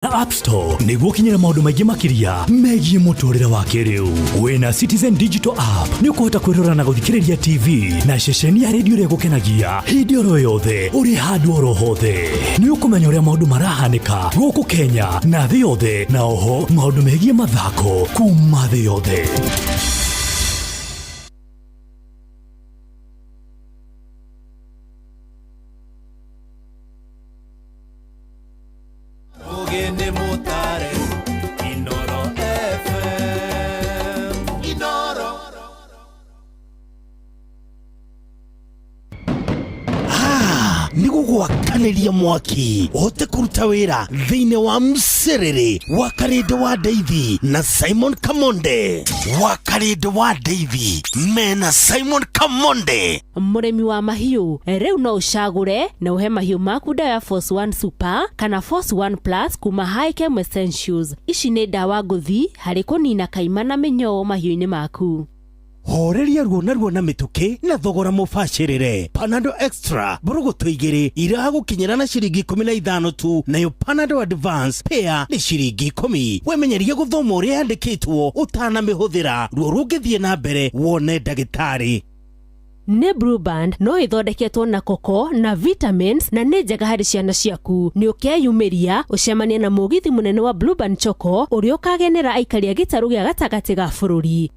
na App Store niguo kinyira maundu maingĩ makiria megie muturire wa kiriu. Wena Citizen Digital App ni ukuhota kwirora na guthikiriria TV na ceceni ya radio ria gukenagia hindi oro yothe uri handu oro hothe. Ni ukumenya uria maundu marahanika guku Kenya na thi yothe, na oho maundu megie mathako kuma thi yothe. Nigugwakaniria mwaki ote kuruta wira thiine wa Mserere wa Karede wa Davy na Simon Kamonde wa Karede wa Davy mena Simon Kamonde. Muremi wa mahiu riu no ucagure na uhe mahiu maku dawa ya Force 1 Super kana Force 1 Plus kuma Highchem Essentials. Ici ni dawa nguthi hari kunina kaima na minyoo mahiu-ini maku. Horeria ruo na mituki na thogora mubashirire. Panadol Extra burugutu igiri iragukinyira na ciringi 15 tu, nayo Panadol Advance pair ni ciringi 10. Wemenyeria guthoma uria yandikitwo utana mihuthira ruo rungithie na mbere wone ndagitari. Ni Blue Band no ithondeketwo na koko na vitamins na ni njega hari ciana ciaku. Ni ukeyumiria ucemania na mugithi munene wa Blue Band Choco uria ukagenera aikaria gitaru gia gatagati ga bururi.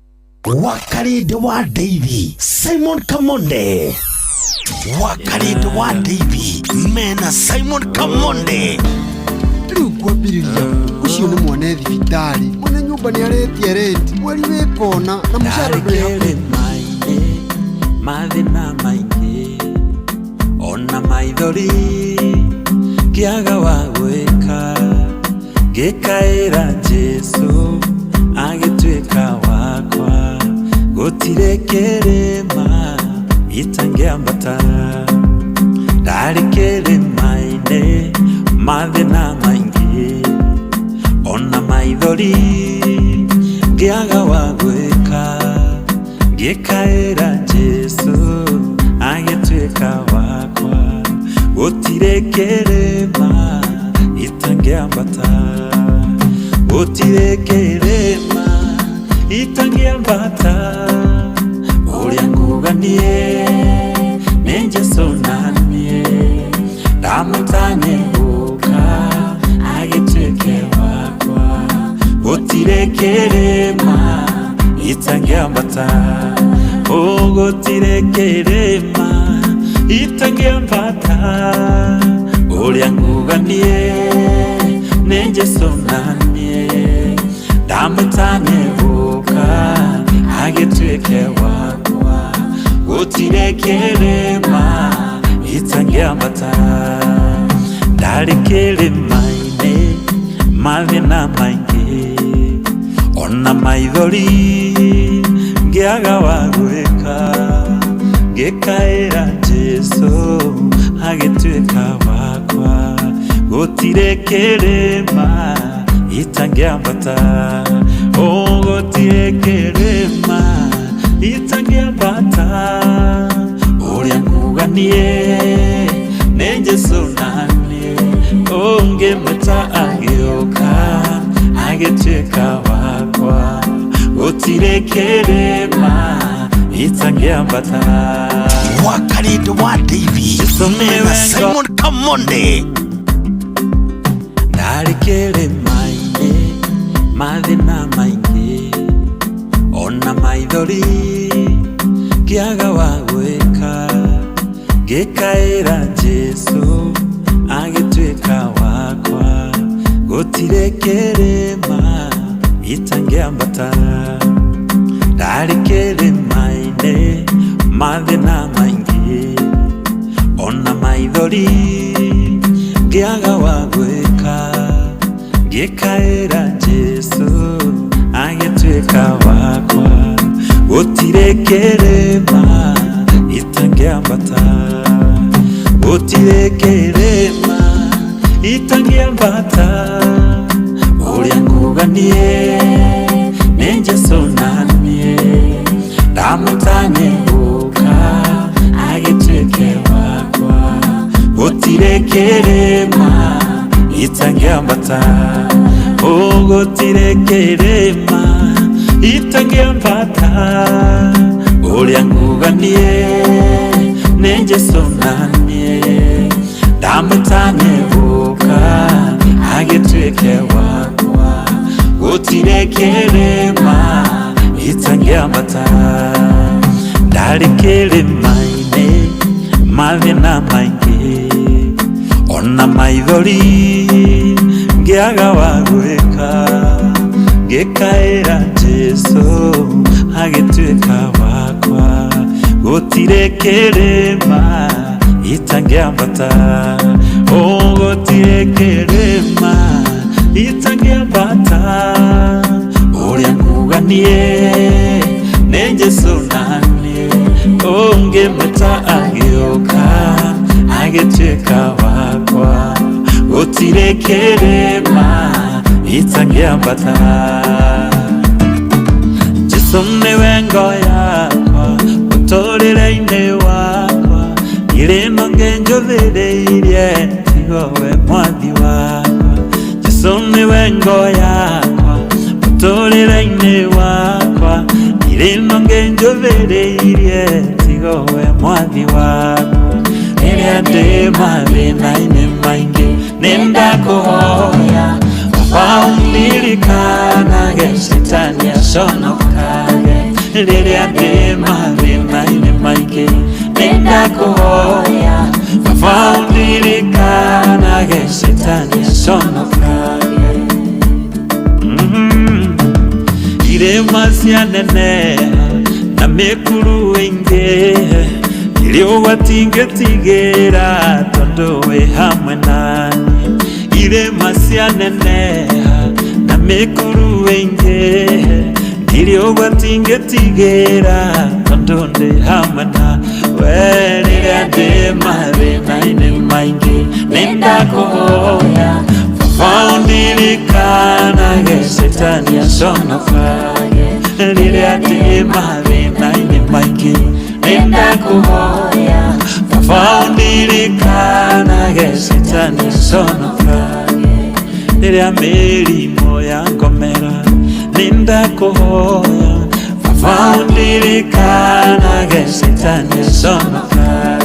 Wa Karede wa Davy Simon Kamonde wa Karede wa Davy mena Simon Kamonde. Riu kwambiriria ucio ni mwone thibitari mwene nyumba ni aretie rent weri wikona na mushara ndwe mathina maingi ona maithori kiaga wa gwika gikaira Jesu agitwika wakwa gutire kirima itangiambata ndari kirima-ini mathina maingi ona maithori ngiaga wa gwika gikaira Jesu agitwika wakwa gutire kirima itangiambata gutire kirima itangiambata uria nguganie ni Jesu nanie ndamutane guka agitwike wakwa gutire kirima itangiambata gutire kirima itangiambata uria nguganie ni Jesu nanie ndamutane guka agitwike wakwa gutire kirima itangiambata ndari kirima-ini mathina maingi ona maithori ngiaga wa gwika gikaira Jesu agitwika wakwa gutire kirima itangiambata gutire kirima itangiambata uria nguganie ni Jesu nanie ungimeta agioka agitwika wakwa gutire kirima itangiambata wa Karede wa Davy mena Simon Kamonde ndari kirima-ini mathina maingi ona maithori kiaga wa gwika gikaira Jesu agitwika wakwa gutire kirima itangiambata ndari kirima-ini mathina maingi ona maithori ngiaga wa gwika gikaira Jesu agitwika wakwa gutire kirima itangiambata gutire kirima itangiambata uria nguganie ni Jesu nanie ndamutane guka agitwike wakwa gutire kirima itangiambata gutire kirima itangĩambata ũrĩa nguganie nĩ Jesũ nanie ndamũtane gũka agĩtuĩke wakwa gutire kirima itangĩambata ndarĩ kĩrĩma-inĩ mathĩna maingĩ ona maithori ngĩaga wa gwĩka ngĩkaĩra Jesũ agĩtuĩka wakwa gutire kĩrĩma itangĩambata gutire kĩrĩma itangĩambata ũrĩa nguganie nĩ Jesũ nanie ngĩmwĩta agĩũka agĩtuĩka wakwa gutire kĩrĩma itangĩambata Jesũ nĩwe ngo yakwa mũtũrĩre-inĩ wakwa irĩ no ngĩnjũthĩrĩirie tiga we mwathi wakwa Jesũ nĩwe ngo yakwa mũtũrĩre-inĩ wakwa irĩ no ngĩnjũthĩrĩirie tiga we mwathi wakwa rĩrĩa ndĩ mathĩna-inĩ maingĩ nĩndakũhoya waundirikanaga Shetani aconokaga rĩrĩa ndĩ mathĩna-inĩ maingĩ nĩndakũhoya waundirikanaga Shetani aconokaga irĩma cianeneha na mĩkuru ĩingĩ ĩrĩ ũgwatingĩtigĩra tondũ wĩ hamwe naniĩ irĩma cianeneha na mĩkuru ĩingĩ ĩrĩ ũgwatingĩtigĩra tondũ ndĩ hamwe nawe rĩrĩa ndĩ mathĩna-inĩ maingĩ nĩndakũhoya waundirikanaga Shetani aconokaga rĩrĩa ndĩ mathĩna-inĩ maingĩ nĩndakũhoya waundirikanaga Shetani aconokaga rĩrĩa mĩrimũ yangomera nĩndakũhoya waundirikanaga Shetani aconokaga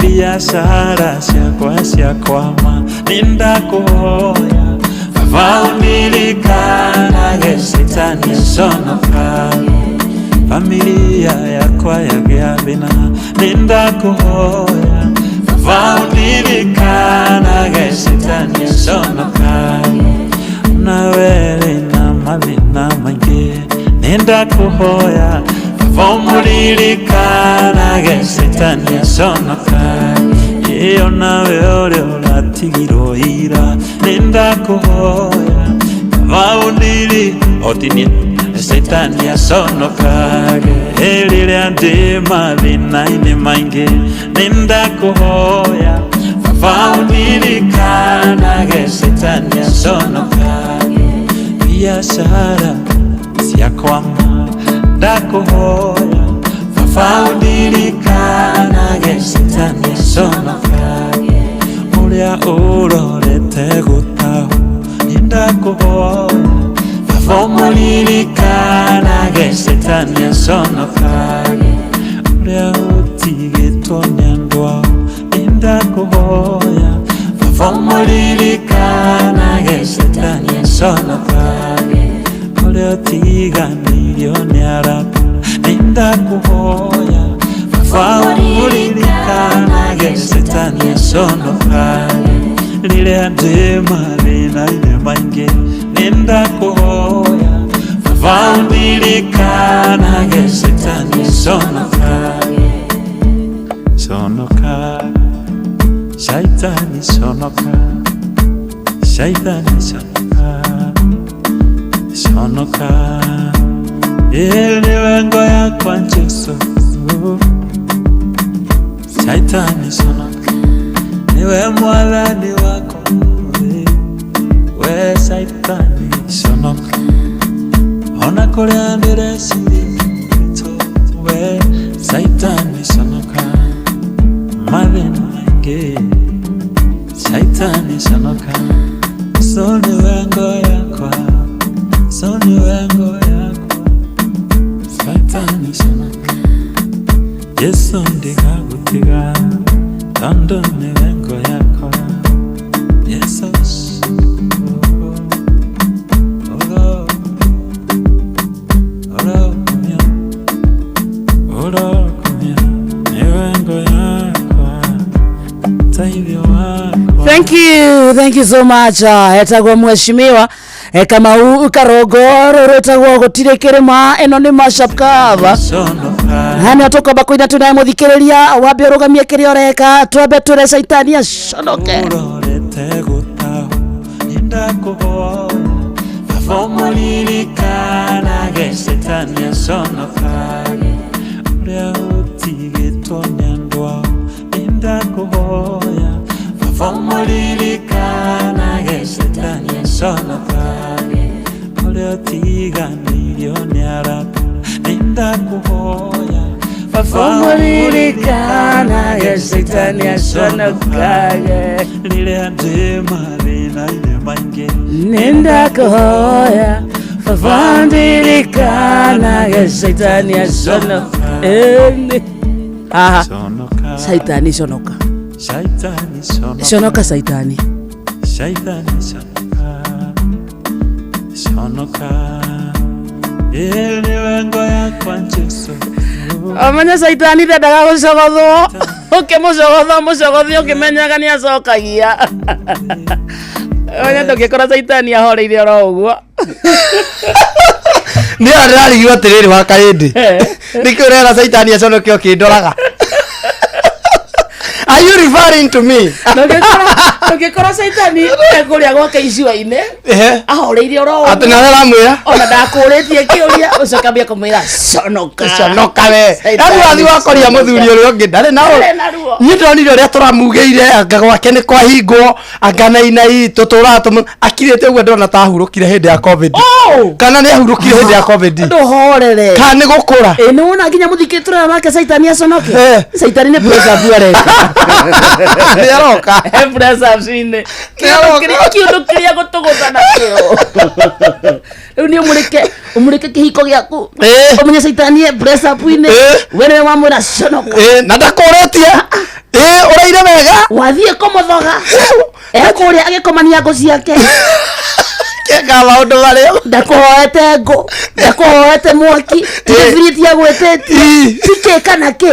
biacara ciakwa ciakwama nĩndakũhoya waundirikanaga Shetani aconokaga familia yakwa yagĩa thĩna nĩndakũhoya waundirikanaga Shetani aconokaga nawe wĩna mathĩna maingĩ nĩndakũhoya waundirikanaga Shetani aconokaga ĩyo nawe ũrĩa ũratigirwo ira nĩndakũhoya waundirikanaga Shetani aconokaga rĩrĩa ndĩ mathĩna-inĩ maingĩ nĩndakũhoya waundirikanaga Shetani aconokaga biacara ciakwama ndakũhoya waundirikanaga Shetani aconokaga ũrĩa ũrorete gũtahwo nĩndakũhoya waundirikanaga Shetani aconokaga ũrĩa ũtigĩtwo nĩ andũ ao nĩndakũhoya waundirikanaga Shetani aconokaga ũrĩa ũtiganĩirio nĩ arata nĩndakũhoya waundirikanaga Shetani aconokaga rĩrĩa ndĩ mathĩna-inĩ maingĩ nĩndakũhoya waundirikanaga Shetani aconokaga conokaga Shaitani conokaga Shaitani conokaga nĩwe ngo yakwa Jesũ Shaitani conokaga nĩwe mwathani wakwa we Shaitani conokaga ona kũrĩa ndĩreciria we Shaitani conokaga mathĩna maingĩ Shaitani conokaga so nĩwe ngo yakwa Thank you so much. Etagwo mheshimiwa kama ukarogoro retagwo gutire kirima eno ni mashup cover. Hani atoka bakoina tunaye muthikiriria wambe rugamie kirio reka twambe ture Saitani aconoke. Famolirikana Saitani asonoka Oleo tiga milioni arapa Ninda kuhoya Famolirikana Saitani asonoka Lile adema lina ile mange Ninda kuhoya Famolirikana Saitani asonoka Aha Saitani sonoka Saitani sonoka Sonoka Saitani Saitani sonoka Sonoka Ele wengo ya kwancheso Amanya Saitani ndaga gucogothwo mucogothio kimenyaga ni acokagia onya ndungikora Saitani ahoreire oro uguo ni ararigwa tiriri wa kaindi nikurera Saitani aconoke okindoraga. Are you referring to me? Ndungikora Saitani eguria gwake iciwa-ine ahoreire oro uguo atinarera mwira ona ndakuritie kiuria ucokambia kumwira conoka we abu athi wakoria muthuri uri ungi ndari nao ni ndonire uria turamugeire anga gwake ni kwa hingo anga nainai tutura akirite uguo ndona ta hurukire hindi ya covid kana ni ahurukire hindi ya covid nduhorere kana ni gukura ni wona nginya muthikitura wake Saitani aconoke Saitani ni pressure buare ni aroka pressure cine kiundu kiria gutugutha nakio riu ni umurike kihiko giaku umenye Saitani pressure buine wene wa mwira conoka na ndakuretie uraire wega wathie komothoga ekuria agikomania ngo ciake kega maundu maria ndakuhoete ngo ndakuhoete mwaki tifiritia gweteti tikekana ki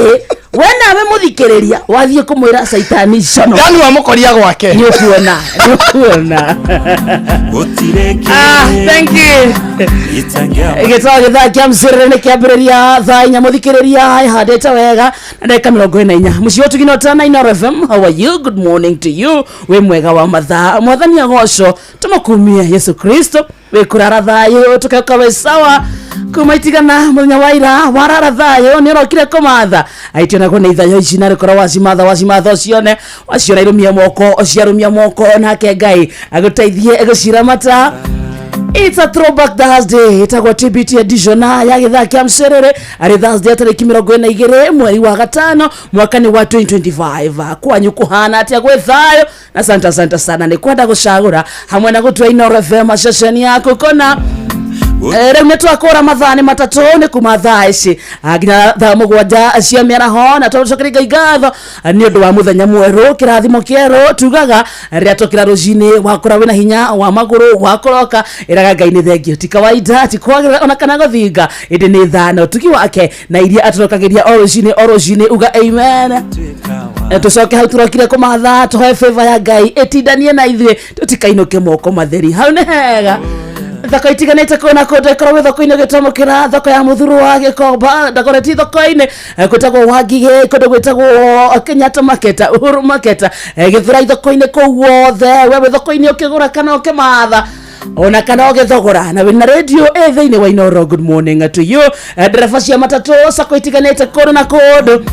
we nawe muthikiriria wathie kumwira Saitani conoka yani wa mukoria gwake ni ukuona thank you gitwa githaa kia mcirire ni kiambiriria thaa inya muthikiriria handite wega na ndeka 44 mucio tugino tana Ino FM. How are you? Good morning to you. We mwega wa mathaa mwathani agoco tumukumie Yesu Kristo we kurara thayo tukeka we sawa kumaitigana munya waira warara thayo ni rokire kumatha aitena ko neitha yo icina rikora wacimatha cione waciona irumia moko nake Ngai aguteithie egucira mata. It's a throwback Thursday. Itagwa TBT edition ya githaa kia mcerere ari Thursday tariki 22 mweri wa gatano mwaka ni wa 2025 kwanyu kuhana atia gwe thayo na santa sana ni kwenda gucagura hamwe na gutwa Ino FM session yako kona rĩu twakora mathani matatu ni kuma thaa ici nginya thaa mugwanja cia mĩaraho na tũcokeria Ngai ngatho nĩ ũndũ wa mũthenya mwerũ kĩrathimo kĩerũ tugaga rĩrĩa tũkĩra rũcinĩ wakora wĩna hinya wa magũrũ wakoroka ĩraga Ngai nĩ thengio ti kawaida ti kwagĩrĩra ona kana gũthinga ĩndĩ nĩ thano tuki wake na iria atũrokagĩria o rũcinĩ uga amen. Tucoke hau turokire kumatha tũhoe favor ya Ngai ĩtindanie na ithuĩ tũtikainũke moko matheri hau nĩ hega thoko itiganite kona kundu korwo thoko-ini gitomukira thoko ya muthuru wa Gikomba ndagoreti thoko-ini gutagwo Wangige kundu gwitagwo Kenyatta market Uhuru market githura thoko-ini kou wothe wewe thoko-ini ukigura kana ukimatha ona kana ugithogora na wina radio thiini wa Ino. Good morning to you dereva cia matatu sako itiganite kundu na kundu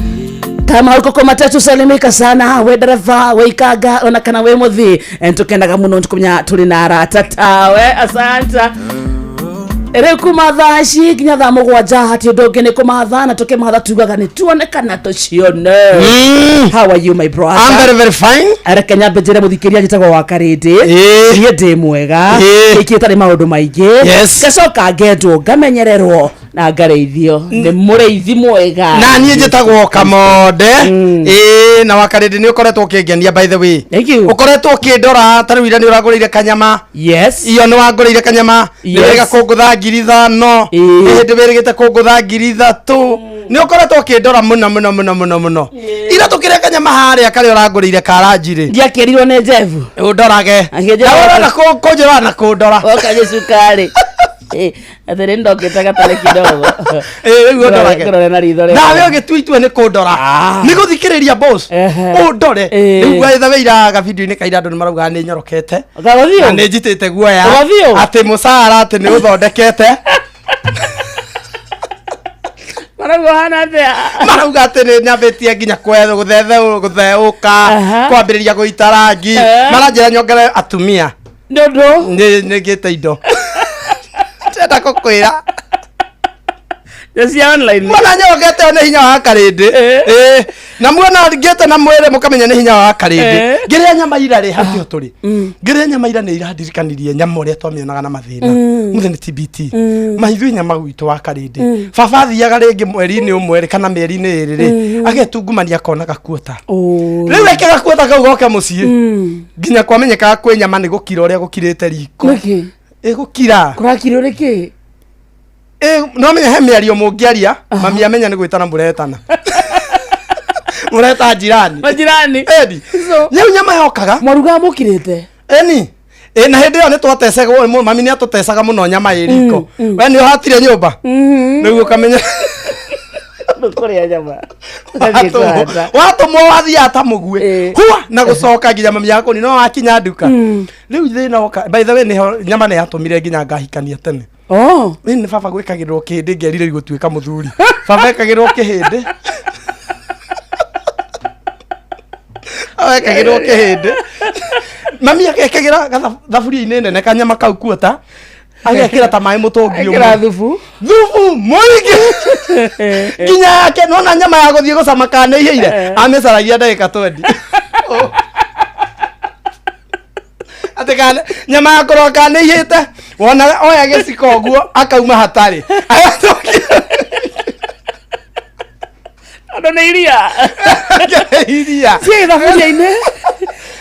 kama uko matatu salimika sana we dereva we ikaga ona kana we muthi tukendaga muno tukumenya tuli na arata tawe asanta ere kumatha ci kinya thaa mugwanja hati ndungi ni kumatha na tukimatha tugaga ni tuonekana tucione. How are you my brother? I'm very fine. Ara Kenya bejere muthikiria gitagwo wa karindi nie ndi mwega ikitari maundu maingi gacoka ngendwo ngamenyererwo na ngareithio ni mureithi mwega na nie njitagwo Kamonde na wakarindi ni ukoretwo ukingenia by the way ukoretwo ukindora tari wira ni uragurire kanyama iyo ni wagurire kanyama ni wega kungutha 5,000 ni hindi wirigite kungutha 3,000 ni ukoretwo kindora muno ira tukireka nyama haria kari urangurire karajire ndiakerirwo ne Jevu undorage na kunjira na kundora okaje sukari athere ndokete gatare kidogo riu undorage korore na ritho na we gitwitwe ni kundora ni guthikiriria boss undore riu waitha weira ga video ni kaira andu ni marauga ni nyorokete gathio ni njitite guoya ati musara ati ni uthondekete marauga ati ni nyambitie nginya gutheuka kwambiriria guita rangi maranjira nyongere atumia ndondo ni ngite indo tenda kukwira cia online mwana nyongete ni hinya wa karindi na muona ngite na mwire mukamenya ni hinya wa karindi ngiria nyama ira ri hatio turi ngiria nyama ira ni iradirikanirie nyama uria twamionaga na mathina mutheni TBT mahithu nyama gwitu wa karindi baba thiaga ringi mweri-ini umwe kana mieri-ini iri agetungumania kona gakuota riu eke gakuota kau goke mucii nginya kwamenyeka kwi nyama ni gukira uria gukirite riko gukira kurakira riki no menya he miario mungiaria mami amenya ni gwitana muretana mureta jirani edi nyau nyama yokaga mwaruga mukirite eni na hindi yo ni twatecega mami ni atutecaga muno nyama iriko we ni uhatire nyumba niguo kamenya kuria nyama watumwo wathia ta mugue huwa na gucoka nginya mami yako ni no wakinya nduka riu thina oka by the way ni nyama ni yatumire nginya ngahikania tene ni baba gwikagirwo kihindi ngerire gutwika muthuri baba ekagirwo kihindi ekagirwo kihindi mami akekagira thaburia-ini nene kanyama kau kuota agekira ta mai mutungi umwe thubu muingi nginya yake nona nyama ya guthie gucama kana iheire amecaragia ndagika 20 ate kana nyama ya kuroka ni ihite wona oya giciko guo akauma hatari ando ne iria sie thaburia-ini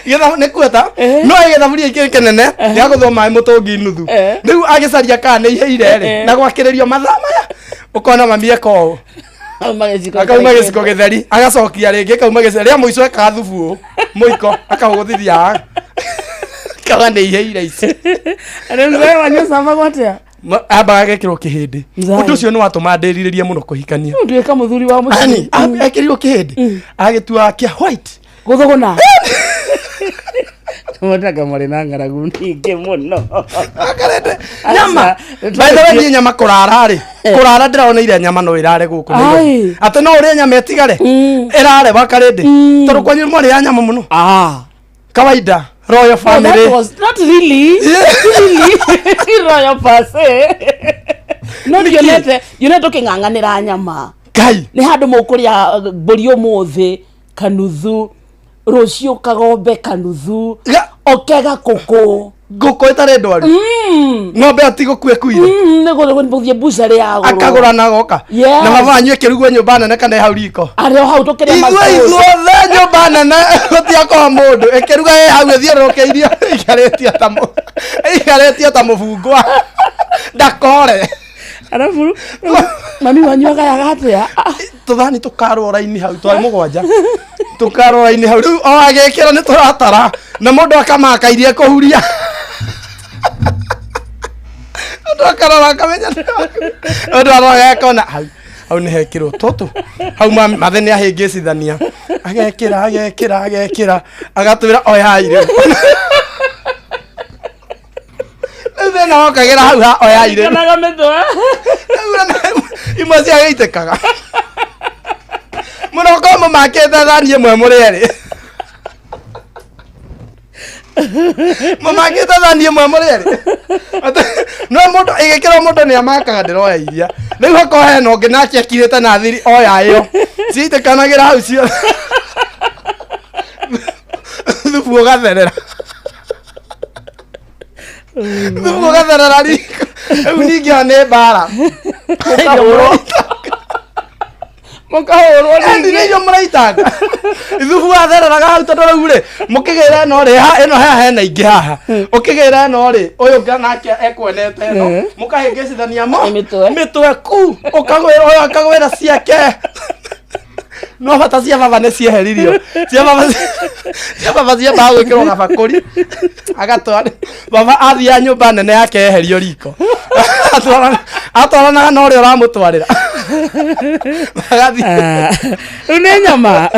getha ne kuota no gethaburia iki kenene ya guthoma mai mutungi nuthu riu agicaria kana iheire ri na gwakiririo mathamaya ukona mami eko akauma giciko githeri agacokia ringi akauma giciko ria muico eka thubu muiko akaguthithia kaga ni iheire ici arenze wanyo samba gwatia ambaga gekirwo kihindi undu ucio ni watuma ndiriririe muno kuhikania nduika muthuri wa mucii ekirwo kihindi agitua kia white guthogona mutaka mari na ngaragu ningi muno akarete nyama baitha we nyama kurara ri kurara ndirona ile nyama no irare guku ate no uri nyama etigare irare bakarende toru kwanyu mwari ya nyama muno kawaida royal family that was not really royal family no yonete uking'ang'anira nyama kai ni handu mukuria mburi umuthi kanuthu rucio kagombe kanuthu okega kuku nguku itare ndwaru ng'ombe atigo kue kuire nego nbuthie bucari ya goro akagura na goka na mavanyu ekirugo nyumba nene kana hau riko ario hau tukiria mazuo ithuothe nyumba nene gutiakwa mundu ekiruga hau ethiorokeirio igaretie ta mubungwa ndakore arafu mami wanyuaga ya gatia tuthani tukarwo raini hau twari mugwanja tukarwo raini hau riu o agekira ni turatara na mundu akamaka irie kuhuria ndo akarora akamenya ndo aroga akona hau ni hekirwo tutu hau mathe ni ahingicithania agekira agatwira oyaire thina wokagira hau ha oyaire naga metwa imwe ciagaitĩkaga mũno komo makĩte thani ĩmwe mũrĩerĩ mũmakĩte thani ĩmwe mũrĩerĩ no mũndũ ĩgĩkĩrwo mũndũ nĩamakaga ndĩroya iria rĩu hakorwo hena ũngĩ nake akirĩte na thiri oya ĩyo ciitĩkanagĩra hau cio thubu ũgatherera thubu ũgatherera riko rĩu ningĩ nĩ mbara Mukahurwo ni ndio mraitanga ithubu athereraga hau tondu riu ri mukigera no ri eno hena ingi haha ukigera no ri uyu nake ekwenete no mukahingicithania mitwe ku ukagwira uyu akagwira ciake no bata cia baba ne cieheririo cia baba cia baba gwikirwo gabakuri agatwara baba athia nyumba nene yake eherio riko atwaranaga no ri uramutwarira une nyama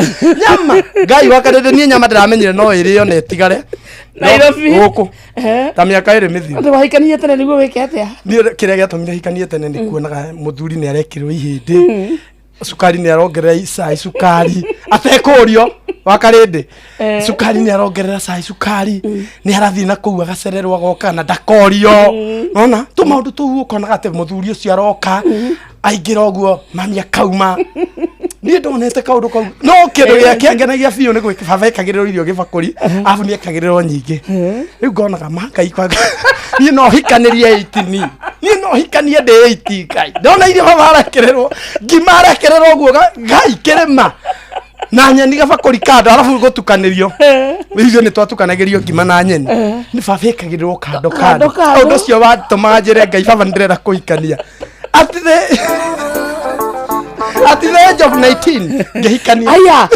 ngai wakarete nie nyama ndiramenyire no irio ne tigare Nairobi guku ta miaka iri mithiru ande wahikanie tene niguo wike atia ni kiria giatumire hikanie tene ni kuonaga muthuri ni arekirwo ihindi sukari ni arongerera cai sukari atekurio wakarindi sukari ni arongerera cai sukari ni arathi na kuu agacererwo agoka na ndakorio nona tu maundu tu ukonaga ate muthuri ucio aroka aingira oguo mami akauma ni ndonete kaundu kau no kindu giakengenagia biu ni gwikibaba ekagiriro irio gibakuri afu ni ekagiriro nyingi riu ngonaga mangai kwa ni no hikanirie 18 ni no hikanie de 18 kai ndona irio barakererwo ngimarekererwo oguo gai kirima na nyeni gabakuri kando arafu gutukanirio irio ni twatukanagĩrio ngima na nyeni ni baba ekagiriro kando undu cio watuma njire ngai baba ndirenda kuhikania at the age of 19 ngehikania aya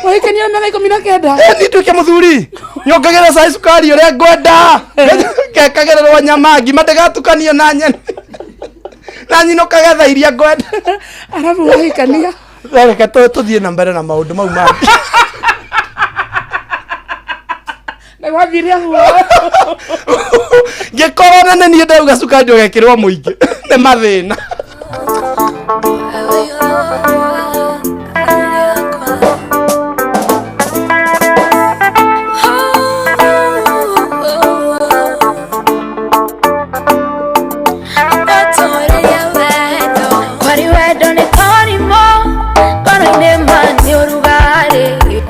wahikania miaka 19 ni tuke muthuri nyongagera cai sukari uria ngwenda ngekagererwo nyama ngima ndigatukanie na nyeni na nyino kagetha iria ngwenda arabu wahikania reke tuthie na mbere na maundu mau ma wabiria huo ngikorwo nene ni ndauga sukari ndugekirwo muingi ni mathina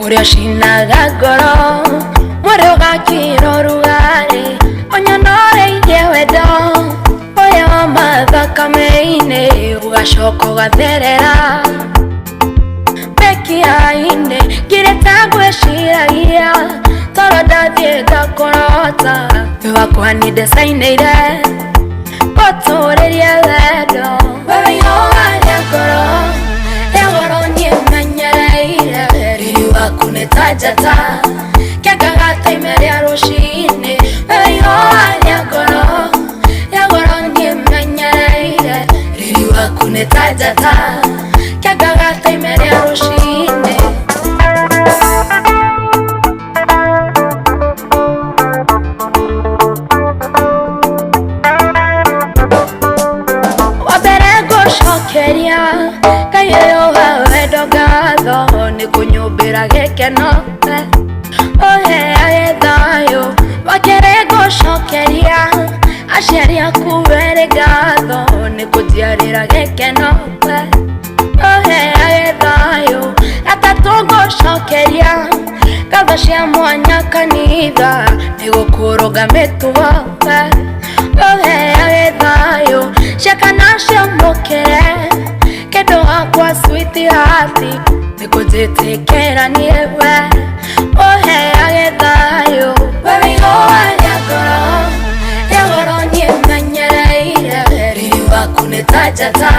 uria shinaga ngoro mwere ugakira rugari onyonoreirie wendo uria wa mathakame-inĩ ugacoka ũgatherera mbekia-inĩ ngirĩte ngwĩciragia toro ndathiĩ ngakũrota we wakwa nĩ ndecainĩire ngũtũrĩrie wendo wewe yohania ngoro ya goro niĩ menyereire riri waku nĩ ta njata kĩangaga taime rĩa rũcinĩ wewe yohania ngoro ya goro niĩ menyereire riri waku nĩ ta njata kĩangaga taime rĩa rũcinĩ keria kayo wendo gatho ni kunyumbira gekeno ohe agethayo wakere gocokeria aciari aku were gatho ni kutiarira gekeno ohe agethayo atatu gocokeria gatho cia mwanya kanitha ni gukuruga mitugo ohe agethayo shakana shomokere kedo akwa sweetheart nikujitekera niewe ohe agethayo wewe yohania ngoro ya goro niĩ menyereire riri waku nĩ ta njata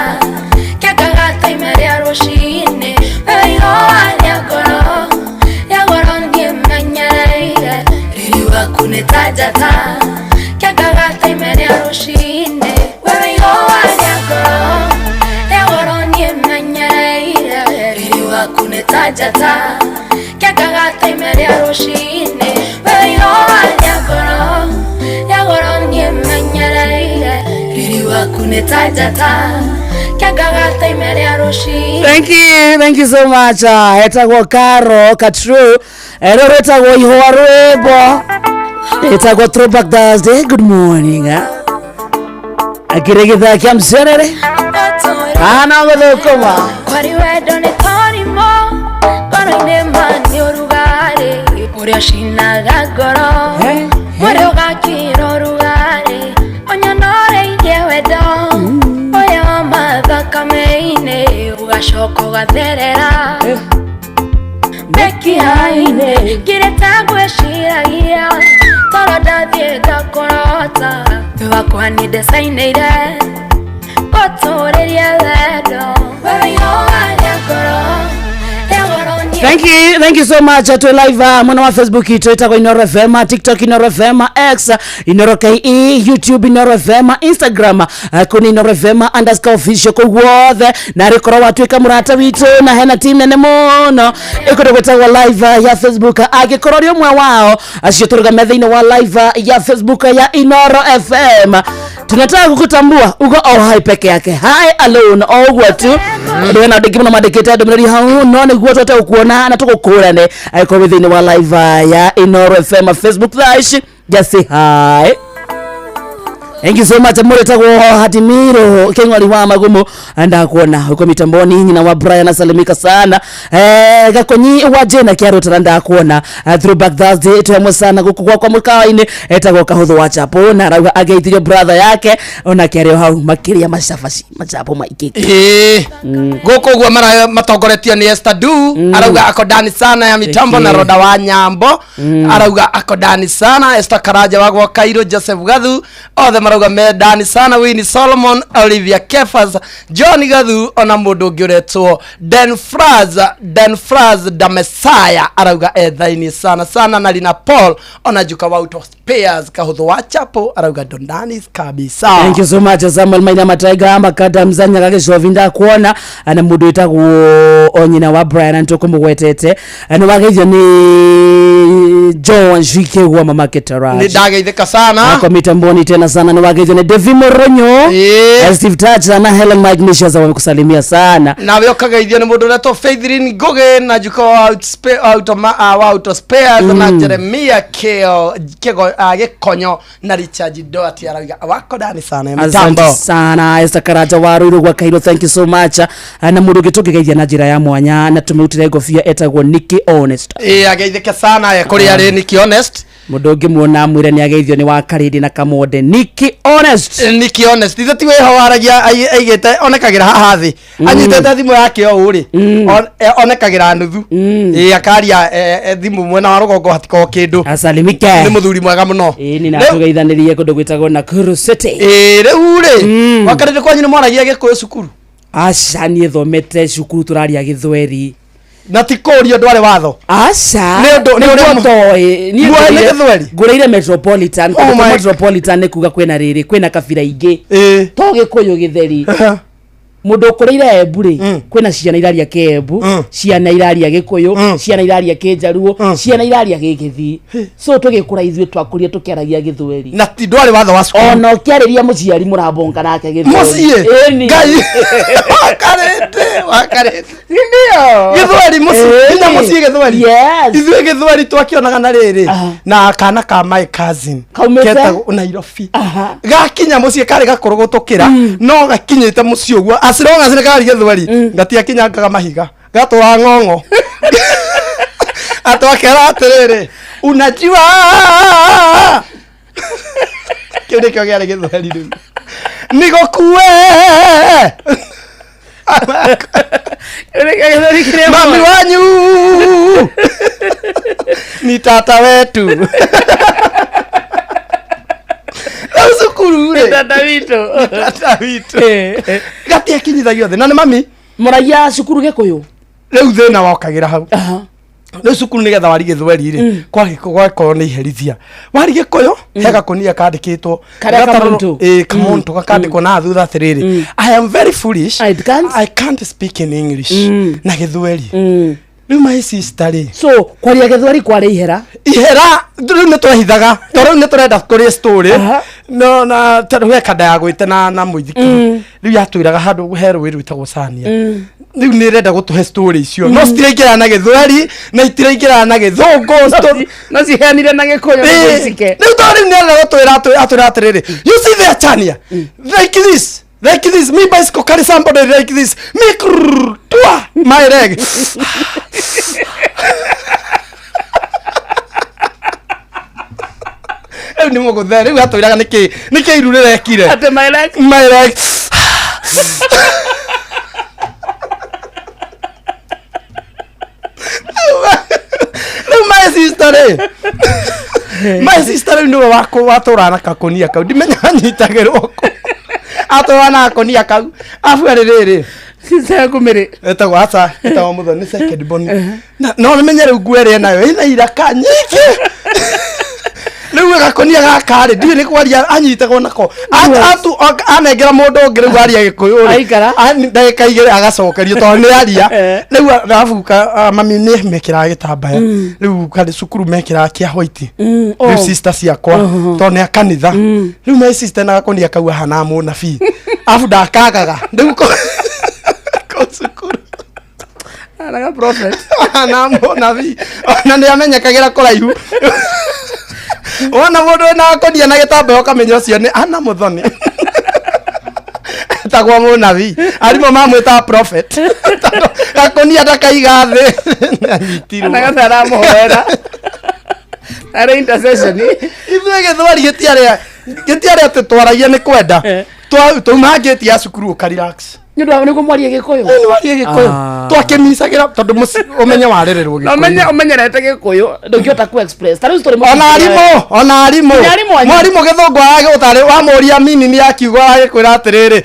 kĩangaga taime rĩa rũcinĩ wewe yohania ngoro ya goro niĩ menyereire riri waku nĩ ta njata kĩangaga taime rĩa rũcinĩ wewe yohania ngoro ya goro niĩ menyereire riri waku nĩ ta njata kĩangaga taime rĩa rũcinĩ wewe yohania ngoro ya goro niĩ menyereire riri waku nĩ ta njata kĩangaga taime rĩa rũcinĩ. Thank you so much. Etagwo Karo Katru rĩu rĩtagwo ihũa rwĩmbo etagwo Throwback Thursday. Good morning akĩrĩgĩtha kĩa mcerere kana gũthũkũma kwari wendo nĩ torimo ngoro-inĩ mani ũrugarĩ ũrĩa cinaga ngoro mwĩrĩ ũgakira ũrugarĩ onyono gacoko gatherera Bekiaine Kireta gwĩciragia Toro ndathiĩ ngakũrota Wakwa nĩ ndecainĩire Gũtũrĩria wendo Wewe yoga ngoro Thank you so much. To live mwana wa Facebook Twitter kwa Inoro FM, TikTok Inoro FM, X Inoro KE, YouTube Inoro FM, Instagram kuni Inoro FM _official kwa wothe na rikoro watuika murata witu na hena team nene muno ikodo gwetagwa live ya Facebook agikoro ri umwe wao acio turuga methaine wa live ya Facebook ya Inoro FM. Tunataka kukutambua uko hai peke yake, hi alone ogwa tu ndio na ndikimo na madeketa ndomeri hau no niguo twata kuona na tukukurane aiko within wa live ya Inoro FM Facebook live just say hi. Thank you so much Muretagwo Hatimiro Kengwali wa Magumu anda kuona uko mitamboni nyina wa Brian asalimika sana gakonyi wa Jena Kiaro taranda kuona throwback Thursday twemo sana gukugwa kwa mukawaine etagwo kahutho wa chapo na rauga ageithirio brother yake ona kiario hau makiria macabaci machapo maikiki gukugwa mara matongoretio ni Esther Du arauga akodani sana ya mitambo na Roda wa Nyambo arauga akodani sana Esther Karaja wagwa Kairo Joseph Gathu othe marauga medani sana Winnie Solomon Olivia Kefas John Gathu ona mundu ngioretwo Den Fraz da Messiah arauga ethaini sana na Lina Paul ona juka wa Auto Spares kahutho wa chapo arauga ndondani kabisa. Thank you so much Samuel Maina Mataiga makada mzanya kake shovinda kuona ana mundu itagu onyina wa Brian ntokumugwetete ana wageithio ni John Shike wa mama Ketaraji ni dageithika sana kwa mitamboni tena sana na wageithio ni Devi Moronyo Steve Touch na Helen Mike Mishaza wamekusalimia sana na weo kageithio ni mundu leto Faithrin Goge na juka wa Auto Spares na Jeremia Kego Gekonyo na Richard Doati arauga wako dani sana ya mitambo. Asante sana Esther Karaja waru kwa Kairo, thank you so much. Na mundu gitoke geithia na njira ya mwanya na tumeutire gofia etagwo Nicky Honest ageithike sana ya kuri ari Nicky Honest mundu ungi muona mwire ni ageithio ni wa Karidi na Kamode Nicky Honest ithe ti weho waragia aigete onekagira haha thi anyitete thimu yake o uri onekagira nuthu akaria thimu mwena wa rugongo hatiko kindu asalimike ni muthuri mwega muno ni na tugeithanirie kundu gwitagwo na Nakuru City riu ri wakarire kwa nyine mwaragia Gikuyu cukuru aca ni thomete cukuru turaria Githweri na tikorio ndware watho aca ni Githweri ngureire Metropolitan Metropolitan kuga kwena riri kwena kabira ingi to Gikuyu Githeri mundu kureira Eburi kwena ciana iraria Kiembu ciana iraria Gikuyu ciana iraria Kijaruo ciana iraria Gigithi so tugikura ithuĩ twakuria tukiaragia Githweri na ti ndware watho wa cukuru ona ukiariria muciari murabonga nake Githweri ngai wakarete ndio Githweri muciĩ Githweri ithuĩ Githweri twakionaga na riri na kana ka my cousin ketagwo Nairobi gakinya muciĩ kari gakurugutukira no gakinyite muciĩ ũguo asironga sine kari Githweri ngatia kinyangaga mahiga gatwa ng'ong'o atwakera atiriri unajua kile kio gari Githweri riu nigokue mami wanyu ni tata wetu sukuru ule tata wito gatia kinyithagio the na mami muraia cukuru Gikuyu riu thina wokagira hau riu cukuru ni getha wari Githweri ri kwa ni herithia wari Gikuyu hega kunia kandikitwo kamonto gakandikwo na thutha atiriri I am very foolish I can't speak in English na Githweri riu my sister ri so kwaria Githweri kwari ihera riu ni twahithaga riu ni turenda kuri story no na tarwe kada ya gwite na muithiki riu yatwiraga handu guheru wiru itagwo Sania riu ni renda gutuhe story icio no stiraikira na Githweri na itiraikira na Githungu no ciheanire na Gikuyu musike riu tori ni renda gutwira atiriri you see the Chania like this me bicycle carry somebody like this me twa my leg ni mo guthere riu atwiraga niki irurire ekire ate my leg my sister no wako watorana kakonia kau ndimenya nyitagirwo ko atorana kakonia kau afu riri sisa kumire etagwo acha etagwo muthoni second born no nimenyere ngwere nayo ina iraka nyiki Lewe gakonia gakare ndiye ni kwaria anyitagwo nako atu anengera mundu ngire kwaria gikuyu aikara ndagika igire agacokerio to ni aria riu arafuka mami ni mekira gitambaya riu kali cukuru mekira kia white riu sister ciakwa to ni akanitha riu my sister na gakonia kau hana muna fi afu ndakagaga riu ko cukuru anaga prophet hana muna fi ona ni amenyekagira kuraihu Wana mundu na konia na gitambeo kamenya cio ni ana muthoni tagwa munabi arimo mamwita prophet akonia ndakaiga thi anyitirwo na gathara muhera are intercession ibe githwari gitiaria tutwaragia ni kwenda tumagetia ya cukuru ka relax nyu niko mwarie gikuyu ni mwarie gikuyu twakemisagira tondu umenya warererwo gikuyu umenyerete gikuyu ndungiota ku express tari story ona arimo mwarimu githungu age utari wa moria mini ni akiugo age kwira atiriri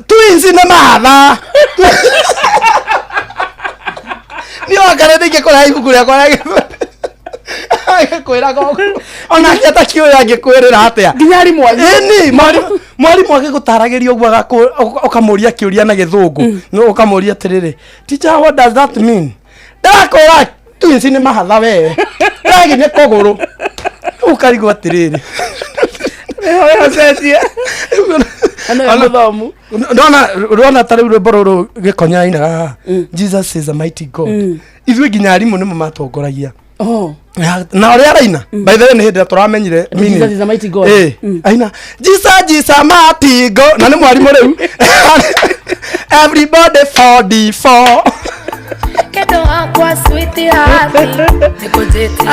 twins ni mahatha ni wakare ndike kora ibuku ria kora kwira gogo ona kiata kiyo angikwirira atia nginyari mwanyi ni mwarimu agigutaragiria ogwa gako okamuria kiuria na githungu no okamuria atiriri teacher what does that mean ndakora twins ni mahatha we ndagi ni koguru ukarigwa atiriri eho setie ana muthomu ndona tari rwimbo gikonya ina Jesus is a mighty God ithui nginya arimu ni matongoragia na ore araina by the way ni hindi turamenyire mini Jesus is a mighty God aina Jesus mighty God na ni mwarimu riu everybody 44 Kedo akwa sweetheart nikujeti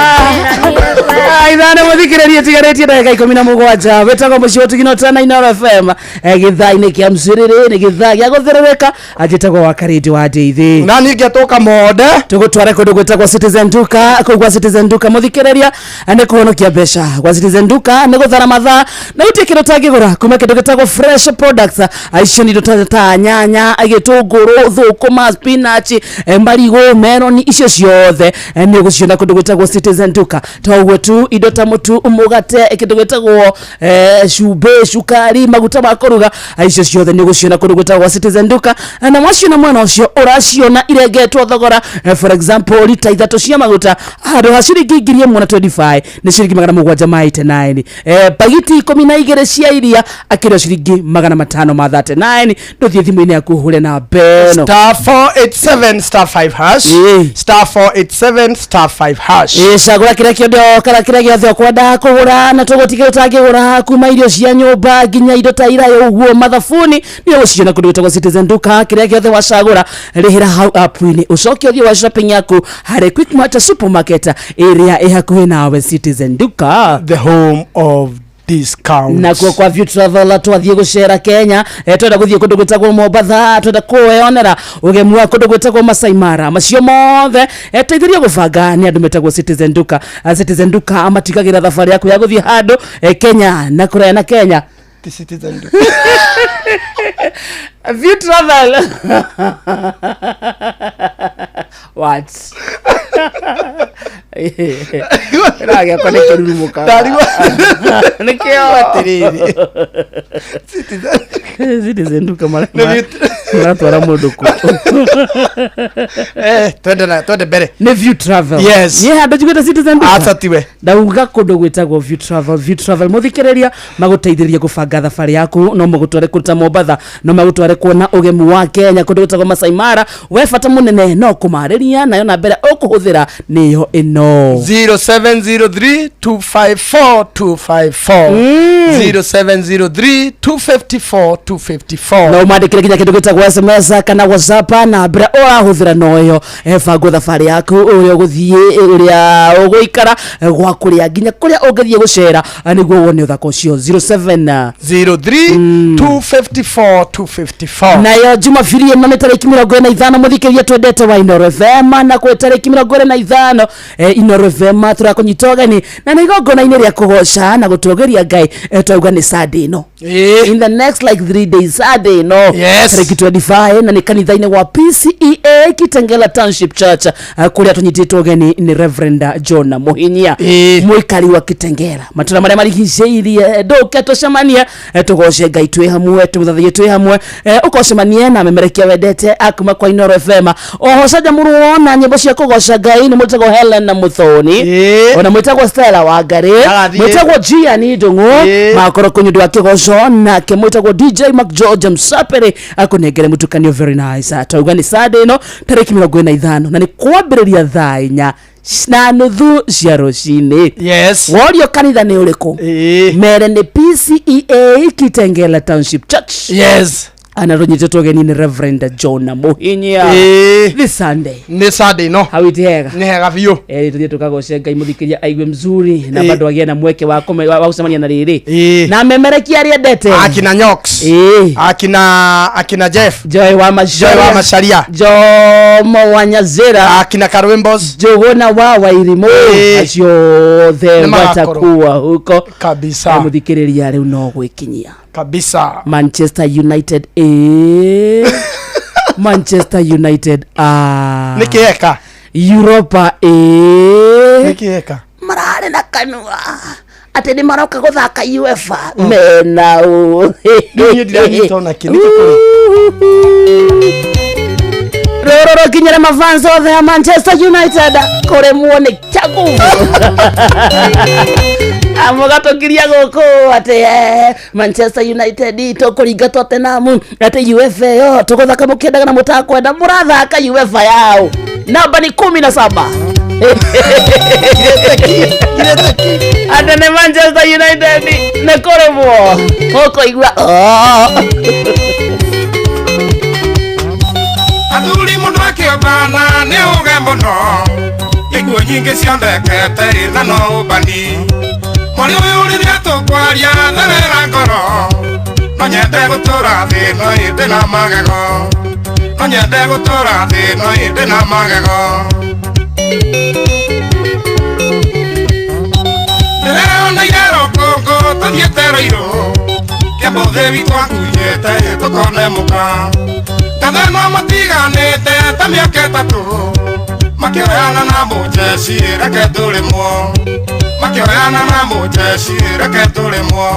ithane muthikiririe tigaretie ndagika 17 wetagwo mucio tuginotana Inooro FM githai-ini kia mciriri ni githai gia gutherereka ajitagwo wa karidi wa Ndeithi na ni ngetoka mode tugutware kundu gwitagwo Citizen Duka kugwa Citizen Duka muthikiriria ni kuhonokia mbeca gwa Citizen Duka ni guthara mathaa na utie kindu tangigura kuma kindu gitagwo fresh products aicio ni ta nyanya agitunguru thukuma spinach marigo melon icio ciothe ni guciona kundu gwitagwo Citizen Duka togwe tu indo ta mutu umugate kindu gwitagwo cumbe cukari maguta ma kuruga aicio ciothe ni guciona kundu gwitagwo Citizen Duka na mwaciona mwana ucio uraciona irengetwo thogora for example lita 3 cia maguta ado ha ciringi 125 ni ciringi 789 bagiti 12 cia iria akiro ciringi 539 nduthie thimu-ini yaku hure na beno star 487 star 5 hash star 487 star 5 hash cagura kiria kiondo kara kiria giothe kwenda kugura na tugutigire utangigura kuma irio cia nyumba nginya indo ta irayo uguo mathafuni ni uciona kundu gwitagwo Citizen Duka kiria giothe wacagura rihira hau app-ini ucoke uthie wa shopping yaku hari Quickmart supermarket area ihakuhi nawe Citizen Duka the home of discount na kwa View Travel twathie gucera Kenya twenda guthie kundu gwitagwo Mombasa twenda kuonera ugemu wa kundu gwitagwo Masai Mara macio mothe teithiria gubanga ni andu metagwo Citizen Duka Citizen Duka amatigagira thabari yaku ya guthie handu Kenya na kurea na Kenya Citizen Duka View Travel what Raga kwa nikurumuka nikio atiriri Citizen Duka mara twara mundu ku twende bere ni View Travel yes ye handa jugeta Citizen Duka atatiwe ndauga kundu gwitagwo View Travel muthikiriria maguteithiriria gubanga thabari yaku no mugutware kuruta Mombasa no magutware kuona ugemu wa Kenya kundu gwitagwo Masai Mara we fata munene no kumariria nayo na mbere ukuhuthira niyo ino 0703254254 0703254254 no mandikire kinya kindu gwitagwo gwa SMS kana WhatsApp na mbere urahuthira noyo bango thabari yaku uria guthie uria uguikara gwa kuria nginya kuria ungathie gucera niguo wone uthako cio 07 03 254 254 nayo Jumapili ino ni tariki 45 muthikiria twendete wa Inoro FM na kwe tariki 45 Inoro FM turakunyitogani na igongona-ini ria kugoca na gutugeria Ngai twauga ni Sunday no in the next like 3 days Sunday no tariki 25 na ni kanitha-ini wa PCEA Kitengela Township Church kuria tunyititwo geni ni Reverend John Muhinyia muikari wa Kitengela matura maria marigiceirie nduke tucemania tugoce Ngai twi hamwe tumuthathie twi hamwe ukocemanie na memerekia wendete akuma kwa Inoro FM oho caja muruona nyimbo cia kugoca Ngai ni mutego Helen na Muthoni ona mwitagwo Stella Wangari mwitagwo Giani Ndungu makoro kunyundu wa kigoco na ke mwitagwo DJ Mark George Msapere akunengere mutukanio very nice atauga ni Sunday no tariki 45 na ni kwambiriria thaa 4 na nuthu cia rucini worio kanitha ni uriku mere ni PCEA Kitengela Township Church anarunyititwo geni ni Reverend John Muhinyia this Sunday no hawitega ni hega biu tuthie tukagoce Ngai muthikiria aigwe mzuri na bado agia na mweke wa kucemania na riri na memerekia riendete akina Nyox akina Jeff Joy wa Masharia Jomo wa Nyazira akina Karwembos Jogona wa Wairimu acio the watakuwa huko kabisa muthikiriria riu no gwikinyia kabisa Manchester United Manchester United nikieka Europa nikieka marare na kanua ate ni maroka guthaka UEFA mena niye diranyita na kiniko rororo kinyere mafans of the Manchester United kore muone chagu amugatũkiria gũkũ ate Manchester United tũkũringa Tottenham ate UEFA yo tũgũthaka mũkĩendaga na mũtakwenda mũrathaka UEFA yao namba ni 17 ate ni Manchester United nĩ kũrĩ muo ũkũigua athuri mũndũ akĩobana nĩ ũge mũno iguo nyingĩ ciondekete na no ũbani mwari ũyũ rĩrĩa tũkwaria therera ngoro no nyende gũtũra thĩ no ĩndĩ na magego no nyende gũtũra thĩ no ĩndĩ na magego ndĩreona irero kũngũ tũthiĩte rũirũ kĩambũthĩ witũ akunyĩte tũkone mũka katheno matiganĩte ta mĩaka ĩtatũ makĩoyana na mũjeci reke tũrĩmwo makĩoyana na mũjeci reke tũrĩmwo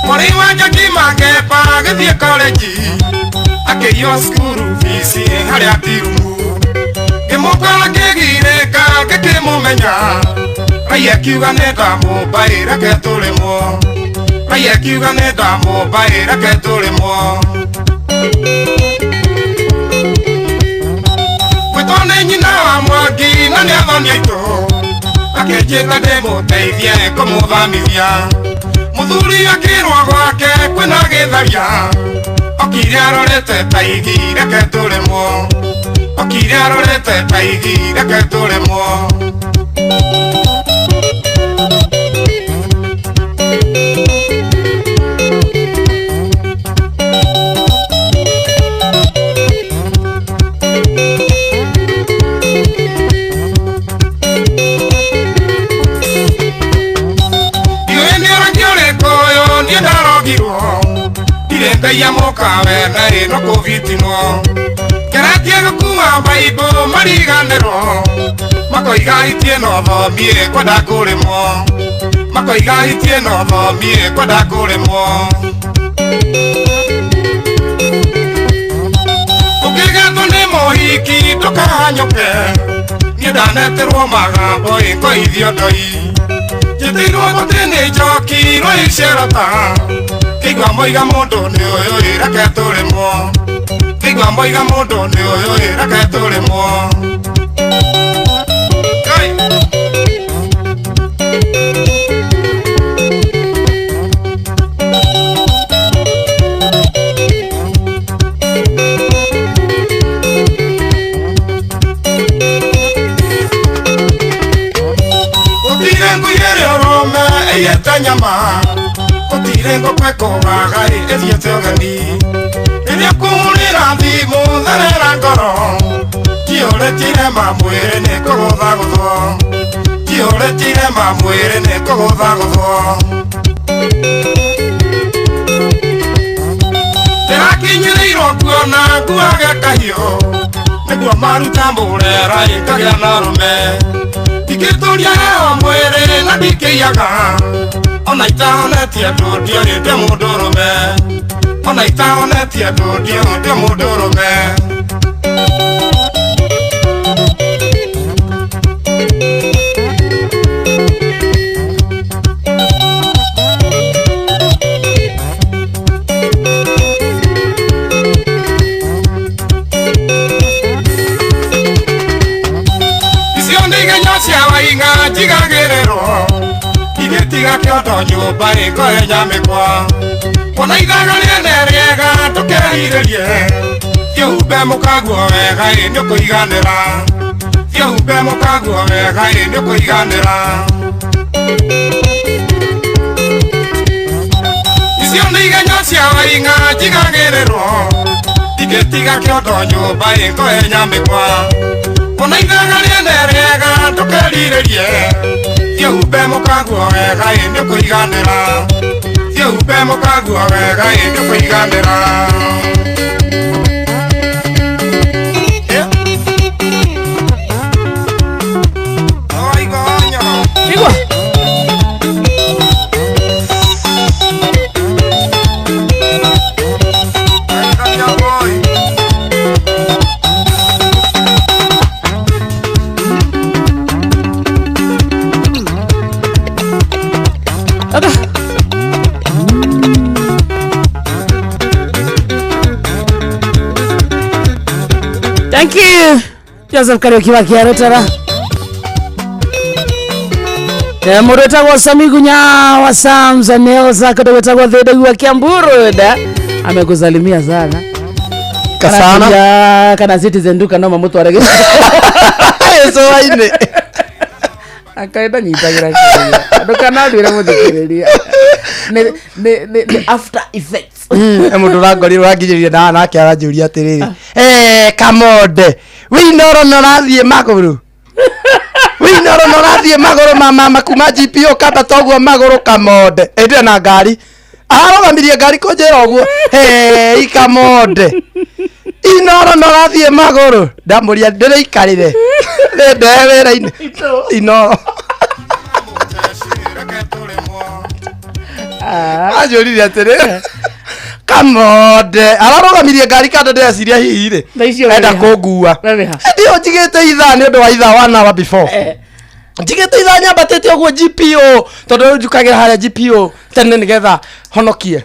mwarĩ wa Njagi Mangepa gĩthiĩ college akĩiywo skuru fisi harĩa Tirungu ngĩmũkora ngĩgirĩka ngĩkĩmũmenya raia akiuga nĩ ndamũmbaĩ reke tũrĩmwo raia akiuga nĩ ndamũmbaĩ reke tũrĩmwo gwĩtwo nĩ nyina wa Mwangi na nĩ athoni aitũ akĩnjĩta ndĩmũteithie kũmũthamithia mũthuri akĩrwo gwake kwĩna gĩtharia okire arorete taigi reke tũrĩmwo okire arorete taigi reke tũrĩmwo iwe nĩ ũrangio rĩkũyũ niĩ ndarogirwo ngai amokawe na ĩno kũbitinwo keratie gũkua baibũ mariganĩrwo makoiga hitie no thomie kwenda kũrĩmwo makoiga hitie no thomie kwenda kũrĩmwo ũkĩgetwo nĩ mũhiki ndũkahanyũke niĩ ndaneterwo magambo ĩkoithio ndoi njĩtĩirwo gũtĩ nĩ njoki rũicerota Kigwa moiga mundu ni uyu reke turimwo. Kigwa moiga mundu ni uyu reke turimwo. Nyama utirengo kweko bagai ethiete ogani iria kumurira thimu tharera ngoro tiuretire mamwire ni kugutha guthwo tiuretire mamwire ni kugutha guthwo ndirakinyirirwo kuona nguage kahiũ nĩguo maruta mburera ĩkagĩa na rume ndingĩtũria heo mwĩrĩ na ndingĩiyaga ona itahonetie andũ ndiũĩ ndĩ mũndũrũme ona itahonetie andũ ndiũĩ ndĩ mũndũrũme icio nĩ igenya cia wainga njigagĩrĩrwo tiga kioto nyumba ikoe nyamikwa ona ithaga riene riega tukehiririe thiũhumbe mũkaguo wega nĩ ũkũiganĩra thiũhumbe mũkaguo wega nĩ ũkũiganĩra icio nĩ igenya cia wainga njigagĩrĩrwo ingĩtiga kioto nyumba ikoe nyamikwa ona ithaga riene riega tukehiririe thiũhumbe mũkaguo wega nĩ ũkũiganĩra thiũhumbe mũkaguo wega nĩ ũkũiganĩra Thank you. Joseph Kariuki wa Kiarotara. Mureta wa Samigunya wa Samza Neoza kadaweta kwa Thedegu wa Kiamburuda. Amekusalimia sana. Kasana. Kana Citizen duka no mamutu warege. Eso waine. Akaenda nyitagira kiria. Duka na ndire muthikiria. Ne after effects. Mundu rangori rangijiria na nake aranjuria atiriri Kamode winoro norathie maguru winoro norathie maguru mama kuma GPO kaba toguo maguru Kamode ende na ngari ararogamirie ngari kunjira uguo Kamode inoro norathie maguru ndamuria ndire ikarire ndewera-ini inoro ajurire atiriri Kamode ararogamirie ngari kando ndeciria hihi enda kungua ndio njigite ithaa ni undu wa ithaa wana wa before njigite ithaa nyambatite uguo GPO tondu njukagira haria GPO tene nigetha honokie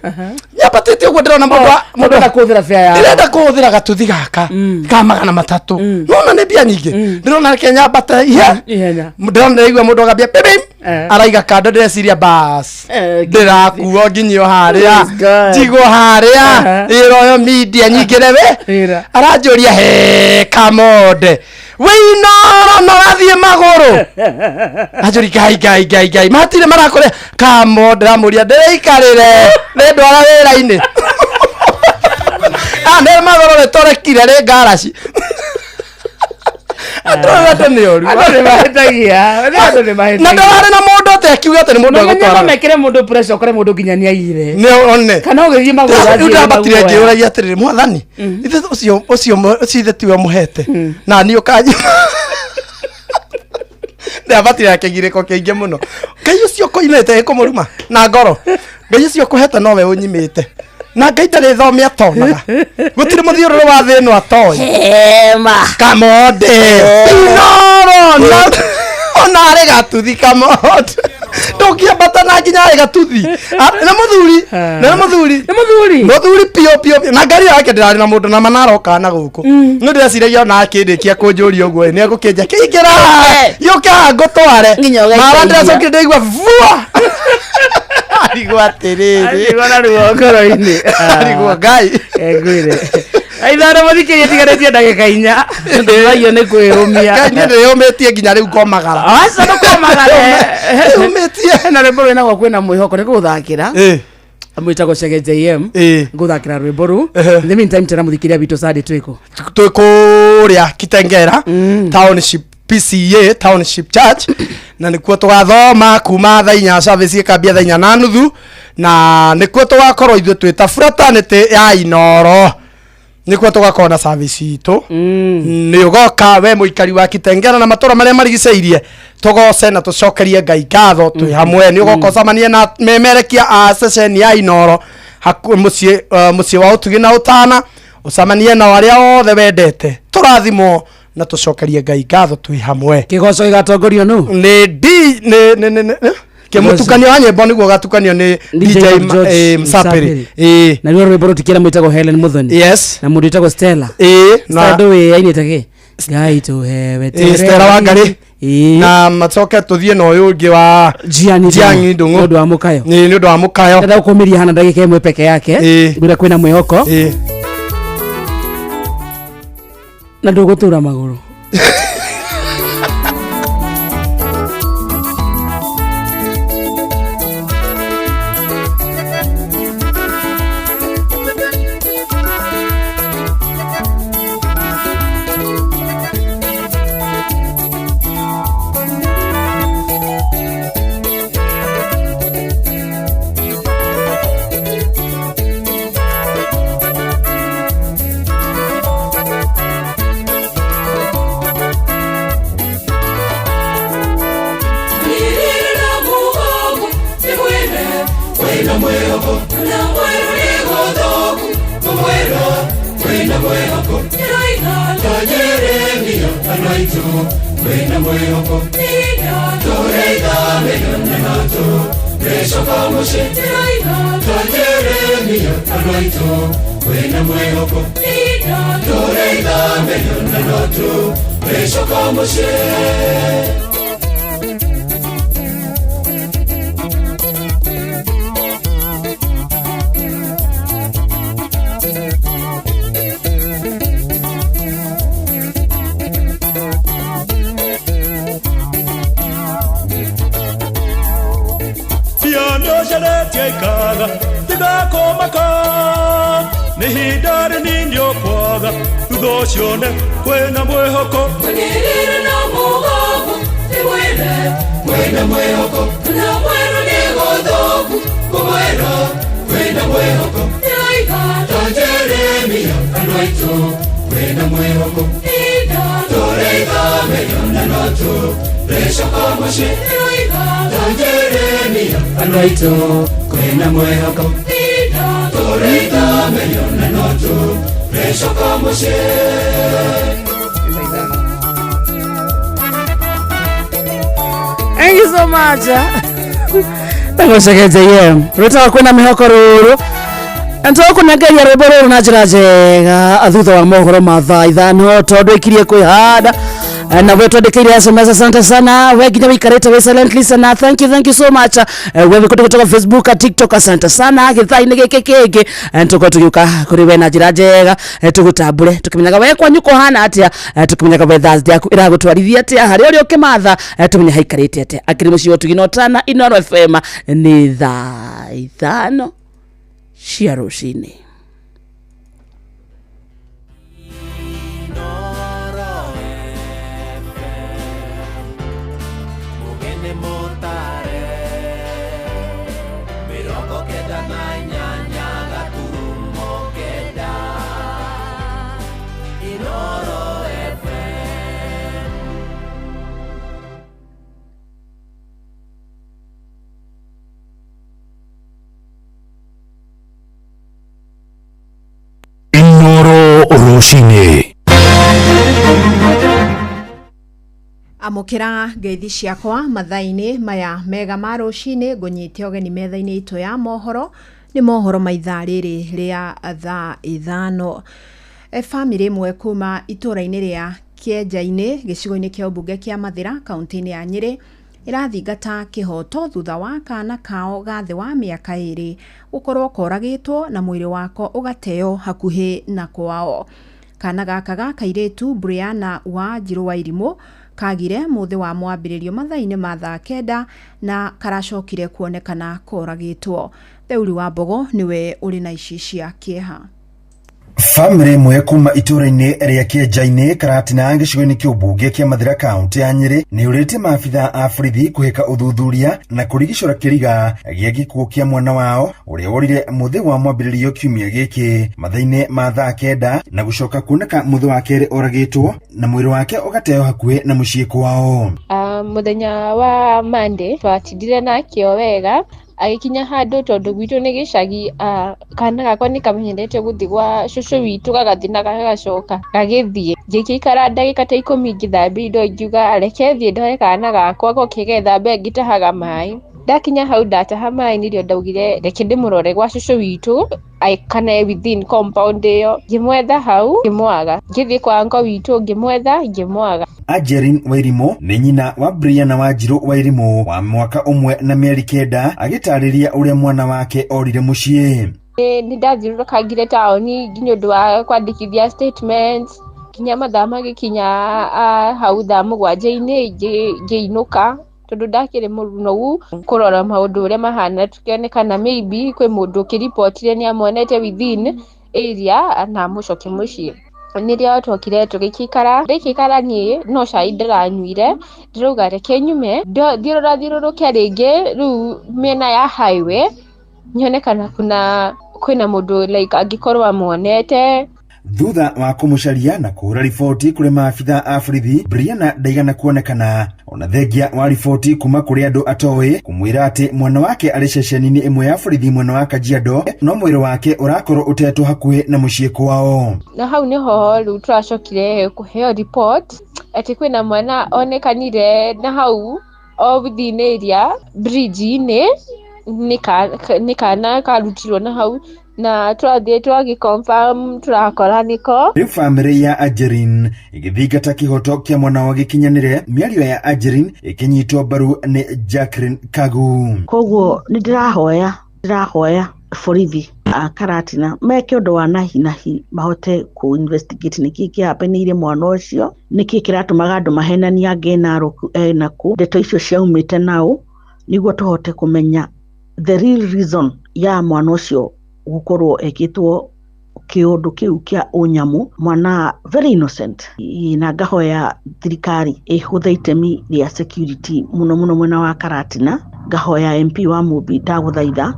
nyambatite uguo ndirona mundu enda kuthira fare ya ndenda kuthira gatuthi gaka ka magana matatu nona ni bia nyingi ndirona Kenya bata ihenya ndirona igua mundu agambia bebe araiga kando ndeciria bas ndirakuo nginyio haria jigo haria iroyo media nyingirewe aranjuria Kamode winoro norathie maguru ajuri gai matire marakore Kamode ramuria ndiriikarire ndwara wira-ini ne maguru retorekire ri garaci Atoa ni oru. Atoa mahetagia. Na ndaware na mundu atekiuga ati ni mundu agutwara. No mekire mundu pressure kore mundu ginyania ire. Ne one. Kana ugithi maguru athi. Nda batire ngiuragia atiriri mwathani. Ithe ucio ithe tiwe muhete. Na ni ukaji. Nda batire akigireko kiingi muno. Ngai ucio koinete ikumuruma na ngoro. Ngai ucio kuhete nowe unyimite. Na Ngai ndari thome atonaga gutire muthiururu wa thi no atoi hema Kamode inoro ona ari gatuthi Kamode ndokia batana nginya gatuthi na muthuri pio na ngari yake ndirari na mundu na manaro kana guku no ndiraciragia na akindikia kunjuria uguo ni agukinja kiingira yuka ngutware mara ndiracokia ndigua vua arigwa tiriri arigwa na ruo ngoro-ini arigwa ngai ngwire aithara muthikiri tigaretie ndagika 4 ndiraio ni kwiyumia ngai ni ndiyumitie nginya riu komagara aca ndukomagare yumitie na rwimbo rwina gwa kwina mwihoko ni guthakira amwitagwo Chege JM nguthakira rwimbo ru the meantime tena muthikiria bitu sadi twiko ria Kitengera township PCA township church na nikuo tugathoma kuma thaa 4 service ikambia thaa 4:30 na nikuo tugakorwo ithu twita fraternity ya Inoro nikuo tugakona service itu ni ugoka we muikari wa Kitengera na matora maria marigiceirie tugoce na tucokerie ngai ngatho twi hamwe ni ugokocamania na memerekia a session ya Inoro mucie wa utugi na utana ucamanie na waria othe wendete turathimo na tucokerie ngai ngatho twi hamwe kigoco igatongorio nu ni kemutukanio wa nyimbo niguo gatukanio ni DJ Msapiri na rwo rwimbo rutikira mwitagwo Helen Muthoni yes na mundu itagwo Stella na ndo we ainitege ngai tuhewe Stella wa ngari na macoke tuthie no uyu ungi wa Jiangi Ndungu ndu wa mukayo ni ndu wa mukayo nda ukumiria hana ndagika imwe peke yake bila kwina mwihoko na ndugutura maguru Shone kwena mwehoko Munirire na mugogo kwena mwehoko na mwero ni godoku kumwero kwena mwehoko Naika Jeremia anoito kwena mwehoko Ida Toreiga meyona noto Resha kamashe Naika Jeremia anoito kwena mwehoko Ida Toreiga meyona noto Resha kamashe Thank you so much. Tango Chege JM rutaga kwina mihoko ruru ento kunegeria rwimbo ruru na njira njega athutha wa mohoro ma thaa 5 tondu ikirie kwihanda na wewe twandikire SMS. Asante sana wewe ginya wikarete we silent listener, thank you so much. Wewe kutoka Facebook, TikTok, asante sana githaini giki kingi tuko tugiuka kuri we na njira njega tugutambure tukimenyaga we kwa nyuko hana atia tukimenyaga we Thursday yaku iragutwarithia atia hari uri ukimatha tumenya haikarete atia akiri mucio tuginotana Inoro FM ni thaa 5 cia rucini. Inoro Roshine. Amukira ngeithi ciakwa mathaini maya mega ma rucini ngunyite ogeni methaini itu ya mohoro ni mohoro maitha riri ria thaa 5. Family imwe kuma itura-ini ria Kieja-ini gicigo-ini kia ubunge kia Mathira kaunti-ini ya Nyeri irathingata kihoto thutha wa kana kao gathe wa miaka 2 gukorwo koragitwo na mwiri wako ugateo hakuhi na kwao. Kana gaka gakairitu Brianna wa Njiro wa Irimo kagire muthi wa mwambiririo mathaini ma thaa 9 na karacokire kuonekana koragitwo. Theuri wa Mbogo niwe uri na ici cia kieha. Family imwe kuma itura-ini ria Kieja-ini karatina gicigo-ini kia ubunge kia Mathira kaunti ya Nyeri ni urite maabitha a borithi kuhika uthuthuria na kurigicura kiriga gia gikuo kia mwana wao uria worire muthi wa mwambiririo kiumia giki mathaini ma thaa 9 na gucoka kuoneka muthi wa keri oragitwo na mwiri wake ugateo hakuhi na mucii kwao. Muthenya wa Monday twatindire nakio wega agikinya handu tondu gwitu ni gicagi kana gakwa ni kamenyerete guthi gwa cucu witu gagathina gagacoka gagithie ngikikara ndagika ta 10 ngithambi indo ngiuga areke thie ndoe kana gakwa gokigetha mbe ngitahaga mai. Ndakinya hau ndataha mai nirio ndaugire reke ndimurore gwa cucu witu kana within compound iyo ngimwetha hau ngimwaga ngithie kwa anko witu ngimwetha ngimwaga. Angeline wa Irimo ni nyina wa Brianna wa Njiro wa Irimo wa mwaka umwe na mieri 9 agitariria uria mwana wake orire mucii. Ni ndathirukangire taoni nginya undu wa kwandikithia statements kinya mathaa magikinya hau thaa 7 ngiinuka tondu ndakire muruno kurora maundu uria mahana tukionekana maybe kwi mundu kiripotire ni amonete within area na mucoke mucii. Nirio twokire tugikikara ni no cai ndiranyuire ndiruga reke nyume thiururuke ringi riu mena ya highway nyonekana kwina mundu like angikorwo amonete. Thutha wa kumucaria na kuhura riboti kuri maabitha a borithi, Brianna ndaigana kuonekana ona thengia wa riboti kuma kuri andu atoi kumwira ati mwana wake ari ceceni-ini imwe ya borithi mwena wa Kajiado no mwiri wake urakorwo utetwo hakuhi na mucii kwao. Na hau niho riu turacokire kuheo report ati kwina mwana onekanire na hau o within area bridge-ini ni kana karutirwo na hau na twathie twagiconfirm turakora niko. Riu family ya Angeline igithingata kihoto kia mwana wa gikinyanire miario ya Angeline ikinyitwo mbaru ni Jacqueline Kagu. Koguo ni ndirahoya borithi Karatina meke undu wa nahi mahote ku investigate niki kiapenire mwana ucio niki kiratumaga andu mahenania ngena naku ndeto icio ciaumite nao niguo tuhote kumenya the real reason ya mwana ucio gukorwo ekitwo kiundu kiu kia unyamu. Mwana very innocent na ngahoya thirikari ihuthe itemi ria security muno mwena wa Karatina. Ngahoya MP wa Mubi ndaguthaitha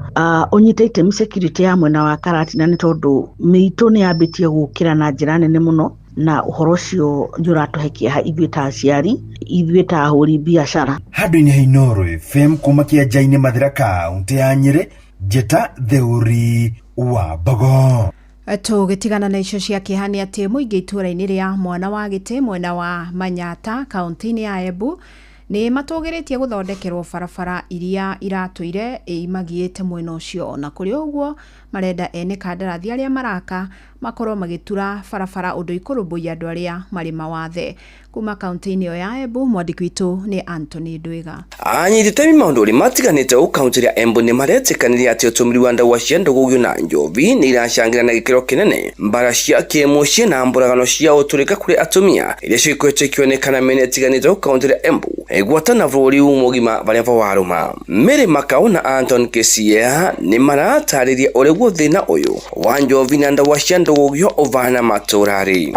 unyite itemi security ya mwena wa Karatina ni tondu miito ni ambitie gukira na njira nene muno na uhoro ucio njuratuhekia ithuĩ ta aciari ithuĩ ta ahũri biashara. Handũ-inĩ ha Inooro FM kuma Kĩenja-inĩ Mathira kaunti ya Nyeri, njĩta Theuri wa Mbogo. Tugitigana na icio cia kihani ati muingi itura-ini ria mwana wa Gĩtĩ mwena wa Manyata kaunti-ini ya Embu ni matugiritie guthondekerwo barabara iria iratuire imagiite mwena ucio na kuri uguo marenda ene kandarathi aria maraka makorwo magitura barabara undu ikurumbuia andu aria mari mawathe. Kuma kaunti-ini ya Embu mwandiki witu ni Anthony Ndwiga. Anyitite maundu uri matiganite u kaunti ya Embu ni maretikaniria ati utumiri wa ndawa cia ndogo na njovi ni iracangira na gikiro kinene mbara cia kimucie na mburagano cia uturika kuri atumia iria cikwete kionekana mene tiganite u kaunti ya Embu egwatana vuri umugima baria varuma. Mary Makau na Anton Kesia ni maratariria ureguo thina uyu wa njovi na ndawa cia ndogo ovana maturari.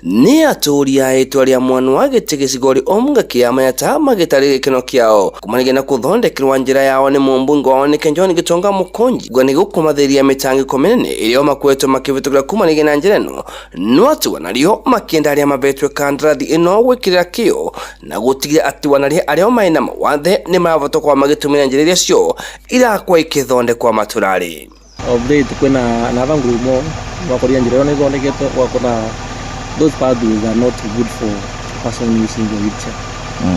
Ni aturia etwa ria mwana wa Gĩtĩ gĩcigori omunga kia Manyata magĩtarĩ gĩkeno kiao kumanĩge na kuthondekerwa njĩra yao ni mumbunge wao ni John Gitonga Mukonji gwa ni gukumatheria mitangiko minene iria makwetwo makĩvĩtũkĩra kumanĩge na njĩra ĩno no atiwa nario makĩenda arĩa mabetwe kandarathi ĩno gwĩkĩrĩra kĩo na gũtigĩra ati wanaria arĩa maina mawathe ni maravatwo kwa magĩtũmĩra njĩra iria cio irakwa ikĩthondekwa maturari. Obdate kwena na vangumo wakoria njira yone thondeketwo wakona those pathways are not good for a person using the wheelchair.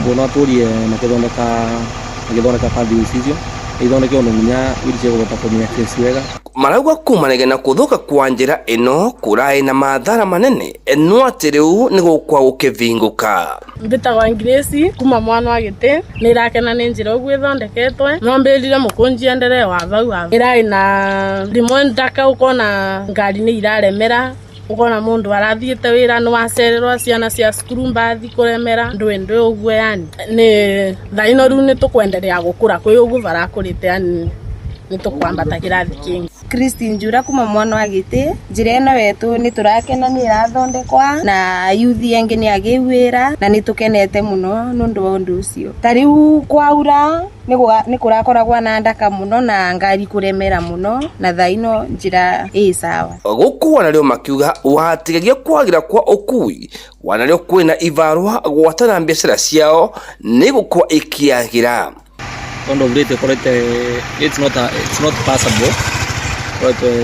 Bona turi na kethondeka pathways icio ithondeke ono munya wheelchair gota kumenya kesi wega. Marauga kumanege na kuthuka kwa njira ino kurai na madhara manene no atiriu ni gukwa gukivinguka. Mbitagwa Grace kuma mwana wa Gite nirakena ni njira ugu ithondeketwe nombirire mukunji endere wa vau irai na rimwe ndaka ukona ngari ni iraremera ukona mundu arathiite wira no acererwa ciana cia cukuru mbathi kuremera ndwende ugu yani ni thaino riu ni tukwenderea gukura kwi ugu barakurite yani ni tukwambata kirathi kingi. Christine Njura kuma mwana wa Gite njira eno wetu ni turakena ni irathondekwa na youth yengi ni agiwira na ni tukenete muno nundu wa undu ucio. Tariu kwaura ni kurakoragwa na ndaka muno na ngari kuremera muno na thaino njira sawa. Gukuwa nario makiuga watigagia kwagira kwa ukui wanario kwina ivarwa gwatana biashara ciao ni gukwa ikiagira. Kondo brete korete it's not passable.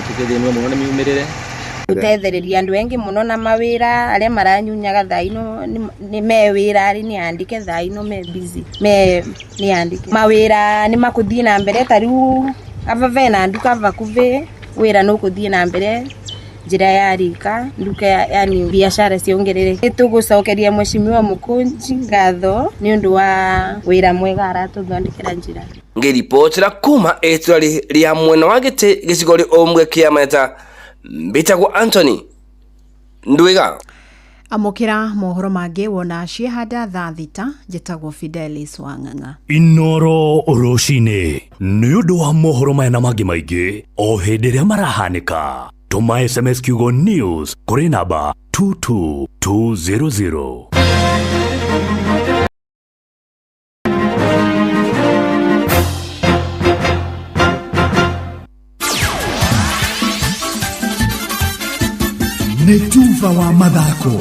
Tukithini muno ni miumirire gutethereria andu engi muno na mawira aria maranyunyaga thaino ni mewira ari ni andike thaino me busy me ni andike mawira ni makuthii na mbere tariu avave na nduka vakuve wira no kuthii na mbere njira ya rika nduka yani biashara ciongerere tugucokeria mheshimiwa Mukunji ngatho ni undu wa wira mwega aratuthondekera njira. Ngiripotera kuma etwari ria mwena wa Gite gicigori omwe kia Mayata mbitagwo Anthony Ndwiga. Amukira mohoro mangĩ wona ciehanda thaa thita njĩtagwo Fidelis Wang'ang'a. Inoro rucini nĩ ũndũ wa mohoro maya na mangĩ maingĩ o hĩndĩ ĩrĩa marahanĩka. Tuma SMS kiugo news kũrĩ namba 22200. Nĩ Tuva wa mathako.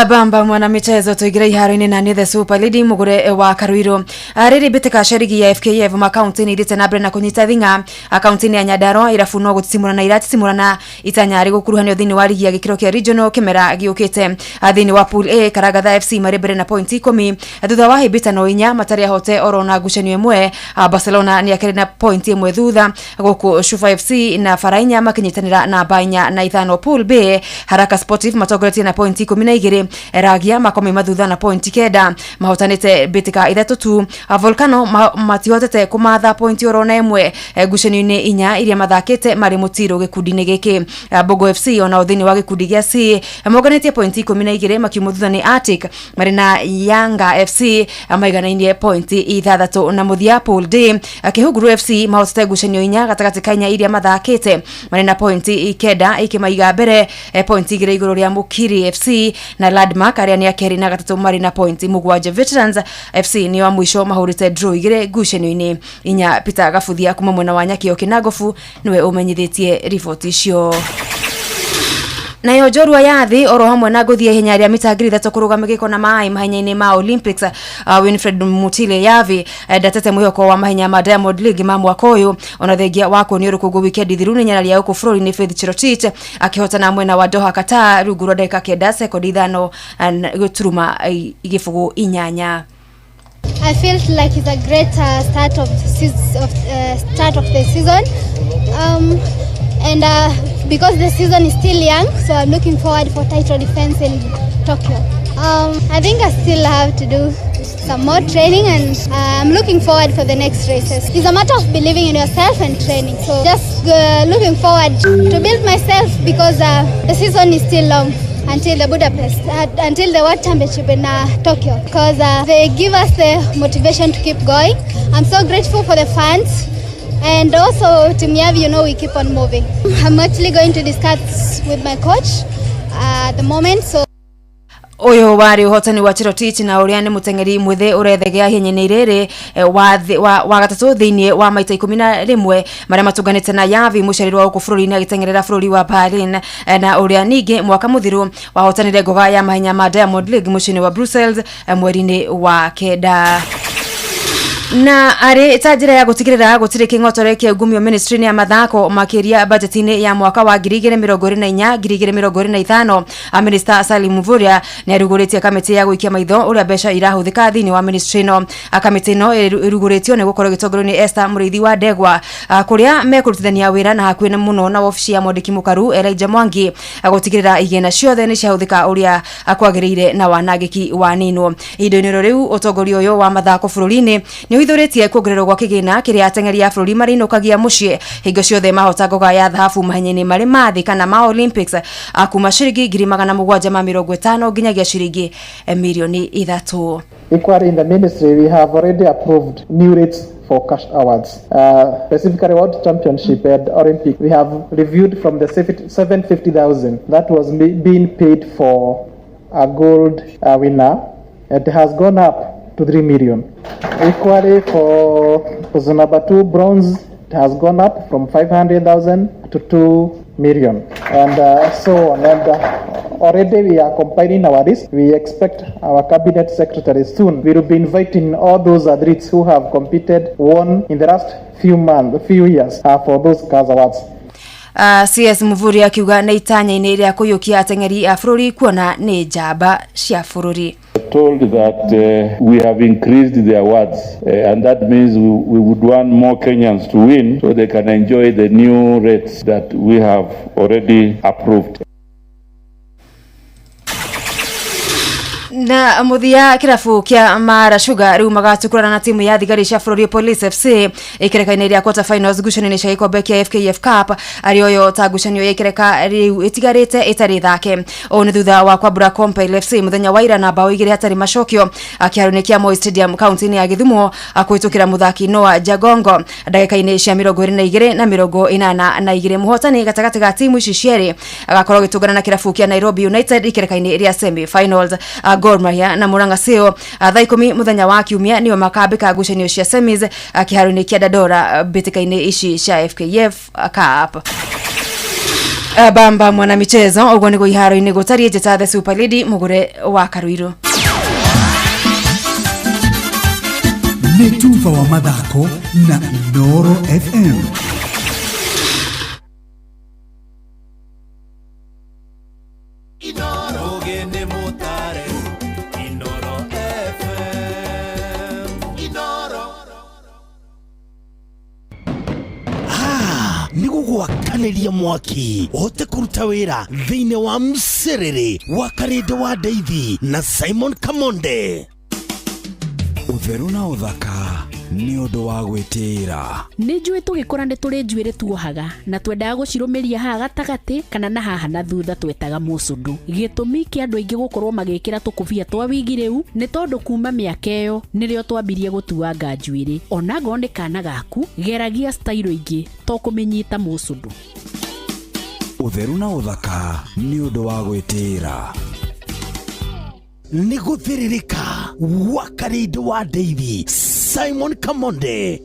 Bamba mwana michezo tuigira iharo-ini na ni the Super League mugure wa Karuiro riri bitika sharigi ya FKF makaunti-ini irite na mbere na kunyita thinga akaunti-ini ya Nyandarua irafunwo gutisimura na iratisimura na itanyari gukuruhanio thini wa ligi ya gikiro kia regional kimera giukite thini wa pool A Karagatha FC mari mbere na pointi 10 thutha wa hibitano inya matari hote oro na gucanio imwe Barcelona ni akiri na pointi imwe thutha guku Shufa FC na Farainya makinyitanira na Bainya na ithano. Pool B Haraka Sportive matogoretie na pointi 12 Ragia makomi mathutha na pointi 9 mahotanite bitika ithatu tu Volcano matihotete kumatha pointi oro na imwe gucanio-ini inya iria mathakite mari mutiro gikundi-ini giki. Bogo FC ona uthini wa gikundi gia C moganitie pointi 12 makiumuthutha ni Arctic mari na Yanga FC maiganainie pointi ithathatu na muthia. Pool D Kihuguru FC mahotete gucanio inya gatagati ka inya iria mathakite mari na pointi 9 ikimaiga mbere pointi 2 iguru ria Mukiri FC na Landmark aria ni akeri na gatatu mari na pointi mugwanja. Veterans FC ni wa mwisho mahurite draw igire gucanio-ini inya. Peter Gafuthia kuma mwena wa Nyakio Kinagofu niwe umenyithitie riboti icio. Nayo njorua ya thi oro hamwe na nguthie ihenya ria mita 3 kurugama giko na mai mahenya-ini ma Olympics Winfred Mutile Yavi ndatete mwihoko wa mahenya ma Diamond League ma mwaka uyu ona thengia wako ni urukugu weekend thiru nyana ria uko Florida ni Faith Cherotich akihotana mwena wa Doha Qatar ruguru dakika kenda sekondi ithano guturuma igifugu inyanya. I felt like it's a great start of the season, and because the season is still young, so I'm looking forward for title defense in Tokyo. I think I still have to do some more training, and I'm looking forward for the next races. It's a matter of believing in yourself and training. So just looking forward to build myself because the season is still long. Until the World Championship in Tokyo, because they give us the motivation to keep going. I'm so grateful for the fans, and also to Miyavi, we keep on moving. I'm actually going to discuss with my coach at the moment. So Oyo wari uhotani wa Cherotich na uria ni mutengeri mwithe urethegea hienya-ini iriri wa gatatu thiini wa maita 11 maria matuganite na Yavi mucerirwa uko bururi-ini agitengerera bururi wa Berlin na uria ningi mwaka muthiru wahotanire ngoga ya mahenya ma Diamond League mucini wa Brussels mweri-ini wa kenda. na arĩ ta njĩra ya gũtigĩrĩra gũtirĩ kĩng'otore kĩa ngumio ministry ya mathako makĩria budget-inĩ ya mwaka wa 2024-2025 Minister Salim Mvurya nĩ arugũrĩtie kamĩtĩ ya gũikia maitho ũrĩa mbeca irahũthĩka thĩinĩ wa ministry no. Kamĩtĩ ĩno ĩrugũrĩtio nĩ gũkorwo gĩtongorio nĩ Esther Mũrĩithi wa Ndegwa kũrĩa mekũrutithania wĩra na hakuhĩ mũno na ofici ya mwandĩki mũkaru Elijah Mwangi gũtigĩrĩra igĩna ciothe nĩ ciahũthĩka ũrĩa kwagĩrĩire na wanangĩki wa nino. Indo-inĩ rĩu ũtongoria ũyũ wa mathako bũrũri-inĩ nĩ ũhithũrĩtie kuongererwo gwa kĩgĩna kĩrĩa ateng'eri a bũrũri marĩinũkagia mũciĩ hingo ciothe mahota ngoga ya thahabu mahenya-inĩ marĩ mathĩ kana ma Olympics kuma ciringi 750 nginyagia ciringi milioni 3. Equally in the ministry, we have already approved new rates for cash awards. Specifically World Championship and Olympic, we have reviewed from the 750,000 that was being paid for a gold winner. It has gone up to 3 million. Equally for position number 2, bronze, it has gone up from 500,000 to 2 million, and so on. And already we are compiling our list. We expect our cabinet secretary soon. We will be inviting all those athletes who have competed, won in the last few years for those CAS awards. CS Mvurya akiuga nĩ itanya-inĩ rĩa kũiyũkia ateng'eri a bũrũri kuona nĩ njamba cia bũrũri. Told that we have increased the awards and that means we would want more Kenyans to win so they can enjoy the new rates that we have already approved. Na muthia kirafu kia Mara Sugar riu magatukurana na timu ya thigari cia bũrũri Police FC ikereka-inĩ rĩa quarter finals ngucanio-inĩ cia gĩkombe kĩa FKF Cup arĩoyo ta ngucanio ya ikereka riu itigarĩte itarĩ thake. O nĩ thutha wa kwambura Compile FC muthenya wa ira na bao 2 hatarĩ macokio akĩharũinĩ kĩa Moi Stadium kaunti-inĩ ya Githumo akũhĩtũkĩra muthaki Noah Jagongo ndagĩka-inĩ cia 22 na 82 muhotani gatagatĩ ga timu ici cierĩ agakorwo gĩtũngana na kirafu kia Nairobi United ikereka-inĩ rĩa semi finals. Gor Mahia na Murang'a Seal thaa 10 muthenya wa kiumia nĩo makambĩka ngucanio cia semis kĩharo-inĩ kĩa Dandora mbĩtĩka-inĩ ici cia FKF Cup. Bamba mwana michezo ũguo nĩguo iharo-inĩ gũtariĩ njata the Super Lady Mugure wa Karuiro. Nĩ tufa wa mathako na Inooro FM. Nĩgũgwakanĩria mwaki ote kũruta wĩra thĩinĩ wa Mserere wa Karede wa Deithi na Simon Kamonde. Ũtheru na ũthaka nĩ ũndũ wa gwĩtĩĩra. Nĩ njũĩ tũgĩkũra nĩ tũrĩ njuĩrĩ tuohaga na twendaga gũcirũmĩria haha gatagatĩ kana na haha na thutha twetaga mũcũndũ. Gĩtũmi kĩa andũ aingĩ gũkorwo magĩkĩra tũkũbia twa wigi rĩu nĩ tondũ kuma mĩaka ĩyo nĩrĩo twambirie gũtuanga njuĩrĩ. Ona ngorwo nĩ kana gaku geragia style ingĩ to kũmĩnyita mũcũndũ. Ũtheru na ũthaka nĩ ũndũ wa gwĩtĩĩra. Nĩgũthĩrĩrĩka wa Karede wa Deithi Simon Kamonde.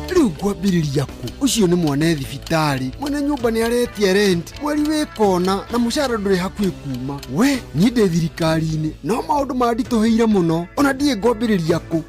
Rĩu ngwambĩrĩria ku ũcio nĩ mwana thibitarĩ mwene nyũmba nĩ aretie rent mweri wĩkona na mũcara ndũrĩ hakuhĩ kuma we niĩ ndĩ thirikari-inĩ no maũndũ manditũhĩire mũno ona ndiĩ ngwambĩrĩria ku.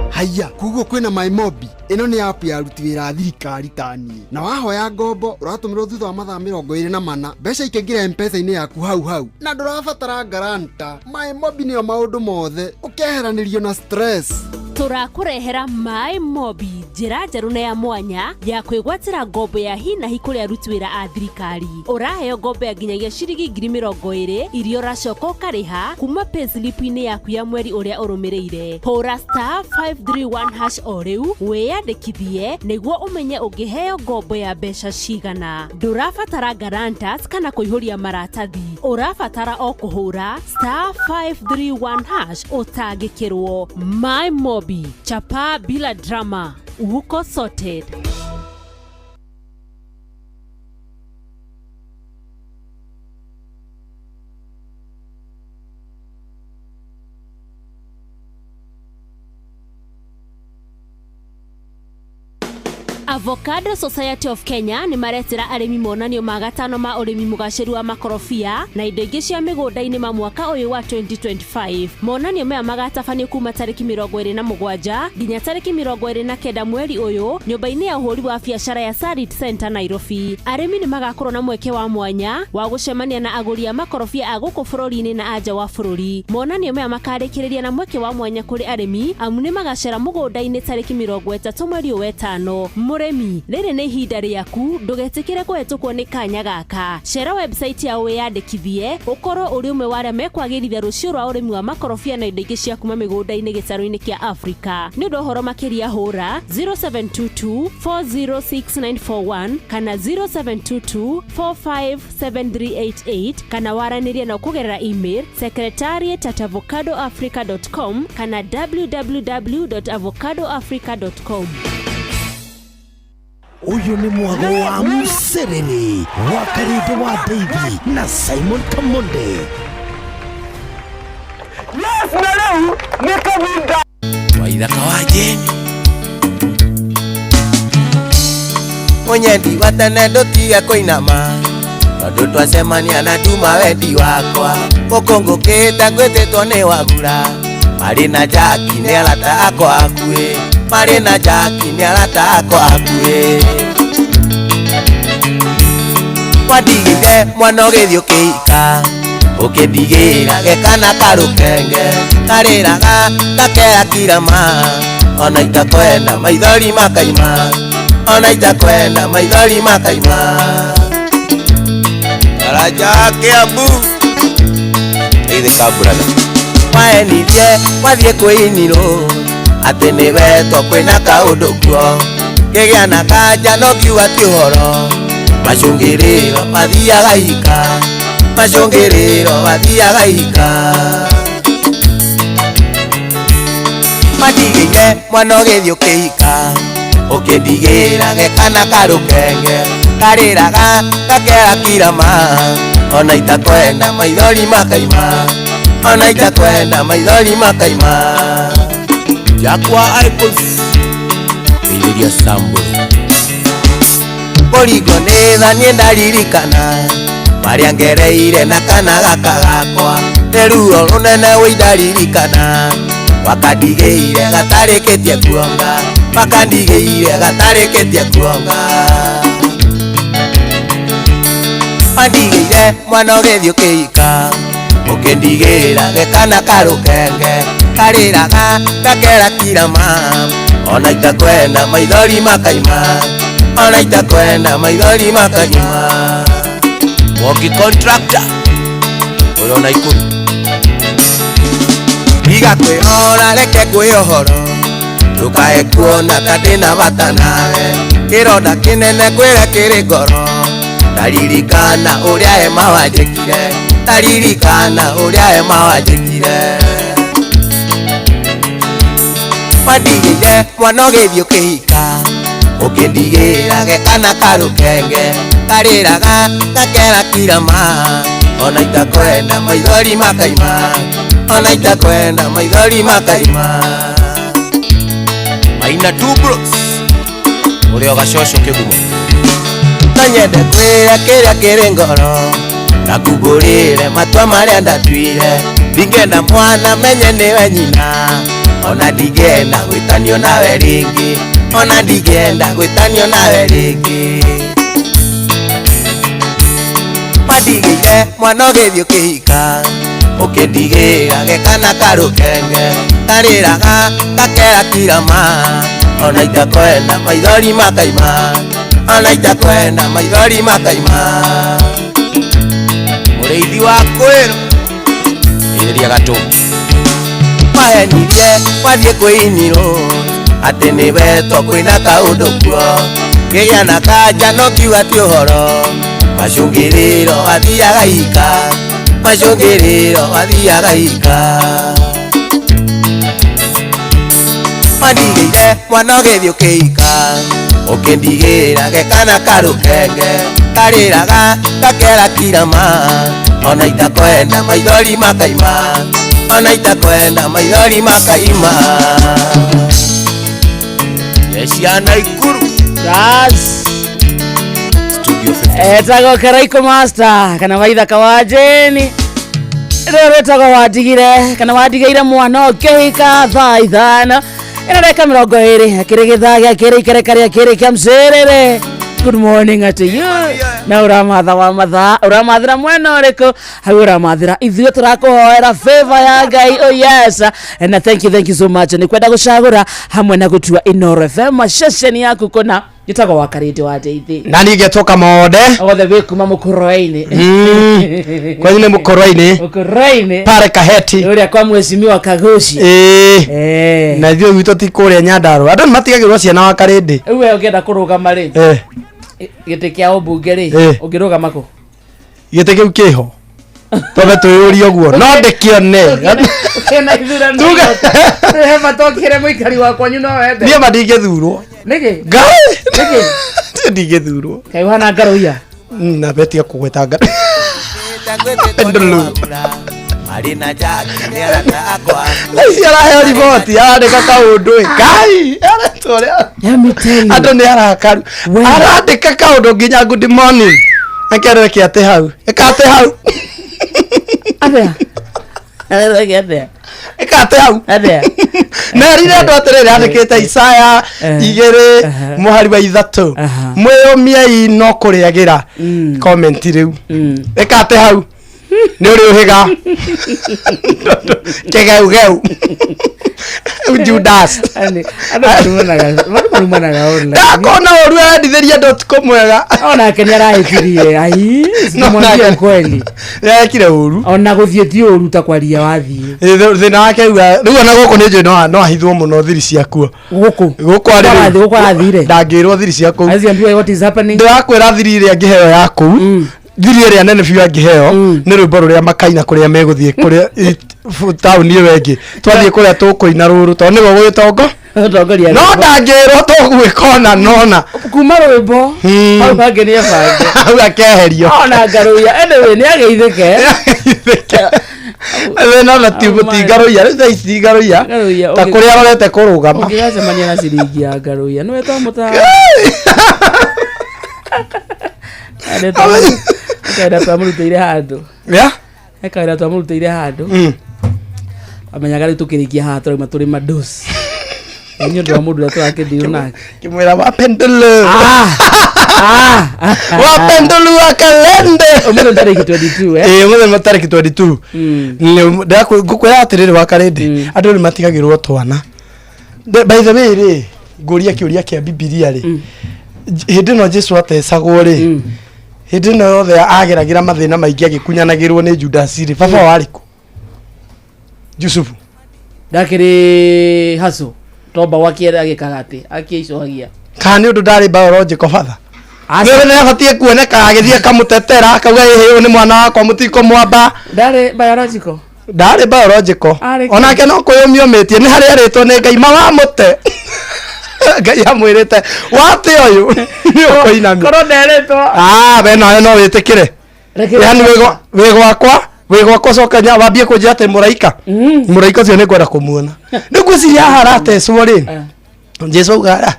Haya kuguo kwĩna MyMobi ĩno nĩ app ya aruti wĩra a thirikari taniĩ na wahoya ngombo ũratũmĩrwo thutha wa mathaa 24 mbeca ikaingĩra M-Pesa-inĩ yaku hau na ndũrabatara garanta. MyMobi nĩyo maũndũ mothe ũkeheranĩrio na stress. Tũrakũrehera MyMobi njĩra njerũ na ya mwanya ya kwĩgwatĩra ngombo ya hi na hi kũrĩ aruti wĩra a thirikari. Ũraheo ngombo ya nginyagia ciringi 20,000 iria ũracoka ũkarĩha kuma payslip-inĩ yaku ya mweri ũrĩa ũrũmĩrĩire. Hũra *531# o rĩu wĩyandĩkithie nĩguo ũmenye ũngĩheo ngombo ya mbeca cigana. Ndũrabatara guarantors kana kũihũria maratathi. Ũrabatara o kũhũra *531# ũtangĩkĩrwo. MyMobi chapa bila drama uko sorted. Avocado Society of Kenya ni maretira arimi monanio magatano ma urimi mugaciru wa makorofia na indo ingi cia migunda-ini ma mwaka uyu wa 2025. Monanio maya magatabanio kuma tariki 27 nginya tariki 29 mweri uyu nyumba-ini ya uhuri wa biashara ya Sarit Center Nairobi. Arimi ni magakorwo na mweke wa mwanya wa gucemania na aguri a makorofia a guku bururi-ini na anja wa bururi. Monanio maya makarikiriria na mweke wa mwanya kuri arimi amu ni magacera mugunda-ini tariki 30 mweri wa 5. Muremi, riri ni ihinda riaku, ndugetikire kuhetukwo ni kanya gaka. Cera website ya wiyandikithie ukorwo uri umwe wa aria mekwagirithia rucio rwa urimi wa makorofia na indo ingi cia kuma migunda-ini gicaro-ini kia Africa. Ni undu horo makiria hura 0722 406941 kana 0722457388 kana waranirie na kugerera email secretariat@avocadoafrica.com kana www.avocadoafrica.com. Uyu ni mwago wa Musereri wa Karinde wa David na Simon Kamonde. Yes, na leo nikabinda waithaka wa jeni mwenyendi watene ndotiga kuinama tondu twacemania na nduma wendi wakwa gukungukite ngwititwo ni wagura mari na jaki ni arata akwa akue mari na jaki ni arata akwa akue wadigire mwana ugithio kihika ukindigira gekana karukenge kariraga gakera kirama ona itakwenda maithori makaima ona itakwenda maithori makaima araja kiambu ithi kaburana waenirie wathie kwiniro ati ni wetwo kwina kaundu kuo ngigia na kanja no kiuga ti uhoro macungiriro mathiaga hika macungiriro mathiaga hika matigire mwana ugithio kihika ukindigira gekana karukenge kariraga gakera kirama ona itakwenda maithori makaima ona itakwenda maithori makaima jakwa icons iliria sambo Korigo nitha nie ndaririkana maria ngereire na kana gaka gakwa neruo runene wĩndaririkana wakandigeire gatarĩkĩtie kuonga wakandigeire gatarĩkĩtie kuonga wandigeire mwana ũgĩthiĩ ũkĩhika ũkĩndigĩra gekana karũkenge karĩraga gakera kirama ona itakwenda maithori makaima ona itakwenda maithori makaima Moki contractor Urona ikuru Iga kwihora reke kwihoro Ndukae kuona tandina bata nawe Kironda kinene kwire kiri ngoro Ndaririkana uria ema wanjikire Ndaririkana uria ema wanjikire Wandigire mwana ũgĩthiĩ ũkĩhika Ũkĩndigĩra gekana karũkenge karĩraga gakera kirama ona itakwenda maithori makaima ona itakwenda maithori makaima Maina two bros ũrĩa ũgacocwo kĩgumo nonyende kwĩra kĩrĩa kĩrĩ ngoro na kumbũrĩre matua marĩa ndatuire ndingenda mwana menye nĩwe nyina ona ndingenda gwĩtanio nawe rĩngĩ ona ndingenda gwĩtanio nawe rĩngĩ wandigĩire mwana ũgĩthiĩ ũkĩhika ũkĩndigĩra gekana karũkenge karĩraga gakera kirama ona itakwenda maithori makaima ona itakwenda maithori makaima mũrĩithi wa kwĩrwo ĩrĩria gatũngĩ mahenirie wathiĩ kwĩinirwo atĩ nĩ wetwo kwĩna kaũndũ kuo ngĩgĩa na kanja no kiuga ti ũhoro macũngĩrĩro wathiaga hika macũngĩrĩro wathiaga hika wandigĩire mwana ũgĩthiĩ ũkĩhika ũkĩndigĩra gekana karũkenge karĩraga gakera kirama ona itakwenda maithori makaima ona itakwenda maithori makaima Ciana ikuru Das etago Karaiko Master kana waitha kawajeni etago wadigire kana wadigeire mwana okehika thaa ithano inareka 20 akirigithagia kirikaria kirikia mserere. Good morning at you. Na uramatha wa matha uramathira mwena uriko hau uramathira ithuĩ turakuhoera favor ya Ngai. Oh yes, and thank you so much. Ni kwenda gucagura hamwe na gutua Inoro FM session yaku kuna gitago wakarite wa teithi na ningetoka mode othe wikuma mukoroini kwa nini mukoroini pare Kaheti uria kwa mweshimiwa Kagushi na thio wito ti kuria Nyandarua andu matigagirwo ciana wa karindi uwe ukienda kurugama ri gite kia obunge ri ungirugama ko gite kiu kiho tobe tuyurio guo no ndikione kena ithura tuga hema tokire muikari wakwa nyuno wende nie madingethurwo niki niki ndingethurwo kai wana ngaruia na betia kugweta pendulu Marina Jack nĩaraka akwa Ciara he riboti arandĩka kaũndũ Ngai aratũria andũ nĩarakaru arandĩka kaũndũ nginya good morning akereke ate hau ekate hau athea ekate hau nerire andũ atĩrĩrĩ andĩkĩte Isaya 2 mũhari wa 3 mwĩyũmiei no kũrĩagĩra comment rĩu ekate hau nĩ ũrĩ ũhĩga kegeu Judas ndakona ũru endithĩria .com onake nĩarahĩtirie ai mwambie kweli ekire ũru ona gũthiĩ ti ũru ta kwaria wathiĩ thĩna wake rĩu ona gũkũ nĩ njũĩ no ahithwo mũno thiri ciakuo gũkũ arathire ndangĩrwo thiri ciakuo what is happening ndĩrakwĩra thiri ĩrĩa ngĩheo yaku thiri ĩrĩa nene biũ angĩheo nĩ rwĩmbo rũrĩa makaina kũrĩa megũthiĩ kũrĩa taũni ĩyo ĩngĩ twathiĩ kũrĩa tũkũina rũrũ tondũ nĩguo gwĩtongo no ndangĩrwo tũgwĩkona nona kuma rwĩmbo hau hangĩ nĩ ebange hau akeherio ona ngaruia anyway nĩ ageithĩke no na ti ngaruia rĩu thaa ici ngaruia ta kũrĩa arorete kũrũgama ũngĩgacemania na ciringi ya ngaruia nĩwe twamũtaha ekaira twamũrutĩire handũ ekaira twamũrutĩire handũ amenyaga rĩu tũkĩrĩkia haha tũrauma tũrĩ madosi nĩ ũndũ wa mũndũ ũrĩa tũrakĩndiru nake kĩmwĩra wa pendulu wa pendulu wa kalende ũmũthĩ tarĩki 22 ũmũthĩ tarĩki 22 ngũkwĩra atĩrĩrĩ wa kalende andũ nĩ matigagĩrwo twana by the way rĩ ngũria kĩũria kĩa Bibilia rĩ hĩndĩ ĩno Jesũ atecagwo rĩ hĩndĩ ĩno yothe ageragĩra mathĩna maingĩ agĩkunyanagĩrwo nĩ Judas rĩ baba warĩkũ Yusufu ndakĩrĩ haso tomba wakiera agĩkaga atĩ akĩicohagia kana nĩ ũndũ ndarĩ biological father nĩ abatie kuoneka agĩthiĩ kamũtetera akauga ĩhĩ nĩ mwana wakwa mũtiko mwamba ndarĩ biological onake no kwĩyũmiũmĩtie nĩ harĩa rĩtwo nĩ Ngai mawa mũte Ngai amwĩrĩte wate ũyũ nĩ ũkũinamia korwo nderĩtwo we nawe no wĩtĩkĩre yani wĩ gwakwa coka wambie kũnjĩra atĩ mũraika ũcio nĩ ngwenda kũmuona nĩ ngwĩciria haha aratecwo rĩ Jesũ auga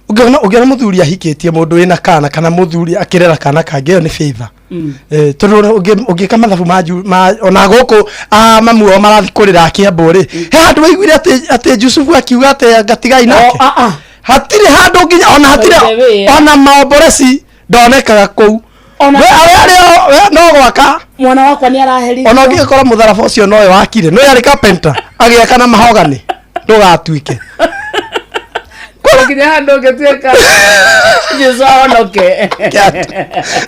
ũngĩona mũthuri ahikĩtie mũndũ wĩna kana kana mũthuri akĩrera kana kangĩ ĩyo nĩ favor tondũ ũngĩka mathabu ona gũkũ mamu ao marathi kũrĩra akĩambwo rĩ he handũ waiguire atĩ Yusufu akiuga atĩ gatigai nake hatirĩ handũ nginya ona hatirĩ ona maomboreci ndonekaga kũu no gwaka mwana wakwa nĩ araherithio ona ũngĩkora mũtharaba ũcio nowe wakire no yarĩ carpenter agĩaka na mahogany ndũgatuĩke nginya handũ ũngĩtuĩka Jesũ ahonoke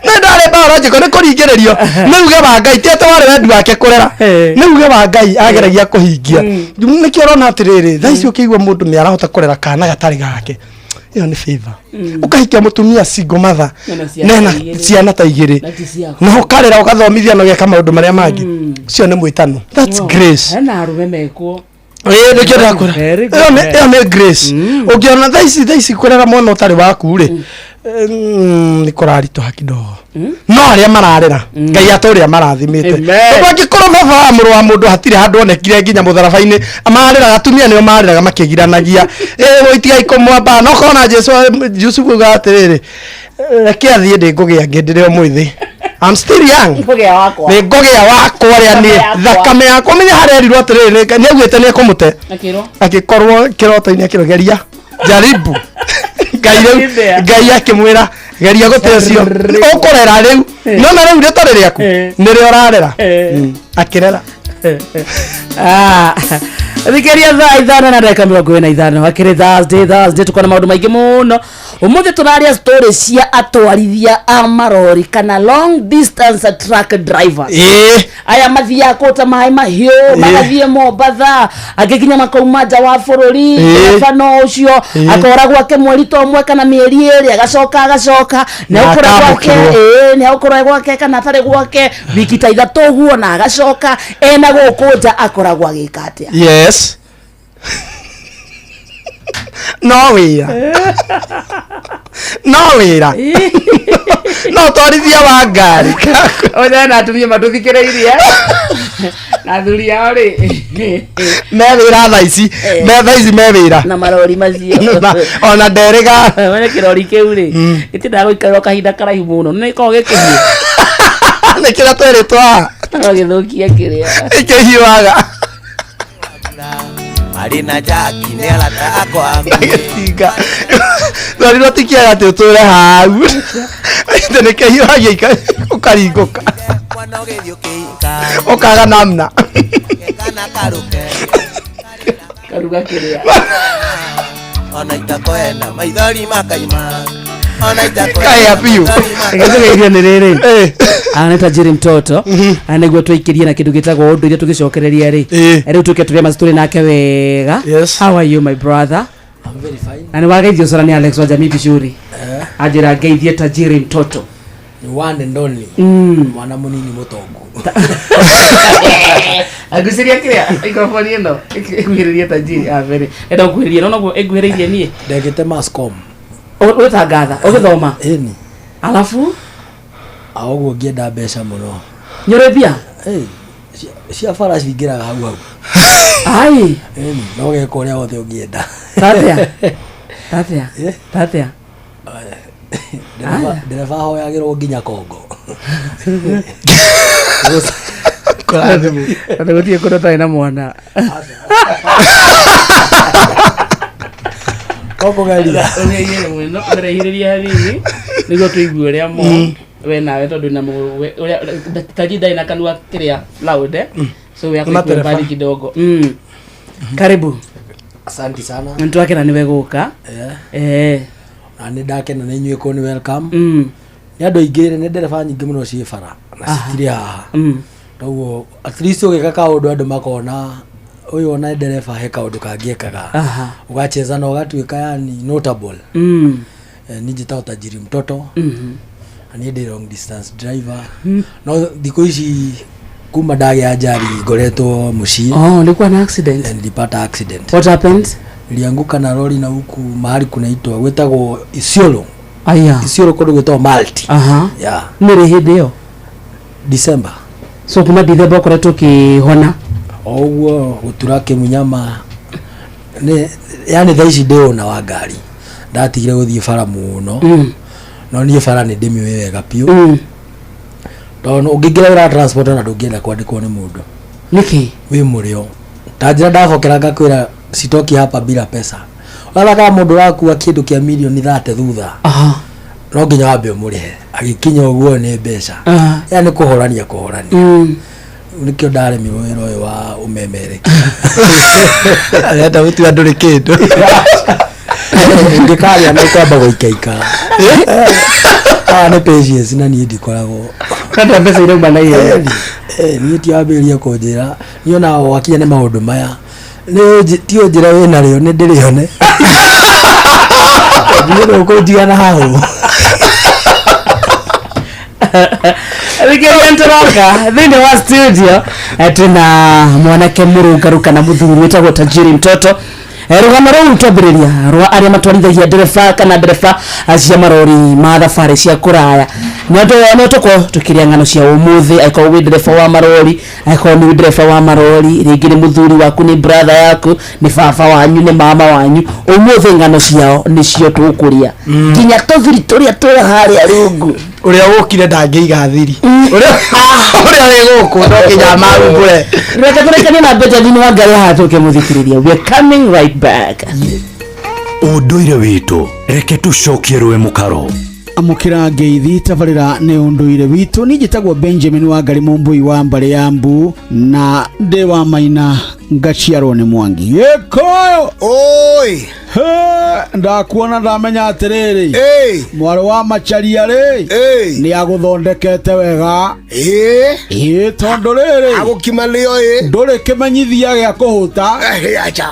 nĩ ndarĩ biological nĩ kũringĩrĩrio nĩ uge wa Ngai tiete warĩ wendi wake kũrera nĩ uge wa Ngai ageragia kũhingia nĩkĩo ũrona atĩrĩrĩ thaa ici ũkĩigua mũndũ nĩ arahota kũrera kana gatarĩ gake ĩyo nĩ favor ũkahikia mũtumia single mother nena ciana ta igĩrĩ na ũkarera ũgathomithia na ũgeka maũndũ marĩa mangĩ ũcio nĩ mwĩtano that's grace hena arũme mekwo Nĩkĩo ndakũra. Ĩyo nĩ Grace. Ũngĩona thaa ici kũrera mwana ũtarĩ waku rĩ, nĩ kũraritũha kidogo. No arĩa mararera Ngai atũrĩa marathimĩte. Angĩkorwo baba wa mũrũ wa mũndũ hatirĩ handũ onekire nginya mũtharabainĩ amareraga atumia nĩo mareraga makĩgiranagia. Gũitiga ikomwamba no kona Yusufu gatĩrĩrĩ. Reke athiĩ ndĩngũgĩa ngĩndĩrĩ mũthĩ. I'm still young. Ngũgĩa wakwa. Nĩ ngũgĩa wakwa rĩa nĩ thakame yakwa menya harerirwo atĩrĩrĩ nĩ augĩte nĩ ekũmũte. Agĩkorwo kĩroto-inĩ akĩrogeria jaribu. Ngai akĩmwĩra geria gũte ũcio ũkũrera rĩu no na rĩu rĩtarĩ rĩaku nĩrĩo ũrarera akĩrera. Thikĩria thaa 5:45 akĩrĩ Thursday tukona maũndũ maingĩ mũno. Ũmũthĩ tũraria story cia atwarithia a marori kana long distance truck drivers. Aya mathiaga kũta maĩ mahiũ magathiĩ Mombatha agĩkinya makauma nja wa bũrũri bano ũcio akora gwake mweri to ũmwe kana mĩeri ĩrĩ agacoka na ũkora gwake kana atarĩ gwake wiki ta ithatũ ũguo na agacoka ena gũkũ nja akoragwo agĩka atĩa. Yes. No wĩra. No twarithia wa ngari. Ona na atumia matũthikĩrĩirie. Na thuri yao rĩ. Me wĩra thaa ici me wĩra. Na marori macio. Ona nderega. Wene kĩrori kĩu rĩ. Gĩtindaga gũikara kahinda karaihu mũno. Nĩ gĩkoragwo gĩkĩhiũ. Nĩ kĩrĩa twĩrĩtwo. Gĩthũkia kĩrĩa. Gĩkĩhiũaga. Marina Jackie nĩ arata akwa Gĩtinga. Nĩ rĩtikiaga atĩ ũtũre hau. Nĩ kĩhiũagia ũkaringũka. Ũkaga namna. Karuga kĩrĩa. Ona itakwenda maithori makaima. Kaya piu. Gĩthũkia nĩ rĩrĩ. Aneta Jerry Mtoto anegwo twaikirie na kindu gitagwo undu iria tugicokereria ri rĩu tuke turia mastori nake wega. How are you my brother? I'm very fine. Na ni wageithio sana ni Alex wa Jamii Bishuri ajira geithie ta Jerry Mtoto ni one and only mwana munini mutongo agusiria kiria microphone ino iguhiririe ta Jerry very enda kuhiririe no no iguhiririe nie ndegete mascom utangatha ugithoma eni alafu aogo ngienda mbeca muno nyorethia cia fara cingiraga hau ai no geka uria wothe ungienda tatia ndereba hoyagirwo nginya Kongo Ate gutie kurota ina mwana Kongo garia ngeye mwino ndirehiriria hivi nigo tuigue uria mo we nawe tondu na uria tajida ina kanua kiria loud so we have bali kidogo karibu. Asante sana mtu wake na niwe guka na ni ndake na ninywe ko ni welcome ni andu aingire ni ndereba nyingi muno cie bara na citiri haha toguo at least ugeka kaundu andu makona uyu ona ndereba he kaundu kangiekaga ugacheza na ugatuika yani notable ni njitao Tajiri Mtoto ani ndi long distance driver no thiko ici kuma ndage ajali ngoretwo mucii nilikuwa na accident nilipata accident. What happened? Nilianguka na lori na huku mahali kunaitwa gwetagwo Isiolo. Isiolo kodo gwetagwo Malti. Nire hindi yo December. So kuma December koretwo kihona oguo guturake munyama ne yani thaici ndio na wa ngari ndatigire guthie bara muno no nie bara ni ndimi wega piu no ungigira wira transport na ndungienda kwandikwo ni mundu niki wi murio tajira ndabokera ngakwira sitoki hapa bila pesa wala kama mundu wakua kindu kia milioni 30 thutha no nginya wambe umurihe agikinya uguo ni mbeca yani kuhorania nikio ndare miwiro uyu wa umemereki arenda gutu andu ri kindu ngikaria no kwamba guikaika ne pages na ni ndikoragwo kada mbeca irauma na ihe ni tiambiria kunjira niona wakinya ne maundu maya ni tio njira wina rio ni ndirione ni ro ko diana hau Rikiantroka thini wa studio tuna mwanake murugaruka na muthuri wetagwo Tajiri Mtoto. Rugano rũu twambĩrĩria rwa arĩa matwarithagia ndereba kana ndereba cia marori ma thabarĩ cia kũraya. No tũkorwo tũkĩrĩa ng'ano cia ũmũthĩ, akorwo wĩ ndereba wa marori, akorwo nĩ ndereba wa marori, rĩngĩ nĩ mũthuri waku, nĩ brother yaku, nĩ baba wanyu, nĩ mama wanyu. Ũmũthĩ ng'ano ciao nĩcio tũkũria. Nginya tũthiri tũrĩa twĩ harĩa rungu. Ũrĩa wokire ndangĩiga thiri. Ũrĩa wĩ gũkũ no kinya marumbũre. Reke tũrekanie na Benjamin Wangari haha tũkĩmũthikĩrĩria. We are coming right back. Ũndũire witũ reke tũcokie rwe mũkaro. Amukira ngeithi tabarĩra nĩ ũndũire witũ. Niĩ njĩtagwo Benjamin Wangari Mũmbui wa Mbare ya Mbu na ndĩ wa Maina ngaciarwo nĩ Mwangi Gĩkũyũ. Oi ndakuona ndamenya atĩrĩrĩ mwarĩ wa Macharia rĩ nĩ agũthondekete wega tondũ rĩrĩ agũkimalio ndũrĩ kĩmenyithia gĩa kũhũta acha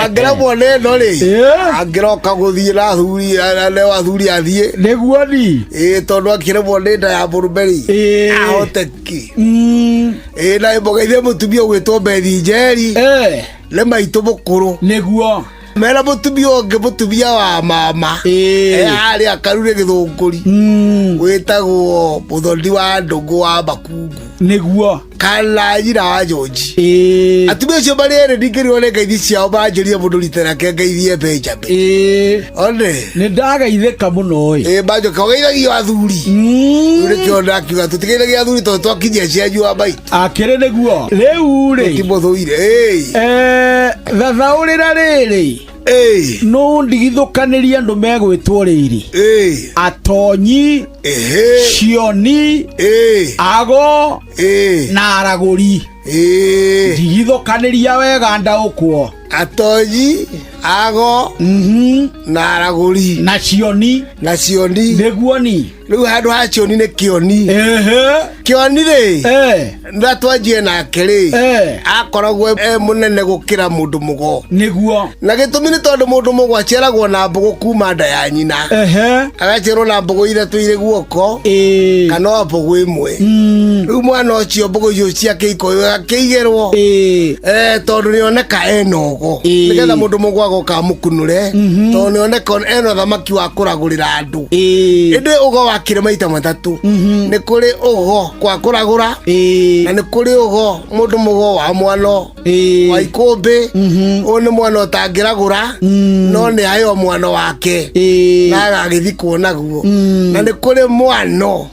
angĩra mwone no rĩ angĩroka gũthiĩ na thuri wa thuri athiĩ nĩguo ni tondũ akĩre mwone nda ya Buruberi ahote ki na mbogeithie mũtumia gwĩtwo Bethi Njeri le maitũ mũkũrũ nĩguo mera mũtumia ũngĩ mũtumia wa mama arĩ akarure gĩthũngũri wĩtagwo Mũthoni wa Ndũngũ wa Makungu nĩguo kana nyina wa George atumia acio marĩ erĩ ndingĩrĩo nĩ ngeithi ciao manjĩrie mũndũ ritera ke ngeithie Benjamin one nĩ ndagaithĩka mũno banjoka ũgeithagio athuri nĩkĩona akiuga tũtigeithagia athuri tondũ twakinyia cianyu wa mai akĩrĩ nĩguo rĩu rĩ timũthũire thathaũrĩra rĩrĩ no ndigithũkanĩria andũ megwĩtwo rĩrĩ Atonyi Cioni Ago na Aragũri ndigithũkanĩria wega ndaũkwo Atonyi Ago na Aragũri na Cioni nĩguo ni rĩu handũ ha Cioni nĩ Kĩoni Kĩoni rĩ ndatwanjie nake rĩ akoragwo mũnene gũkĩra mũndũ mũgo nĩguo na gĩtũmi nĩ tondũ mũndũ mũgo aciaragwo na mbũgũ kuma nda ya nyina agaciarwo na mbũgũ ithatũ irĩ guoko kana mbũgũ ĩmwe rĩu mwana ũcio mbũgũ icio ciake ikoyo akĩigĩrwo tondũ nĩoneka ena ũgo nĩgetha mũndũ mũgo agoka mũkunũre tondũ nĩoneka ena thamaki wa kũragũrĩra andũ ĩndĩ ũgo wakĩre maita matatũ nĩ kũrĩ ũgo kwa kũragũra na nĩ kũrĩ ũgo mũndũ mũgo wa mwano wa ikũmbĩ ũyũ nĩ mwana ũtangĩragũra no nĩ aheo mwana wake na agagĩthikwo naguo na nĩ kũrĩ mwano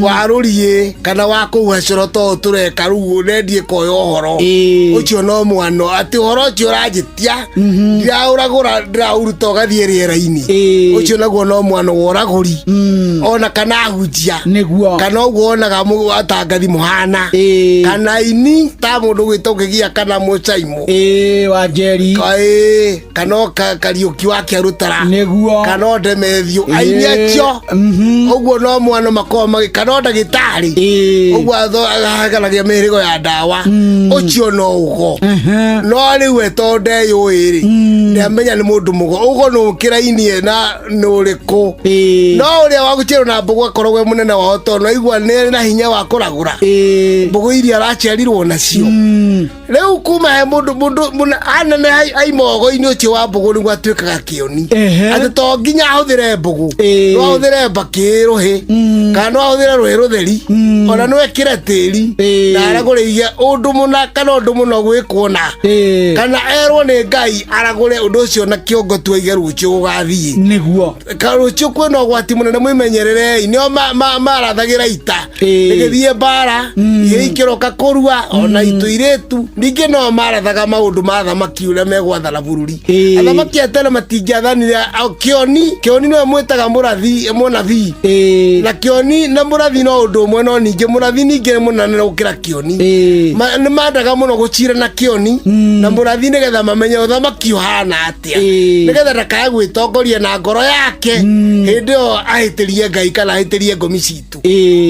wa rũriĩ kana wa kũhuha coro to tũreka rĩu nendie koyo ũhoro ũcio no mwano atĩ ũhoro ũcio ũranjĩtia ndiraũragũra ndĩraũruta ũgathiĩ rĩera-inĩ ũcio naguo no mwano wa ũragũri ona kana ahunjia nĩguo kana ũguo onaga atangathi mũhana kana ini ta mũndũ gwĩtwo Kĩgia kana Mũchaimo wa Njeri kana Kariũki wa Kĩarũtara nĩguo kana Ndemethio aini acio ũguo no mwana makoma kana ndagĩtarĩ ũguo aganagia mĩhĩrĩgo ya ndawa ũcio no ũgo no rĩu wetwo ndeyũĩ-rĩ ndamenya nĩ mũndũ mũgo ũgo no kĩrainie na nũrĩkũ no ũrĩa wagũciarwo na mbũgũ akoragwo mũnene wao tondũ aigua nĩ na hinya wa kũragũra mbũgũ iria araciarirwo nacio rĩu kuma he mũndũ anene aimogo-inĩ ũcio wa mbũgũ nĩguo atuĩkaga Kĩoni atĩ to nginya ahũthĩre mbũgũ no ahũthĩre mbakĩ rũhĩ kana no ahũthĩre rũhĩ rũtheri ona no ekĩre tĩri na aragũrĩige ũndũ mũna kana ũndũ mũno gwĩkwo na kana erwo nĩ Ngai aragũre ũndũ ũcio na kĩongo tuaige rũciũ gũgathiĩ nĩguo rũciũ kwĩna ũgwati mũnene mwĩmenyererei nĩo marathagĩra ita ĩgĩthiĩ mbara ikĩroka kũrua ona itũ irĩtu ningĩ no marathaga maũndũ ma thamaki ũrĩa megwathana bũrũri athamaki atene matingĩathanire Kĩoni nĩwe mwĩtaga mũnathi na Kĩoni na mũrathi no ũndũ ũmwe no ningĩ mũrathi ningĩ nĩ mũnene gũkĩra Kĩoni nĩ mandaga mũno gũcira na Kĩoni na mũrathi nĩgetha mamenye ũthamaki ũhana atĩa nĩgetha ndakae gwĩtongoria na ngoro yake hĩndĩ ĩyo ahĩtĩrie Ngai kana ahĩtĩrie ngomi citũ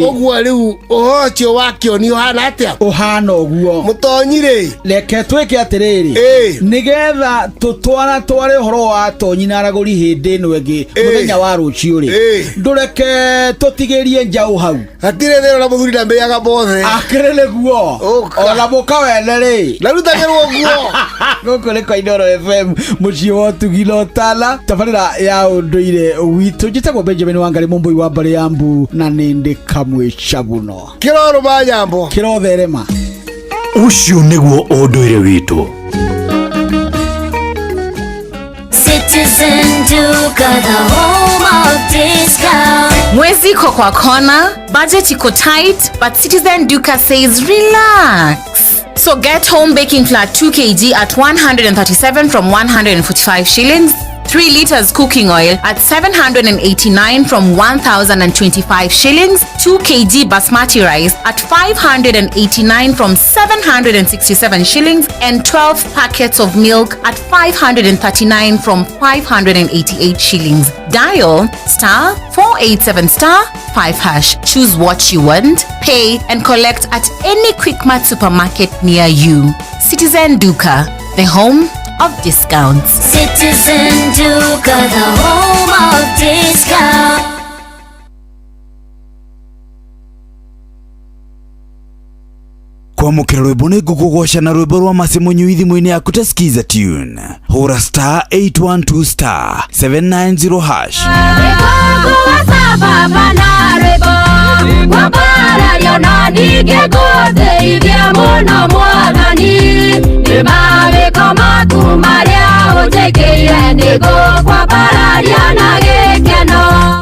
ũguo riu ocio wakio ni ohana atia ohana oguo mutonyire reke tweke atiriri nigetha tutwara tware horo wa tonyi na araguri hindi no engi muthenya wa rucio ri ndureke tutigerie njau hau atire thero na muthuri na mbeyaga bothe akirele guo ona boka wene ri na rutagirwo guo goko le Inooro FM mucio wa tugilo tala tabarira ya unduire witu njitagwo Benjamin Wangari Mumbui wa Mbari Yambu na nindi kamwe shabuno kiroro banyambo kirotherema ucio niguo unduire witu. Citizen Duka, the home of discount. Mwezi iko kwa kona, budget iko tight, but Citizen Duka says relax. So get home baking flour 2 kg at 137 from 145 shillings. 3 liters cooking oil at 789 from 1,025 shillings. 2 kg basmati rice at 589 from 767 shillings. And 12 packets of milk at 539 from 588 shillings. Dial *487*5#. Choose what you want, pay and collect at any Quickmart supermarket near you. Citizen Duka, the home of discounts. Citizen Duka, the home of discounts. kwamukira rwimbo ni ngugugosha na rwimbo rwa Masemunyu ithimu-ini yaku ta skiza tune hura *812*790#.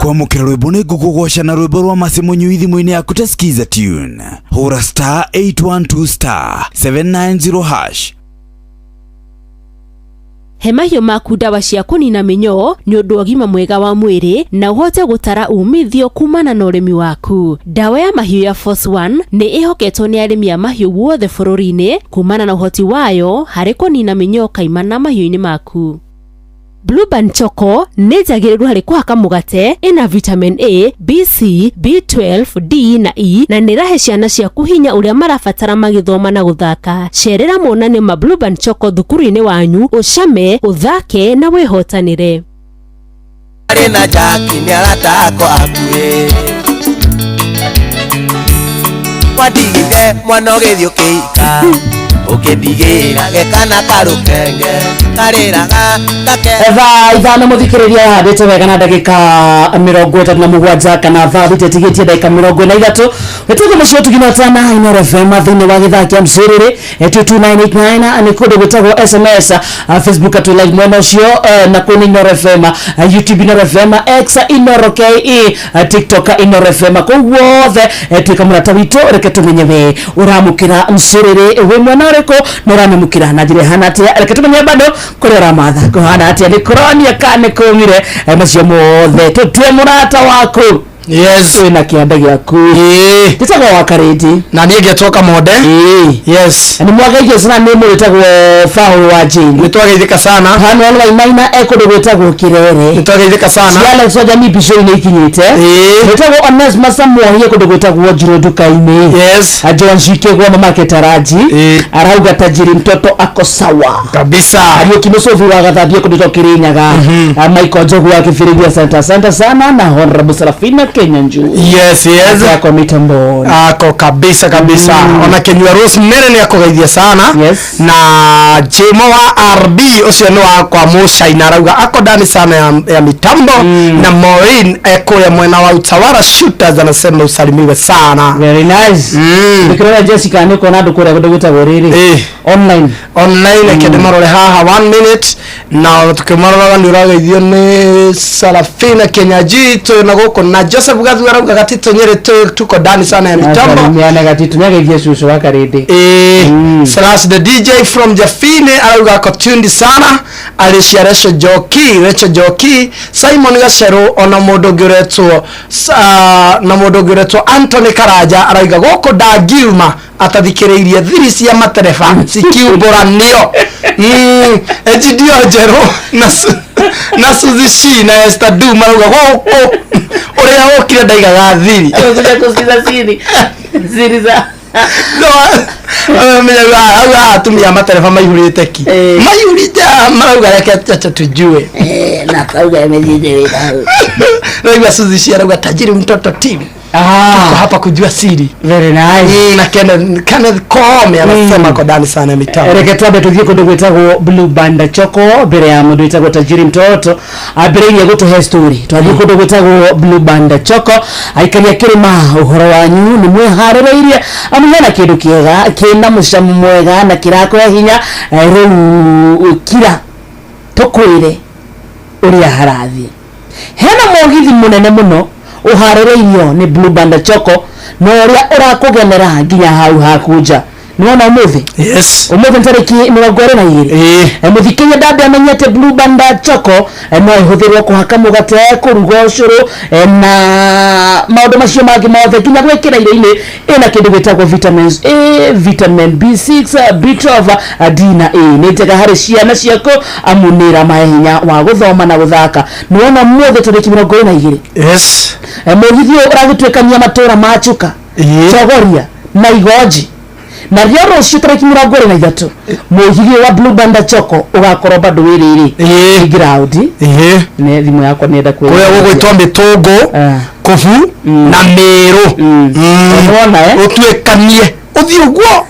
kwamukira rwimbo ni ngugugosha na rwimbo rwa Masemunyu ithimu-ini yaku ta skiza tune hura *812*790#. He mahiũ maku ndawa cia kũnina mĩnyoo nĩ ũndũ ũgima mwega wa mwĩrĩ na ũhote gũtara umithio kumana na ũrĩmi waku. Ndawa ya mahiũ ya Force 1 nĩ ĩhoketwo nĩ arĩmi a mahiũ guothe bũrũri-inĩ kumana na ũhoti wayo harĩ kũnina mĩnyoo kaimana mahiũ-inĩ maku. Blueband Choco nĩ njagĩrĩru harĩ kũhaka mũgate, ĩna vitamin A, B, C, B12, D na E na nĩ ĩrahe ciana ciaku hinya ũrĩa marabatara magĩthoma na gũthaka. Cerera monanio ma Blueband Choco thukuru-inĩ wanyu, ũcame, ũthake na wĩhotanĩre. Arĩ na Jaki nĩ aratako akuĩ wadigire mwana ũgĩthiĩ ũkĩika ukidigera gekana karukenge kariraga gake ithano muthikiriria handite wega na ndagika 37 kana thaa bitigitie ndagika 43 wetuko mucio tuginotana Inooro FM thini wa githakia msiriri 22989 ni kundi gwitagwo SMS Facebook atu like mwena ucio na kuni Inooro FM YouTube Inooro FM X Inooro KE TikTok Inooro FM kogwothe twika murata witu reke tumenye we uramukira msiriri we mwana reko noramemukira na njire hanatia reke tumenye bado kurera matha kuhana atia ni kronia kane kumire macio mothe tutwe murata wako. Yes, na kianda gyaku titagwo wakariti na ndiye getoka mode. Yes, ni mwagaije sana ni mwitagwo Faul wa Jini nitwageithika sana hano alwa imaina eko ndwitagwo kirere nitwageithika sana yale soja ni bisho ni kinyite nitagwo Ones Masamu hiyo ndwitagwo Jiro dukaini. Yes, John Shike kwa mama ketaraji arauga tajiri mtoto ako sawa kabisa aliyo kimosofi wa gathabia kudito kirinyaga Michael Jogu akifirigia asante sana na Honorable Serafina Kenya Njuu. Yes ako mitambo ako kabisa ona Kenya Rose nene ni akogeithia sana. Yes, na Jemo wa RB ucio ni wa kwa Musa inarauga ako ndani sana ya mitambo na Maureen eko ya mwena wa Utawala Shooters anasema usalimiwe sana. Very nice. Nikirora Jessica niko na ndukura kuduguta goriri online ekedemarore haha 1 minute na tukimarora ni urageithio ni Serafina Kenya Jitu na goko na Joseph Gathua arauga gatito nyere tuko ndani sana ya mitambo miana gatito nyageithia susu wakaridi Slash the DJ from Jafine arauga ako tuned sana Alicia Recho Joki Simon Gacero ona mundu ngiretwo na mundu ngiretwo Anthony Karaja arauga goko Gilma atathikiriirie thiri cia materefa cikiumburanio ejidio jero na Suzy C na Esther Du marauga uria ukire ndaigaga thiri kusikiza siri za atumia matereba maihurite ki maihurite marauga reke acha tujue na kauga imejide wida rauga Suzy C arauga tajiri mtoto team hapa kujua siri. Very nice. Na Kenneth Kome anasema kwa ndani sana mitao. Reke twabe tuthie kundu gwetagwo Blue Band Choco mbere ya mundu wetagwo tajiri mtoto ambere gutuhe story. Twathie kundu gwetagwo Blue Band Choco aikaria kirima uhoro wanyu ni mweharĩrĩirie amenya kindu kiega kina mucamu mwega na kirako hinya riu kira tukwire uria harathi hena mugithi munene muno uharĩrĩirio ni Blue Band Choco no uria urakugenera nginya hau hakuja niona umuthi yes umuthi tariki 22 muthikinya ndabe amenyete Blue Band Choco no ihuthirwo kuhaka mugate kuruga ucuru na maundu macio mangi mothe nginya gwikira irio-ini ina kindu gitagwo vitamins A vitamin B6 B12 D na E ni njega hari ciana ciako amunira mahinya wa guthoma na guthaka niona umuthi tariki 22 yes mugithi uragitwekania matura machuka chogoria na igoji na rio rucio tariki 23 mugithi wa Blue Band Choco ugakorwo bado wiriri ground ne thimu yakwa nenda kwira kuya gugwitwa mitungu kufu na miru unaona utwekanie uthi uguo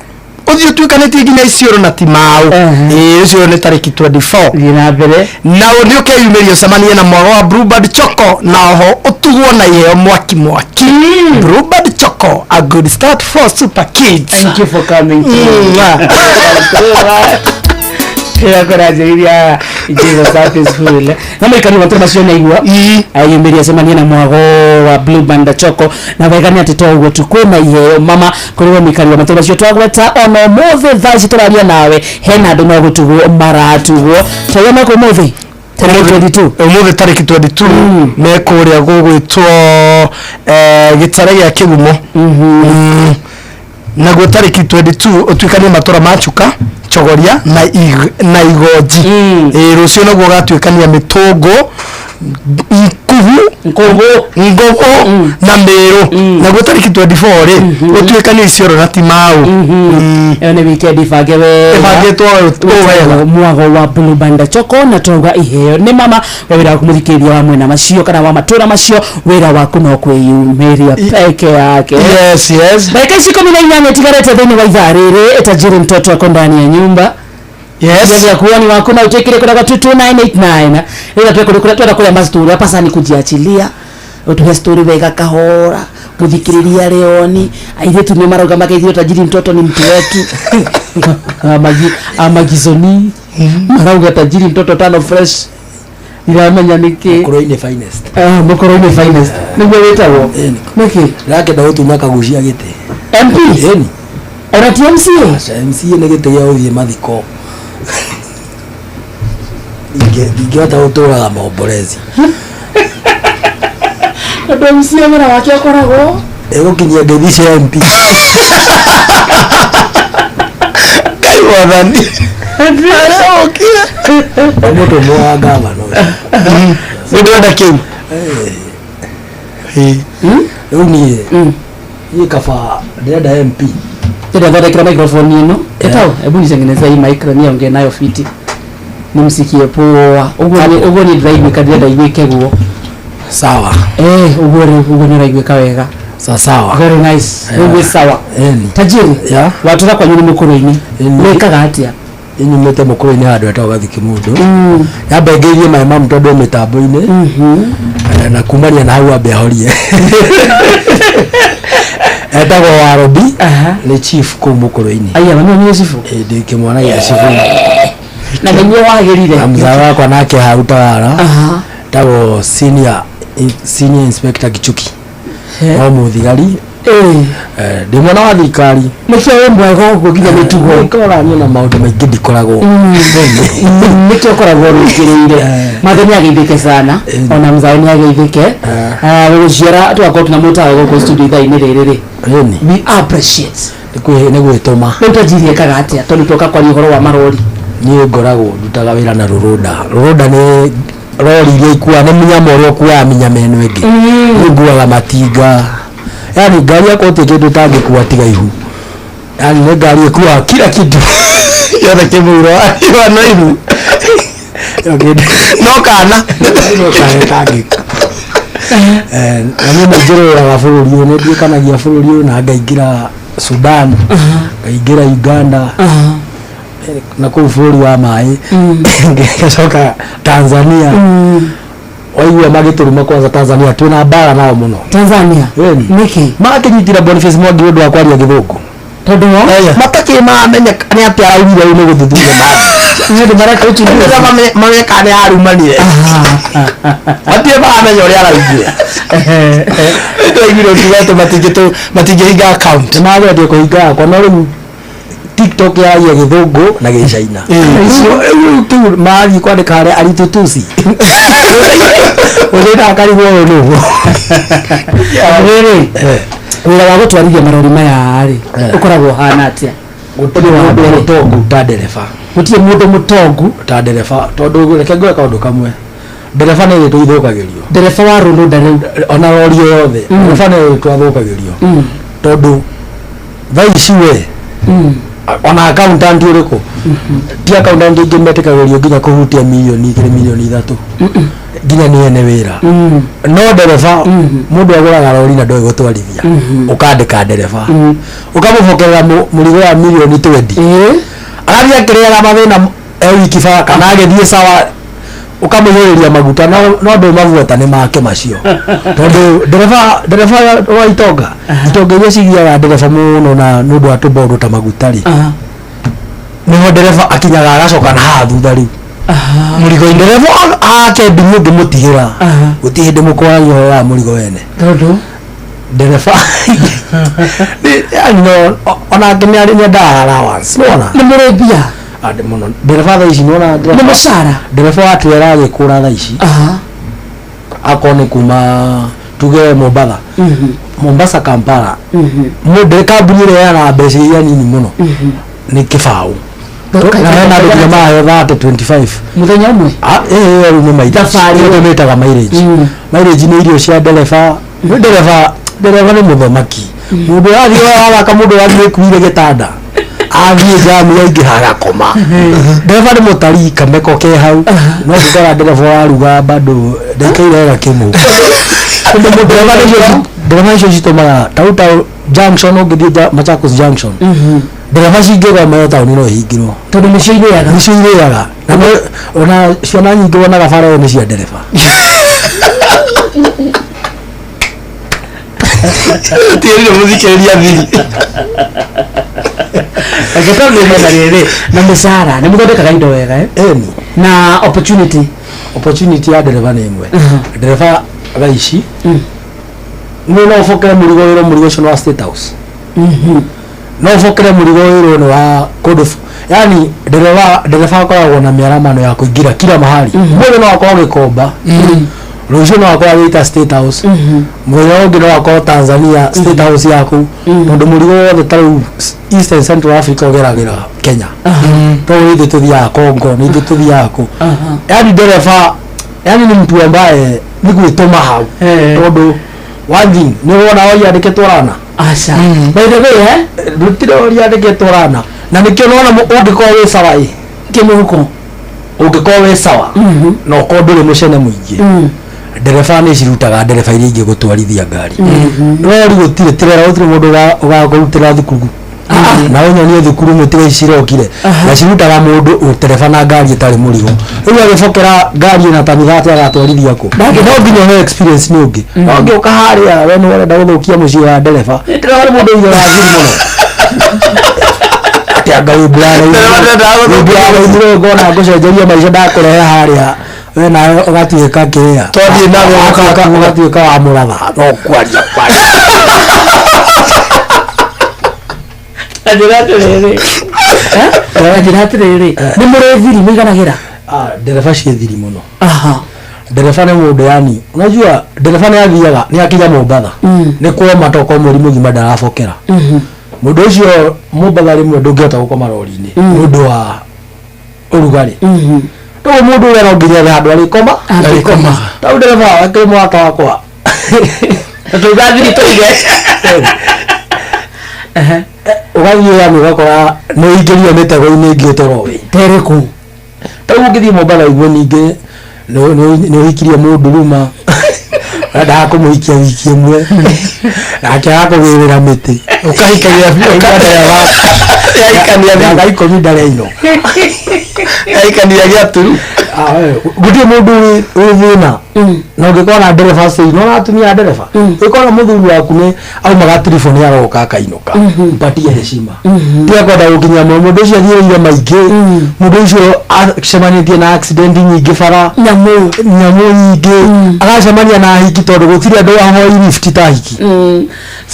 uthi utwekanitie nginya icioro na timau icio ni tariki 24 ina mbere na ni ukeyumirio samania na mwago wa Blue Band Choco na ho utugwo na yeo mwaki Blue Band Choco, a good start for super kids. Thank you for coming kaya kurajiria Jesus is full na mwikani watu masiona igwa ayumbiria semania na mwago wa Blue Band Choco na wegani atitogo tukwena yeo mama kuriwa mikani wa matema sio twagweta ono move thaci turaria nawe hena andu no gutugo maratugo tayama ko move 22 umuthi tariki 22 mekuria gugwitwo gitara ya kigumo na go tariki 22 utwikanie matora machuka chogoria na igoji rucio no gugatwikania mitungu ngogo na meru na go tariki 24 ri utwikanie icioro na timau ene weekend ifage mwago wa Blue Band Choco na toga iheo ni mama wira kumuthikiria wa mwena macio kana wa matura macio wira waku no kwiyumiria peke yake yes dakika 18 tigarete thini wa ithariri etajiri mtoto wako ndani ya nyumba yes ya kuoni wako na utekire kwa 22989 ila twekora kule mazuri hapa sana kujiachilia utuhe story wega kahora muthikiriria leoni aire tu maroga makeithio tajiri mtoto ni mtu wetu amagizoni maroga tajiri mtoto tano fresh ila menya niki mukoroine finest mukoroine finest nigwe wetawo niki rake dawo tumakagucia gite MP era TMC ni gite ya uthie mathiko ingehota gutura maombolezi ndo msia mara wake akoragwo egukinyia ndethi cia MP kai wathani mutu mwa gavana ndio kiu ni kaba ndenda MP ndio ndio microphone ino etao hebu nisengeneza hii micro niongee nayo fiti nimsikie poa ugo ni drive kadida igwike guo sawa ugo ni igwika wega sawa very nice ugo sawa tajiri watu kwa nyuni mukuru-ini wekaga atia inyumete mukuru-ini handu etagwo gathiki mundu yamba ngeirie mai mam tondu mitambo-ini na kumania na hau ambe ahorie etagwo Warobi ni chief ku mukuru-ini aya mami chief ndikimwana ya chief na nyenye wagirire mzaa wako nake hautawara tawo senior inspector Gichuki wa muthigari ndi mwana wa thikari nikio we mwega uguo nginya mitugo ikora na maundu maingi ndikoragwo nikio koragwo rukirire mathenya ageithike sana ona mzaini ageithike guciara twako tuna mutago go studio thaini riri we appreciate ni gwituma nitajirie kaga atia tondu toka kwa ihoro wa marori ni ngoragwo ndutaga wira na Rurunda ni rori iria ikua nĩ mĩnyama ũrĩa ũkuaga mĩnyama ĩno ĩngĩ nĩnguaga matinga yani ngari yakwa gũtirĩ kĩndũ ĩtangĩkua tiga ihu yani nĩ ngari ĩkuaga kila kitu yothe kĩmũiro no ihu no kana kangĩka na niĩ nĩnjũrũraga bũrũri ũyũ nĩndiũkanagia bũrũri ũyũ na ngaingĩra Sudan ngaingĩra Uganda na kũu bũrũri wa maĩ ngacoka Tanzania waigua magĩtũruma kwanza Tanzania twĩna mbara nao mũno Tanzania nĩkĩ makĩnyitira Boniface Mwangi ũndũ wa kwaria gĩthũngũ tondũ matakĩ mamenya nĩ atĩa araugire rĩu nĩ gũthuthuria nĩ mareka ũtungata mameka nĩ arumanire atĩ mamenya ũrĩa araugire nĩtwaiguire ũtungata matingĩhinga account nĩmageragia kũhinga yakwa no rĩu TikTok yaria gĩthũngũ na gĩcaina rĩu mathiĩ kwandĩka harĩa aritutusi ũrĩna akarigwo ũyũ nĩguo wĩra wa gũtwarithia marori maya rĩ ũkoragwo hana atĩa gũtirĩ mũndũ mũtongu ta ndereba gũtirĩ mũndũ mũtongu ta ndereba tondũ reke ngoe kaũndũ kamwe ndereba nĩ tũithũkagĩrio ndereba wa rũrũ ona rori yothe ndereba nĩ twathũkagĩrio tondũ thaa ici we ona accountant ũrĩkũ ti accountant ingĩ metĩkagĩrio nginya kũhutia milioni 2 milioni 3 nginya nĩ ene wĩra no ndereba mũndũ agũraga rori na ndoĩ gũtwarithia ũkandĩka ndereba ũkamũbokerera mũrigo wa milioni 20 agathiĩ akĩrĩaga mathĩna wiki bara kana agĩthiĩ sawa ũkamũhũrĩria maguta no ndũmabuata nĩ make macio tondũ ndereba wa itonga iria cigiaga ndereba mũno na nĩ ũndũ wa tũmbaũndũ ta maguta rĩ nĩho ndereba akinyaga agacoka na haha thutha rĩu mũrigo ndereba ake ndimũ ngĩmũtigĩra gũtirĩ hĩndĩ mũkoragia ũhoro wa mũrigo wene tondũ ndereba onake nĩendaga allowance nĩ mũrĩmbia ande mũno ndereba thaa ici nĩona nĩ mũcara ndereba wa twera agĩkũra thaa ici akone kuma tuge Mombasa Kampala mũndũ kambuni ĩrĩa yana mbeca iria nini mũno nĩ kĩbaũ na hena andũ nginya mayo 25 mũthenya ũmwe rĩu nĩ maita mĩtaga mileage nĩ irio cia ndereba nĩ mũthomaki mũndũ athiĩ waka mũndũ athiĩ kuire gĩtanda athiĩ jamu yaingĩra agakoma ndereba nĩ mũtarii kameko ke hau no gũkora ndereba waruga bado ndaikaire wega kĩmũ ndereba icio citũmaga tauta junction ũngĩthiĩ Machakos junction ndereba cingĩrwo mayo taũni no ihingĩrwo tondũ nĩcio irĩaga na ona ciana nyingĩ wonaga bara ĩyo nĩ cia ndereba tĩrire mũthikĩrĩria thiri agĩtambĩra rĩrĩ na mũcara nĩ mũthondekaga indo wega na opportunity ya ndereba nĩ ĩmwe ndereba thaa ici nĩ no ũbokere mũrigo ũcio wa State House no ũbokere mũrigo wĩrwo nĩ wa kũndũ yani ndereba akoragwo na mĩaramano ya kũingĩra kila mahali mũndũ no akorwo gĩkomba rũciũ no akorwo agĩita State House mũthenya ũngĩ no akorwo Tanzania State House yaku tondũ mũrigo wothe ta rĩu East and Central Africa ũgeragĩra Kenya tondũ ithuĩ tũthiaga Congo na ithuĩ tũthiaga kũ yani ndereba yani nĩ mtu ambaye nĩ gwĩtũma hau tondũ one thing nĩ wona waiandĩkĩtwo rana aca by the way rutire waiandĩkĩtwo rana na nĩkĩo nona ũngĩkorwo wĩ sawa kĩmũhuko ũngĩkorwo wĩ sawa na ũkorwo ndũrĩ mũcene mũingĩ ndereba nĩ cirutaga ndereba iria ingĩ gũtwarithia ngari rori gũtirĩ tirera gũtirĩ mũndũ ũgakũrutĩra thukuru na ũnyonie thukuru mũtiga icirokire na cirutaga mũndũ ndereba na ngari ĩtarĩ mũrigo rĩu agĩbokera ngari ĩna ta mĩthate agatwarithia kũ no nginya he experience nĩ ũngĩ no ũngĩũka harĩa we nĩ ũrenda gũthũkia mũciĩ wa ndereba ndereba nĩ mũndũ ũigĩra thiri mũno atĩ ngai mbura ngona ngũcenjeria maica ndakũrehe harĩa we nawe ũgatuĩka kĩrĩa twathiĩ nawe ũgatuĩka wa mũratha no kwaria njĩra atĩrĩrĩ nĩ mũrĩ thiri mũiganagĩra ndereba ciĩ thiri mũno ndereba nĩ mũndũ yani unajua ndereba nĩ athiaga nĩ akinya Mombasa nĩ kuoma toko mweri mũgima ndarabokera mũndũ ũcio Mombasa rĩmwe ndũngĩhota gũkoma rori-inĩ nĩ ũndũ wa ũrugarĩ to mundu ule no nginya handu alikoma tau ndereba wake mwaka wakwa tugathiri tuige ugathie ya mugakora no ingiria mitego-ini ingi utorowe teriku tau ngithie Mombasa igwe ningi no hikirie mundu ruma nda kumuhikia wiki imwe nake akugirira miti ukahikagia yaikania ikumi ndareino yaikania giaturu gutie mundu withina no ngikona ndereba sei no atumia ndereba ikona muthuri waku ni aumaga telefoni aroka akainuka mpatie heshima tia kwenda gukinya mundu ucio athire maingi mundu ucio acemanitie na accident nyingi bara nyamu nyingi agacemania na hiki tondu gutire andu ahoi lift ta hiki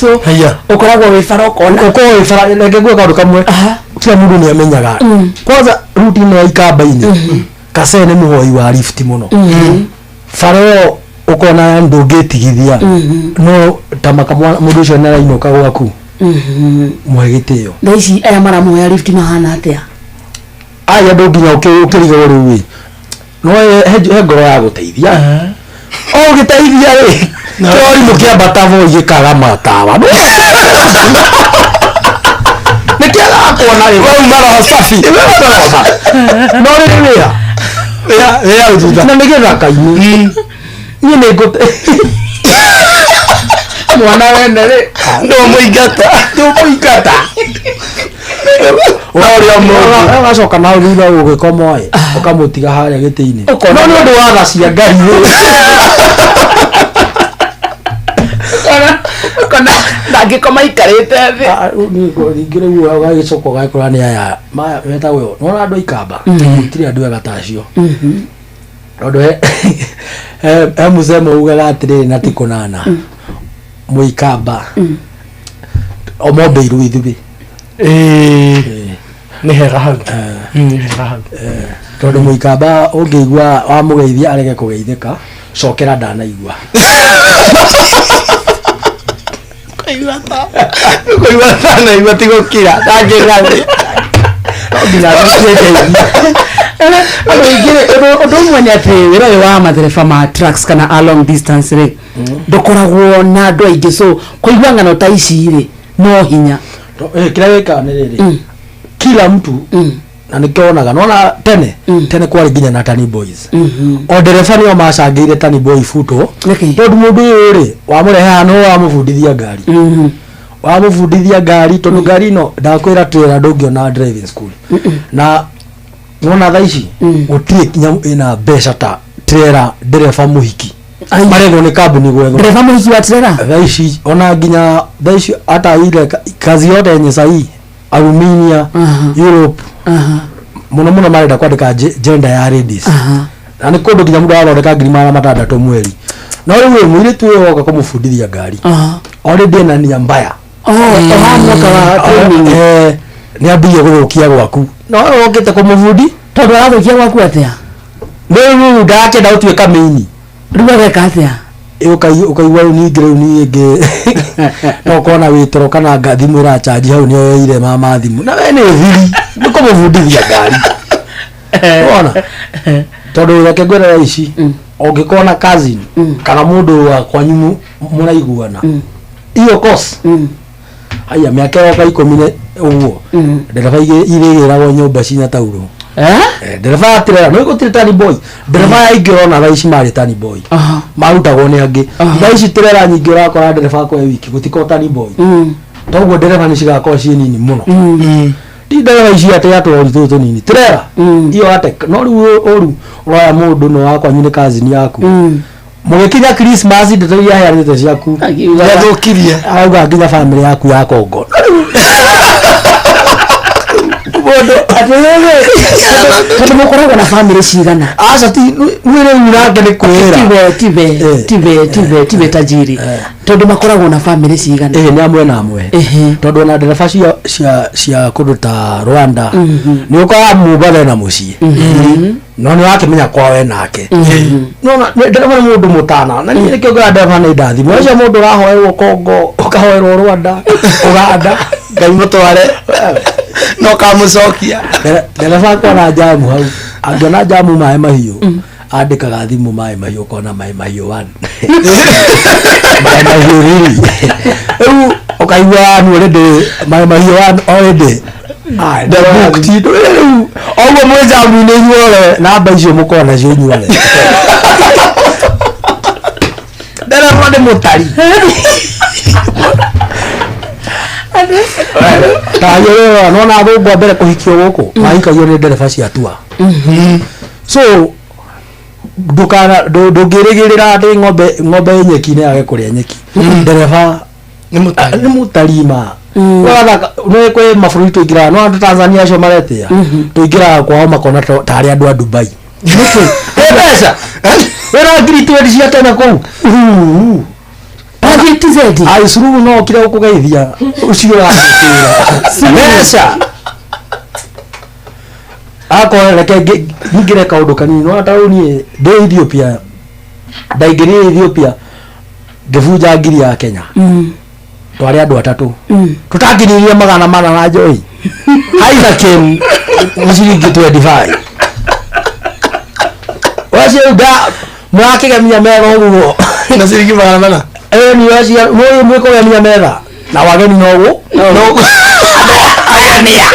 so ukoragwo wi bara ukona ukoragwo wi bara reke ngwe kaundu kamwe kila mundu ni amenyaga kwanza routine ya ikamba-ini kase ni muhoi wa lift muno faro ukona ndungitigithia no tamaka mundu ucio narainoka gwaku mwegitio ndaici aya maramuoya lift mahana atia aya ndunginya ukiriga riu no he ngoro ya guteithia o giteithia ri tori mukiambata voigikaga matawa nikiaga kuona ri wau mara safi no ri wea ututa na nigetha kaini ni ngute mwana wene ri ndo muingata oria mundu agacoka na thutha ugikoma ukamutiga haria giti-ini no ni undu wa tha cia Ngai kana ndangikoma ikarite thi ngire uwa ugagicoka ugakora ni aya maya wetagwo no andu ikamba tiri andu ega tacio tondu musemo ugaga atiri na tikunana muikamba omobeiru ithubi ni hega hau tondu muikamba ungigua wa mugeithia arege kugeithika cokera ndanaigua kuigua naigua tigukira tangĩgathĩ undu umwe ni ati wira uyu wa matereba ma trucks kana along distance ri ndukoragwo na andu aingi so kuigua ng'ano ta ici ri no hinya kila weka ni riri kila mtu na nikionaga nona tene kwari nginya na Tani Boys o ndereba nio macangĩire Tani Boy futo tondu mundu uyu ri wamureha no wamufundithia ngari tondu ngari no ndakwira trailer ndungiona driving school na nona tha ici gutire kinya ina mbeca ta trailer ndereba muhiki marego ni kambuni gwetho ndereba muhiki wa trailer tha ici ona nginya tha ici hata ile kazi yote yenye sahi Armenia Europe muno marenda kwandika gender ya ladies na ni kundu nginya mundu athondeka ngiri magana matandatũ mweri no riu mwiritu uyu woka kumufundithia ngari already na nia mbaya ni ambie guthukia gwaku no wokite kumufundi tondu arathukia gwaku atia riu ndakenda utuika meini riu ageka atia ukaigua riu ningi no kona witoro kana thimu irachaji hau ni oire mama thimu na we ni thiri ni kumufundithia ngari ona tondu reke ngwira ici ungikona cousin kana mundu wa kwanyu muraiguana iyo course aya miaka yoka 10 uguo ndereba irigiragwo nyumba cinya tauro ndereba atirera no igutire Tani Boy ndereba ingirona tha ici mari Tani Boy marutagwo ni angi tha ici tirera nyingi urakora ndereba kwa wiki gutiko Tani Boy toguo ndereba ni cigakorwo ci nini muno ti ndereba ici ate atwari tutu nini tirera iyo ate no riu roya mundu no wakwa nyine cousin yaku mugikinya Christmas ndeto ya yarite ciaku yathukirie auga nginya family yaku ya Kongo bodo atwewe tondu mukoragwo na family cigana aca ti mwire nake ni kwira tibe tajiri tondu makoragwo na family cigana ni amwe na amwe tondu na ndereba cia kundu ta Rwanda ni ukaga Mombasa na mucii no ni wakimenya kwawe nake no ndereba ni mundu mutana na ni kio ga ndereba ni ndathi mwaje mundu rahoerwo Kongo ukahoerwo Rwanda Uganda ngai mutware no kamucokia ndereba kwa na jamu hau angĩona jamu maĩ mahiũ andĩkaga thimũ maĩ mahiũ ũkona maĩ mahiũ 1 maĩ mahiũ riri rĩu ũkaigua nĩ already maĩ mahiũ 1 already the book tindo rĩu oguo mwĩ jamu-inĩ inyuothe namba icio mũkorwo nacio inyuothe ndereba nĩ mũtari tayoro nona athũngwa mbere kũhikio gũkũ mahikagio nĩ ndereba cia tua so ndũngĩrĩgĩrĩra atĩ ng'ombe nyeki-inĩ yage kũrĩa nyeki ndereba nĩ mũtari ma nĩ kwĩ mabũrũri tũingĩraga no andũ Tanzania acio maretĩa tũingĩraga kwao makona tarĩ andũ a Dubai mbeca wĩra ngiri 20 cia tene kũu aicururu no kire gũkũgeithia ũcio ũragĩtĩra mbeca akoreke ngire kaũndũ kanini no taũni ndĩ Ethiopia ndaingĩrire Ethiopia ngĩbunja ngiri ya Kenya twarĩ andũ atatũ tũtangiririe 400 na njoi haitha kem ciringi 25 wacio da mwakĩgemia metha ũguo na ciringi 400 ni wacio mwĩ kũgemia metha na wageni noguo agania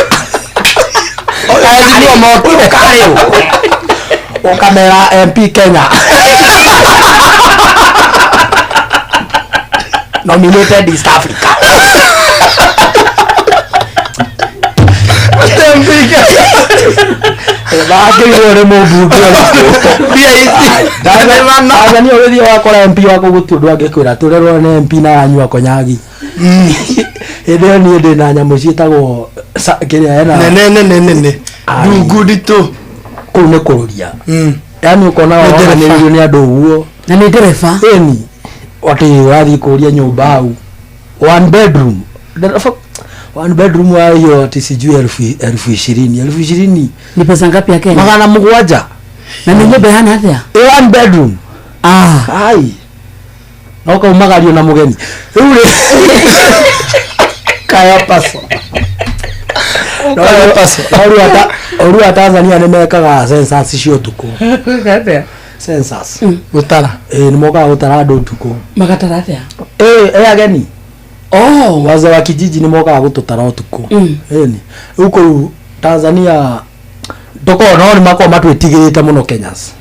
oya motire karĩo ukamera MP Kenya nominated East Africa MP Kenya bagĩrĩrwo nĩ mũmbunge Tanzania ũgĩthiĩ wakora MP wako gũtũ ndũ angĩkwĩra tũrerwo nĩ MP na anyua konyagi hĩndĩ ĩyo niĩ ndĩ na nyamũ ciĩtagwo kĩrĩa ena ndungu nditũ kũu nĩ kũrũria yani ũkona wanĩrĩrio nĩ andũ ũguo na nĩ ndereba ĩni atĩ wathiĩ kũria nyũmba hau 1 bedroom wa hiyo ati sijui 20,000 ni pesa ngapi ya Kenya 700 na ni nyumba hana atia 1 bedroom ai no kaumagario na mugeni ule kaya paso Oru Tanzania nimekaga census cio tuko census gutara ni moka gutara andu tuko magatara atia ageni wazee wa kijiji ni moka gututara utuko ni huko Tanzania toko no ni mako matwetigirite muno Kenyans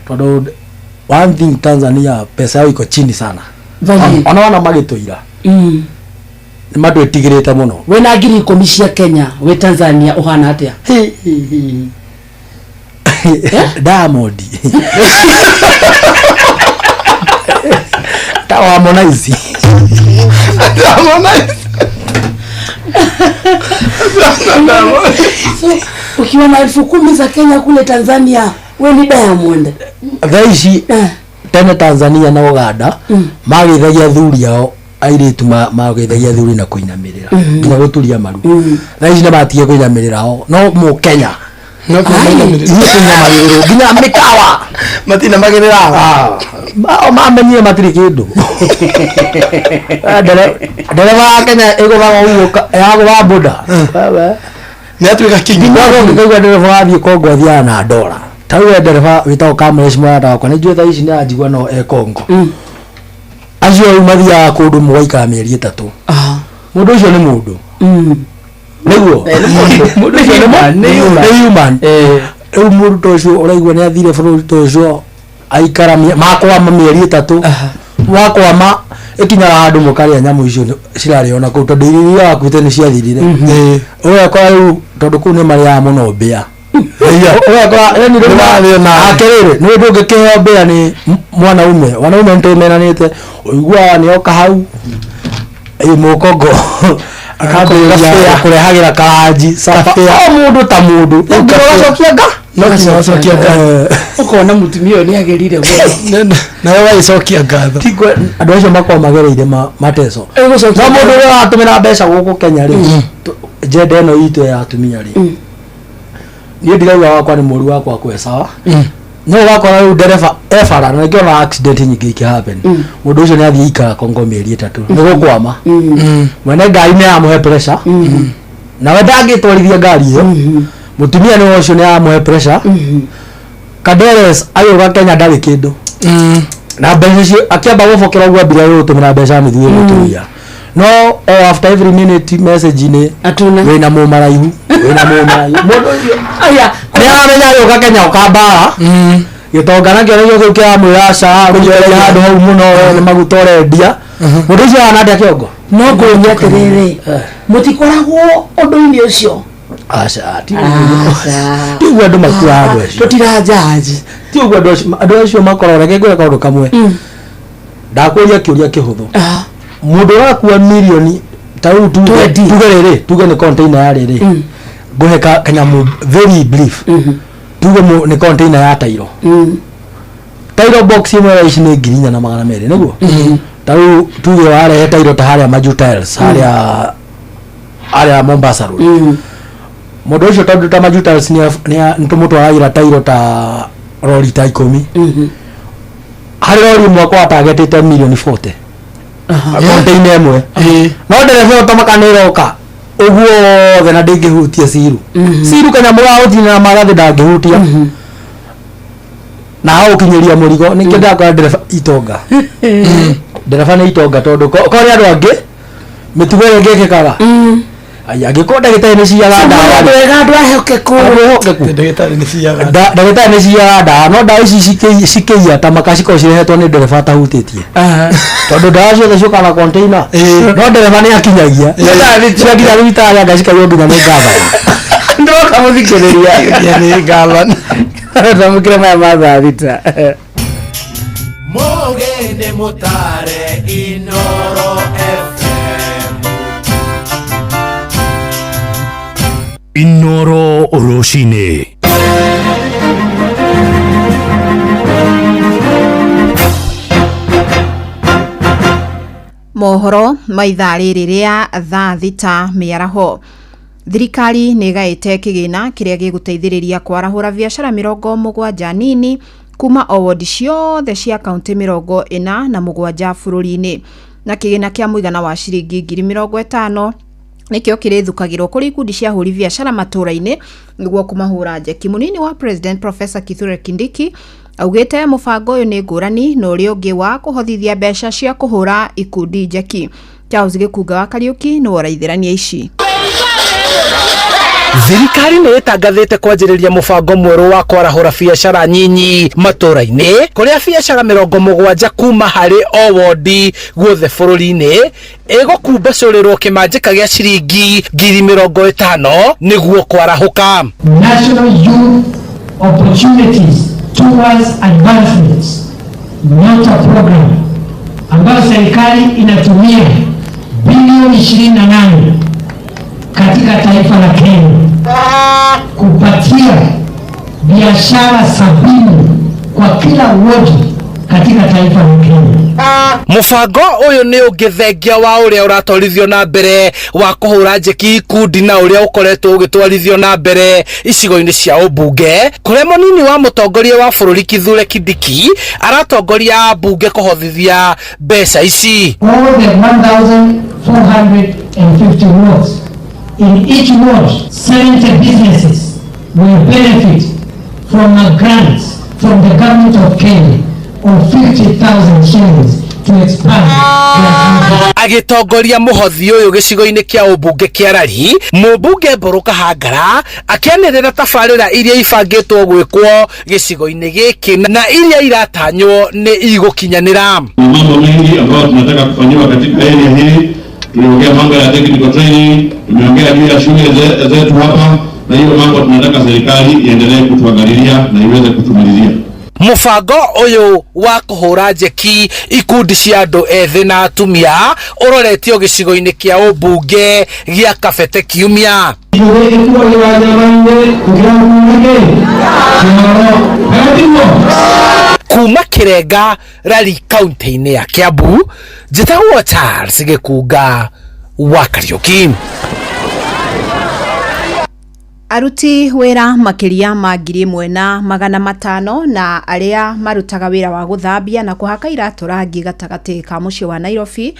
tondu one thing Tanzania pesa yao iko chini sana ona magituira ni matwetigirite muno wena ngiri 10 cia Kenya we Tanzania uhana atia Diamond tawa Monaizi ukiwa na 10,000 za Kenya kule Tanzania we ni Diamond thaici tene Tanzania na Uganda magithagia thuri yao airitu magithagia thuri na kuinamirira nginya guturia maru thaici na batie kuinamirira ho no mu Kenya no kuinamirira nginya mikawa matina magirira mamenyire matiri kindu ndereva Kenya igubaga uguo yaguba boda ni atuika kingi ngigwa ndereva athie Kongo athia na dola tawe ndereva witao Kamlesh mwada kwa nijue thaici ni ajigwa no Kongo acio mathia kundu mwaika mieri 3 mundu ucio ni mundu niguo mundu ucio ni human riu mundu ucio uraigwa ni athire bũrũri ucio aikara makwa mieri 3 wakwama ikinyaga handu mukaria nyamu icio cirari ona kũ tondu iria wakuite ni ciathirire oya kwa riu tondu kũ ni maria muno mbia oya kwa yani ndio na akerere ni ndungikiheo mbia ni wanaume ntumenanite uigua ni oka hau mukongo akambia kurehagira kaji safa mundu ta mundu ugacokia nga nokicokia nga ukona mutumio ni agerire muno na wewe icokia ngatho tigwe andu acio makwa magereire mateso no mundu uri atumira mbeca guku Kenya ri jenda ino itu ya atumia ri ni ndirauga wakwa ni muri wakwa kwe sawa no wakora riu ndereba efara na ngiona accident nyingi ikihappen mundu ucio ni athii ikara Kongo mieri 3 ni gukwama mwene ngari ni amuhe pressure na we ndangitwarithia ngari iyo mutumia ni wocio ni amwe pressure Kaderes ayo Kenya ndari kindu na mbeca akiamba gufokera gwa bila yo tumira mbeca ni thuye mutumia no after every minute message ni atuna wina mu maraihu mundu aya ni amenya yo Kenya ukambara gitongana kio nyo kia mwirasha rujeri handu hau muno ni magutore ndia mundu ucio ana ndia kiongo no ngunya tiriri mutikoragwo undu-ini ucio aca ti uguo andu makua andu acio tutirajaji ti uguo andu acio makororeke ngwira kaundu kamwe ndakuria kiuria kihuthu mundu wakua milioni tau tuge ni container ya riri nguhe kanyamu very brief tuge ni container ya tairo tairo box imwe ici ni 4,200 niguo tau tuge wale tairo ta haria Maju Tiles haria Mombasa road mundu ucio tondu ta Maju Tiles ni tumutwaragira tairo ta rori ta 10 hari rori mwako atagetete milioni 40 container imwe no nderebe utomakanira oka uguo thena ndingihutia siru kanyamu gautina na magathi ndangihutia na hau kinyeria murigo ni kenda kwa ndereba itonga ndereba ni itonga tondu kori andu angi mitugo ngekekaga aya gikonda gitari ni ciaga ndawa andu ahokeku ndagitari ni ciaga ndawa no ndawa ici cikia ta makaciko cirehetwo ni ndereba tahutitie tondu ndawa ciothe ciuka na container no ndereba ni akinyagia ciakinya thibitari ngacikayo nginya ni ngava ndoka muthikiriria ni ngava tamukire maya mathaa thita Mogene Mutare Inoro FM Inoro Oroshine. Mohoro maithaa rĩrĩ rĩa thaa thita mĩaraho. Thirikari nĩ ĩgaĩte kĩgĩna kĩrĩa gĩgũteithĩrĩria kwarahũra biacara 70 nini kuma o wodi ciothe cia kaunti 47 bũrũri-inĩ, na kĩgĩna kĩa mũigana wa ciringi 50,000 nikio kirithukagirwo kuri ikundi cia huri biacara matũra-inĩ niguo kumahũra njeki. Munini wa President Professor Kithure Kindiki augite mubango uyu ni ngũrani na ũrĩa ũngĩ wa kuhothithia mbeca cia kuhũra ikundi njeki. Charles Gĩkunga wa Kariuki ni woraithĩrania ici. Thirikari nĩ ĩtangathĩte kwanjĩrĩria mũbango mwerũ wa kwarahũra biacara nyinyi matũra-inĩ kũrĩa biacara 70 kuma harĩ o wodi guothe bũrũri-inĩ ĩgũkumba cũrĩrwo kĩmanjĩka gĩa ciringi 50,000 nĩguo kwarahũka. National Youth Opportunities Towards Advancements NYOTA program ambayo serikali inatumia bilioni 28 katika taifa la Kenya kupatia biashara 70 kwa kila wodi katika taifa la Kenya. Mubango uyu ni ungithengia wa uria uratwarithio na mbere wa kuhura njeki ikundi na uria ukoretwo ugitwarithio na mbere icigo-ini cia ubunge kuria munini wa mutongoria wa bururi Kithure Kindiki aratongoria bunge kuhothithia mbeca ici. All the 1,450 wards. In each ward, 70 businesses will benefit from a grant from the government of Kenya of 50,000 shillings to expand. Agitongoria muhothi uyu gicigo-ini kia ubunge kia Rari, mubunge Mburu Kahangara akianirira tabarira iria ibangitwo gwikwo gicigo-ini giki na iria iratanywo ni igukinyanira. Mambo mengi ambayo tunataka kufanyiwa katika area hii. Tumeongea mambo ya technical training, tumeongea juu ya shule zetu hapa, na hiyo mambo tunataka serikali iendelee kutuangalilia na iweze kutumalizia. Mubango uyu wa kuhura njeki ikundi cia andu ethĩ na atumia uroretio gicigo-ini kia ubunge gia Kabete kiumia. Kuma Kirenga Rari kaunti-ini ya Kiambu, njĩtagwo Charles Gĩkunga wa Kariuki. Aruti wĩra makiria ma 1,500 na aria marutaga wĩra wa guthambia na kuhaka iratu rangi gatagati ka muciĩ wa Nairobi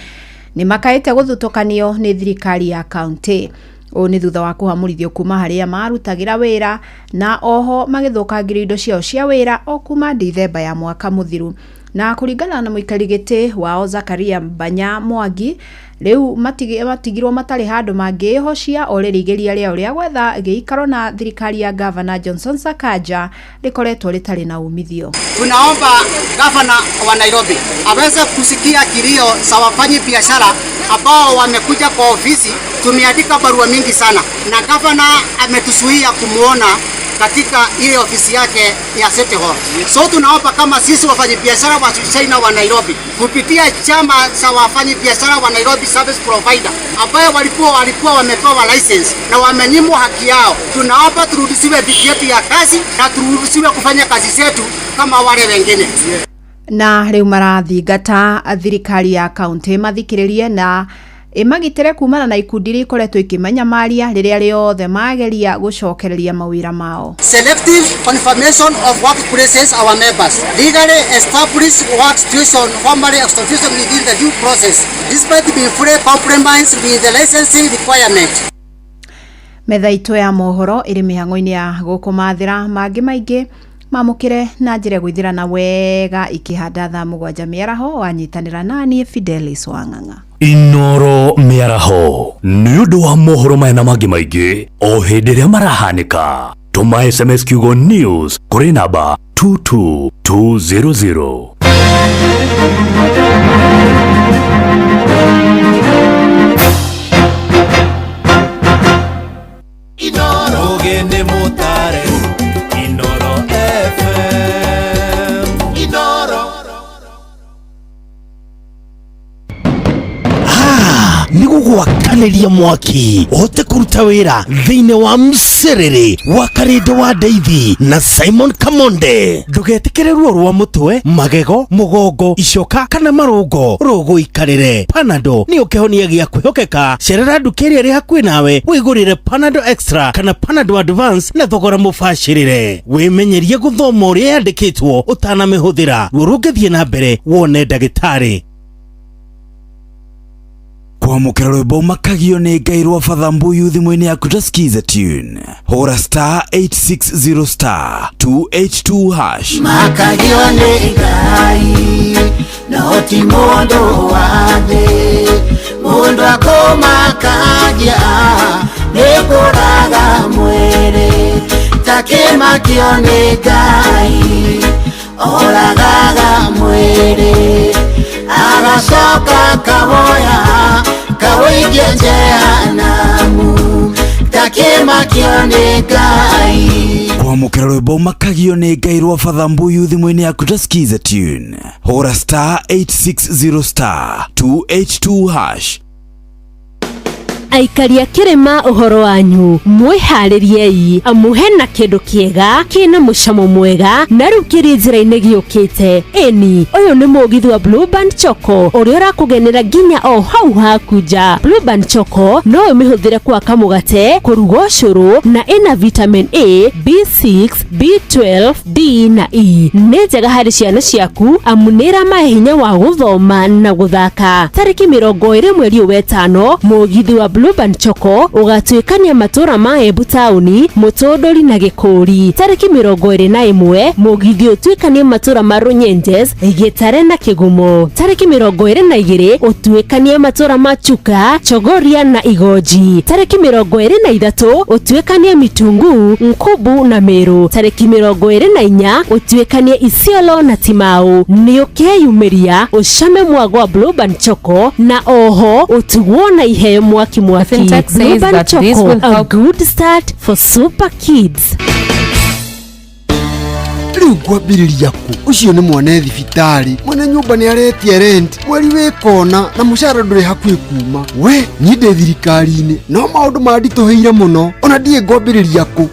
ni makaĩte gũthutũkanio ni thirikari ya kaunti. o ni thutha wa kuhamurithio kuma haria marutagira wira na oho magithukangirio indo ciao cia wira o kuma Dithemba ya mwaka muthiru. Na kuringana na muikarigite wao Zakaria Banya Mwangi, riu matigirwo matari handu mangihocia o ririgeria riao ria gwetha giikaro na thirikari ya Governor Johnson Sakaja likoretwo ritari na umithio. Tunaomba Governor wa Nairobi aweze kusikia kilio za wafanyi biashara ambao wamekuja kwa ofisi. Tumeandika barua mingi sana na Governor ametuzuia kumuona katika ile ofisi yake ya City Hall. So tunaomba kama sisi wafanyabiashara wa China wa Nairobi kupitia chama cha wafanyabiashara wa Nairobi Service Provider ambao walikuwa wamepewa license na wamenyimwa haki yao, tunaomba turudishiwe viti yetu ya kazi na turudishiwe kufanya kazi zetu kama wale wengine. Na riu marathingata thirikari ya kaunti mathikiririe na imagitire kumana na ikundi ri ikoretwo ikimenya maria riria riothe mageria gucokereria mawira mao. Selective confirmation of workplaces our members legally established work situation formally extradition within the due process despite being fully compliant with the licensing requirement. Metha itu ya mohoro iri mihango-ini ya gukumathira mangi maingi mamukire na njire gwithira na wega ikihanda thaa 7 miaraho wanyitanira nani Fidelis Wang'ang'a. Inoro miaraho ni undu wa mohoro maya na mangi maingi o hindi ria marahanika. Tuma SMS kiugo news kuri namba 22200. Inoro gende motare Inoro FM Inoro. nigugwakaniria mwaki ote kuruta wira thiine wa mserere wa Karede wa Deithi na Simon Kamonde. Ndugetikire ruo rwa mutwe, magego, mugongo, icoka kana marungo rogo ikarire. Panado ni ukihonia gia kwihokeka. Cerera ndukiri iri hakuhi nawe wigurire Panado Extra kana Panado Advance na thogora mubashirire. Wimenyerie guthoma uria yandikitwo utanamihuthira. Ruo rungithie na mbere wone ndagitari. Kwamukira rwimbo makagio ni Ngai rwa Father Mbuyu thimwe-ini yaku tasikize tune hora *860*282#. Makagio ni Ngai no ti mundu wa thi mundu akomakagia nikuraga mwiri takimakio ni Ngai oragaga mwiri agacoka kaboya kawigie jehanamu takimakio ni Ngai. Kwamukira rwimbo makagio ni Ngai rwa Father Mbuyu thimwe-ini yaku tasikize tune hora *860*282#. Aikaria kirima uhoro wanyu mwihaririei amuhe na kindu kiega kina mucamo mwega na riu kiri njira-ini giukite. Eni uyu ni mugithi wa Blue Band Choco uria urakugenera nginya o hau hakuja. Blue Band Choco no umihuthire kwa kamugate kuruga ucuru na ina vitamin A, B6, B12, D na E. Ni njega hari ciana ciaku amu niramahe hinya wa guthoma na guthaka. Tariki 20 mweri wa 5 mugithi wa Blue Band Choco ugatuikania matura ma Embu tauni, Mutondori na Gikuri. Tariki 21 mugithi utuikanie matura ma Runyenjes, Gitare na Kigumo. Tariki 22 utuikanie matura ma Chuka, Chogoria na Igoji. Tariki 23 utuikanie Mitungu, Nkubu na Meru. Tariki 24 utuikanie Isiolo na Timau. Ni ukeyumiria ucame mwagwa Blue Band Choco na oho utugwo na iheo mwaki mwaki. Blue Band Choco, a good start for super kids. Riu ngwambiriria ku ucio ni mwone thibitari mwene nyumba ni aretie rent mweri wikona na mushara nduri hakuhi kuma we ni ndi thirikari-ini no maundu mandituhiire muno ona ndie ngwambiriria ku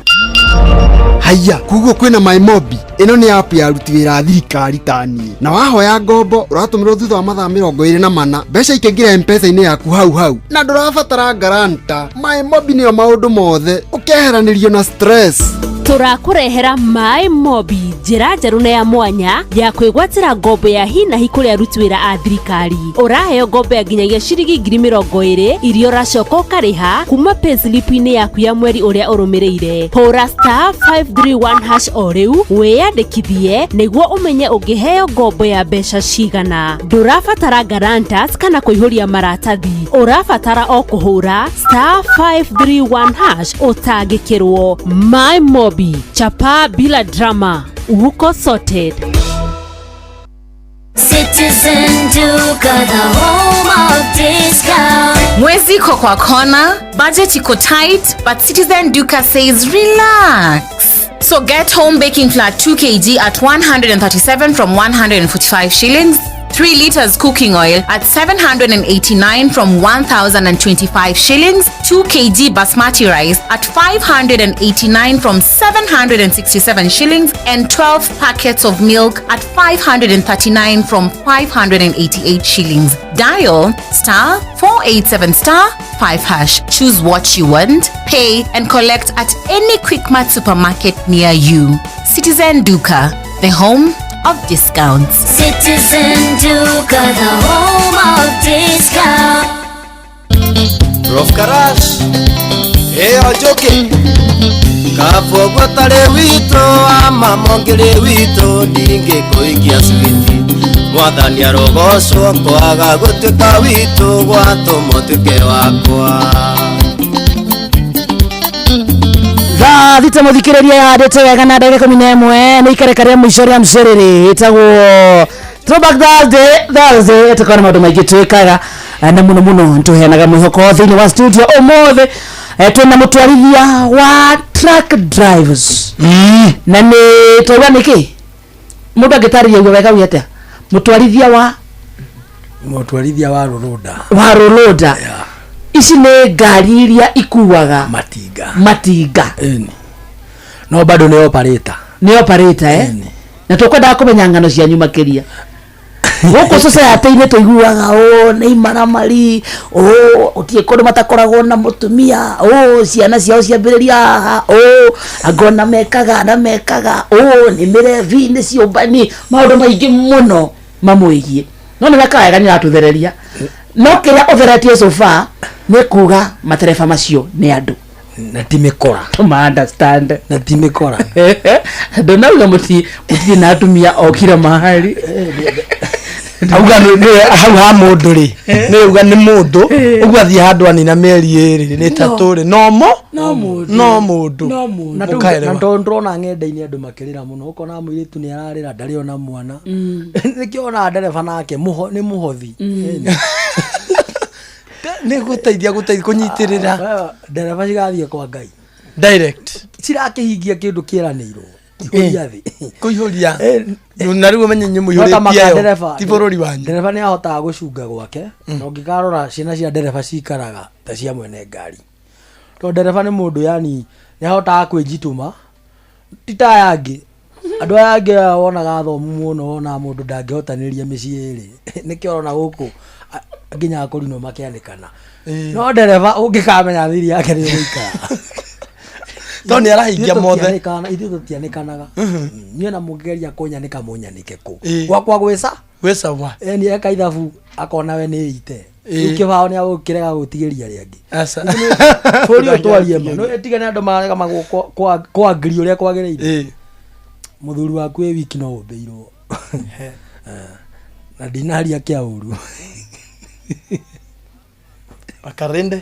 haya kuguo kwina MyMobi ino ni app ya aruti wira thirikari tani na wahoya ngombo uratumirwo thutha wa mathaa 24 mbeca ikengira M-Pesa-ini yaku hau na ndurabatara garanta. MyMobi niyo maundu mothe ukeheranirio na stress. tũrakurehera My Mobi, njĩra njerũ na ya mwanya ya kwĩgwatĩra ngombo ya hi na hi kũrĩ aruti wĩra a thirikari. Ũraheo ngombo ya nginyagia ciringi 20,000 iria ũracoka ũkarĩha kuma payslip-inĩ yaku ya mweri ũrĩa ũrũmĩrĩire. Hũra *531# o rĩu wĩyandĩkithie nĩguo ũmenye ũngĩheo ngombo ya mbeca cigana. Ndũrabatara guarantors kana kũihũria maratathi. Ũrabatara o kũhũra *531# ũtangĩkĩrwo. My Mobi, chapa bila drama, uko sorted. Citizen Duka, the home of discount. Mwezi iko kwa kona, budget iko tight, but Citizen Duka says relax. So get home baking flour 2 kg at 137 from 145 shillings. 3 liters cooking oil at 789 from 1,025 shillings. 2 kg basmati rice at 589 from 767 shillings. And 12 packets of milk at 539 from 588 shillings. Dial *487*5#. Choose what you want, pay and collect at any Quickmart supermarket near you. Citizen Duka, the home of discounts. Citizen Duka, the home of discounts. Prof Karash, Ojoke, Kafogo tare wito ama mongere wito ndinge koikia switi. Mwathani arogocwo kwaga gutuika wito gwato mutuke wakwa. Thita muthikiriria yandite wega na ndagika 11 ni ikereka ria mwisho ria mcerere itagwo Throwback Thursday tukona maundu maingi twikaga na muno tuheanaga mwihoko thiini wa studio umothe twina mutwarithia wa truck drivers na ni twaga niki mundu angitariria wega wiete mutwarithia wa roroda ici nĩ ngari iria ikuaga matinga no bado nĩ operator na tukwenda kumenya ngano cia nyuma kiria gũkũ society-inĩ tũiguaga nĩ imaramari ũtie kũndũ matakoragwo na mũtumia ciana ciao ciambĩrĩria haha angona mekaga nĩ mĩrevi nĩ ciũmbani maũndũ maingĩ mũno mamwĩgie no nĩ weka wega nĩ ratũthereria no kĩrĩa ũtheretie so far nĩ kuga matereba macio nĩ andũ na ti mĩkora understand na ti mĩkora ndonauga mũti na atumia o kila mahali auga hau ha mũndũ rĩ nĩ uga nĩ mũndũ ũguo athiĩ handũ anina mĩeri ĩrĩ nĩ tatũ rĩ no mũndũ na ndona ng'enda-inĩ andũ makĩrĩra mũno ũkona mũirĩtu nĩ ararĩra ndarĩ ona mwana nĩkĩo ona ndereba nake nĩ mũhothi nĩ gũteithia kũnyitĩrĩra ndereba cigathiĩ kwa Ngai direct cirakĩhingia kĩndũ kĩeranĩirwo kuihuria na rĩu menye nyumu yũrĩtie ti bũrũri wanyu. Ndereba nĩ ahotaga gũcunga gwake na ũngĩkarora ciana cia ndereba cikaraga ta cia mwene ngari to ndereba nĩ mũndũ yani nĩ ahotaga kwĩjituma ti ta yangĩ andũ aya angĩ wonaga thomu mũno wona mũndũ ndangĩhotanĩria mĩciĩ ĩrĩ nĩkĩo ona gũkũ nginya akũrinwo makĩanĩkana no ndereba ũngĩkamenya thiri yake nĩ gũikara to nĩ arahingia mothe ithuĩ tũtianĩkanaga niĩ na mũngĩgeria kũnyanĩka mũnyanĩke kũ gwakwa gwĩca wa nĩ eka ithabu akona we nĩ ite kĩbao nĩ agũkĩrega gũtigĩria rĩangĩ bũrũri ũyũ twarie ma no ĩtigane andũ marega magwo kwa ngiri ũrĩa kwagĩrĩire mũthuri waku wĩ wiki no ũmbĩirwo na ndinaria kĩa ũru akarende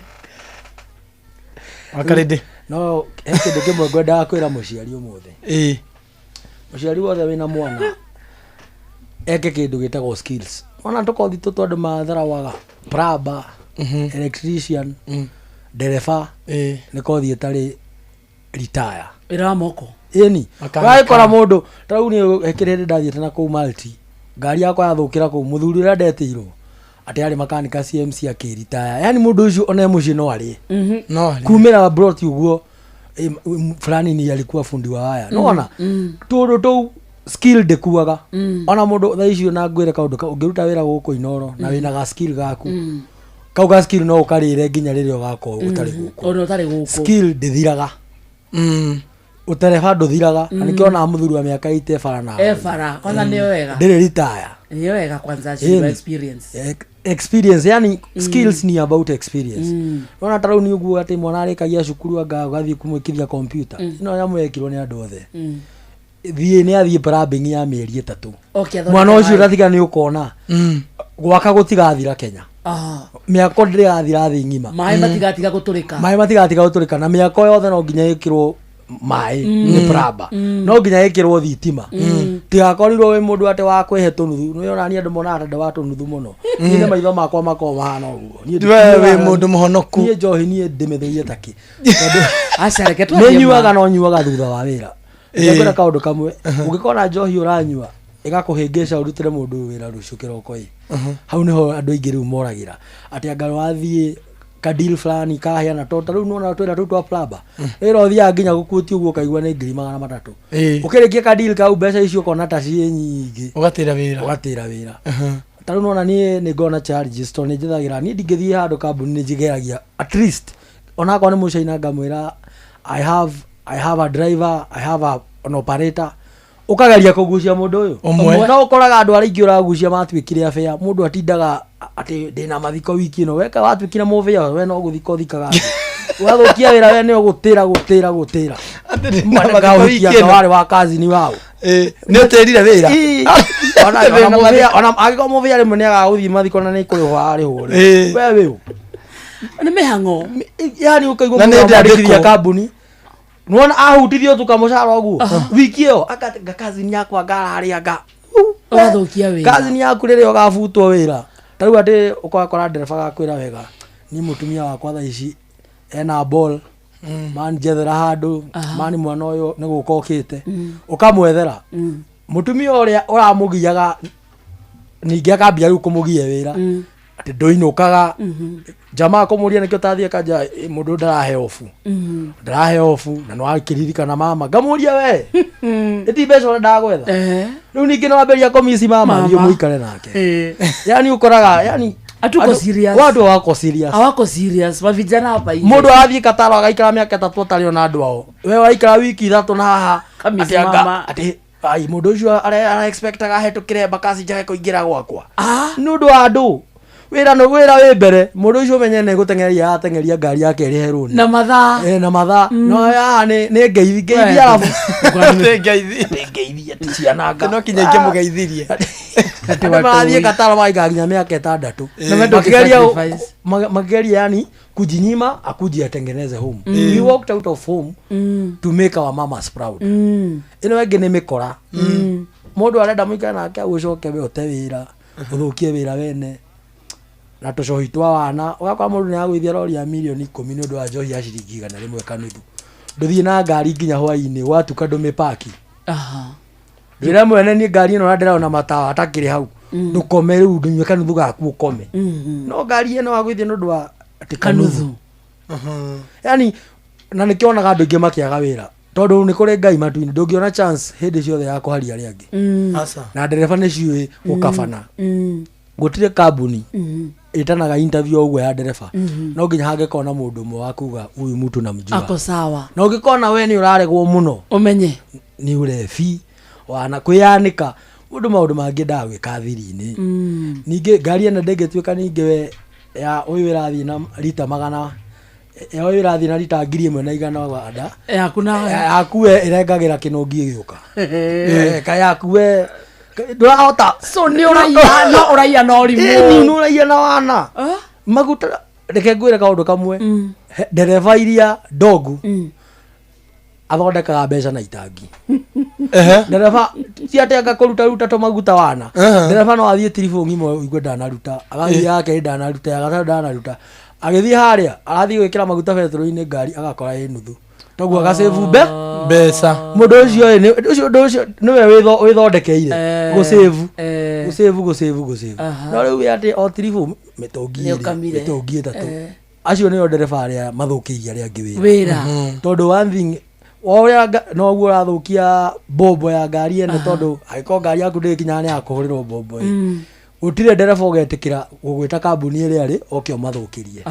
no kĩndũ kĩmwe ngwendaga kwĩra mũciari ũmũthĩ mũciari wothe wĩna mwana eke kĩndũ gĩtagwo skills ona tũkothi tũtũ andũ matharawaga plumber electrician ndereba nĩ kothi ĩtarĩ retire ĩra moko ĩni wagĩkora mũndũ ta rĩu nĩ hĩndĩ ndathiĩte na kũu Malti ngari yakwa yathũkĩra kũu mũthuri ũrĩa ndetĩirwo atĩ arĩ makanika CMC akĩritaya yani mũndũ ũcio ona mũciĩ no arĩ kumĩra brought ũguo fulani ni alikuwa fundi wa haya no ona tũndũ tũu skill ndĩkuaga ona mũndũ thaa icio na ngwĩre kaũndũ ũngĩruta wĩra gũkũ Inoro na wĩna ga skill gaku kau ga skill no ũkarĩre nginya rĩrĩa ũgakorwo ũtarĩ gũkũ skill ndĩthiraga utereba nduthiraga na nikiona muthuri wa miaka 80 bara na bara kwanza ndio wega ndire retire ndio wega kwanza shiro experience yani skills ni about experience ona tarau ni uguo ati mwana arikagia cukuru anga gathi kumwikithia computer no nyamwekirwo ni andu othe thie ni athie brabing ya mieri 3 mwana ucio rathiga ni ukona gwaka gutigathira Kenya miako ndirathira thi ngima mai matigatiga guturika na miako yothe no nginya ikirwo mai ni braba no nginya ikirwo thitima tigakorirwo we mundu ate wa kwehe tunuthu no yona ni andu mona ate wa tunuthu muno ni maitho makwa makoma hana uguo ni we mundu muhonoku ni njohi ni ndimetherie taki acareke tu ni nyuaga no nyuaga thutha wa wira ngora kaundu kamwe ungikona njohi uranyua igakuhingisha urutire mundu wira rucio kiroko hau niho andu aingi riu moragira ati anga wathie kadil fulani kahiana tota riu nona twira tu twa plaba ero thia nginya gukuti uguo kaigwa ni 300 ukirikia kadil ka ubesha icio kona ta cie nyingi ugatira wira taru nona ni ngona charges to ni njithagira ni ndingithie handu kambuni ni njigeragia at least ona kwa ni mushaina ngamwira I have a driver, I have an operator. Ukageria kugucia mundu uyu no ukoraga andu ari ngiura gucia matwikire afia mundu atindaga ati ndina mathiko wiki ino weka watwikire muvia we no guthiko thikaga wathukia wira we ni gutira mwana wiki ino wale wa kazi ni wao ni utirire wira ona agiko muvia rimwe ni agaguthii mathiko na ni kurihwa ari hore wewe ni mihango yani ukaigwa na kambuni nuona ahutithio tukamucara oguo wiki iyo akatega kazi ni yakwa ngararia nga ugathukia wira kazi ni yaku riri ugafutwo wira tariu ati ukakora ndereba gakwira wega ni mutumia wakwa tha ici ena ball man jethera handu mani mwana uyu ni gukokite ukamwethera mutumia uria uramugiaga ningi akambia riu kumugia wira ati ndoinukaga jamaa kumuria nikio tathie kanja mundu ndarahe ofu na no akiririkana mama ngamuria we eti beso ndagwetha riu ningi no amberia komisi mama ndio muikare nake yani ukoraga yani atuko serious watu wako serious mavijana hapa hivi mundu athie kataro agaikara miaka 3 atari ona andu ao we waikara wiki 3 na haha kamisi mama ati ai mundu ucio ara expectaga hetukire bakazi jake kuingira gwakwa nundu andu wira no wira we mbere mundu ucio menye ne gutengeria atengeria ngari yake ri heruni na matha no ya ni ngeithi alafu ngeithi ati ciana no kinya inge mugeithirie ati wathie kataro maigaginya miaka 6 mageria yani kujinyima akuji atengeneze home we walked out of home to make our mamas proud ino wenge ni mikora mundu arenda muikara nake agucoke we ote wira uthukie wira wene na tucohi twa wana ugakwa mundu ni agwithia rori ya milioni 10 ni undu wa njohi ya ciringi 100 kanuthu nduthie na ngari nginya hwaini watuka ndume paki ndira mwene ni ngari ino ndira ona matawa atakire hau ndukome riu ndunywe kanuthu gaku ukome no ngari ino agwithia nundu wa ati kanuthu yani na nikionaga andu ingi makiaga wira tondu ni kuri ngai matuini ndungiona chance hindi ciothe ya kuharia ari angi na ndereba ni ciui gukabana gutire kambuni itanaga interview uguo ya ndereba no nginya hangekona mundu mwe wakuga uyu mutu namjua ako sawa no ngikona we ni uraregwo muno umenye ni urefi wana kwiyanika mundu maundu mangi ndagwika thiri-ini ningi ngari ena ndengetwika ningi we ya uyu irathi na lita 100 ya uyu irathi na lita 1,100 wada yaku we irengagira kinongi giuka ka yaku we ndurahota so ni uraia na urimu ni uraia na wana maguta reke ngwire kaundu kamwe ndereba iria ndogu athondekaga mbeca na itangi ndereba ti ati anga kuruta to maguta wana ndereba no athie tiribungi imwe igwe ndanaruta agathie yake ndanaruta agathie ndanaruta agithie haria arathie gwikira maguta petrol-ini ngari agakora ĩ nuthu toguo agasave mbeca mundu ucio niwe withondekeire gusave no riu ati o tiribu mitungi itatu acio nio ndereba aria mathukiirie aria angi wira tondu one thing oria no guo rathukia bombo ya ngari ene tondu agiko ngari yaku ndikinya ni akuhurirwo bombo utire ndereba ugetikira gugwita kambuni iri ari okio mathukirie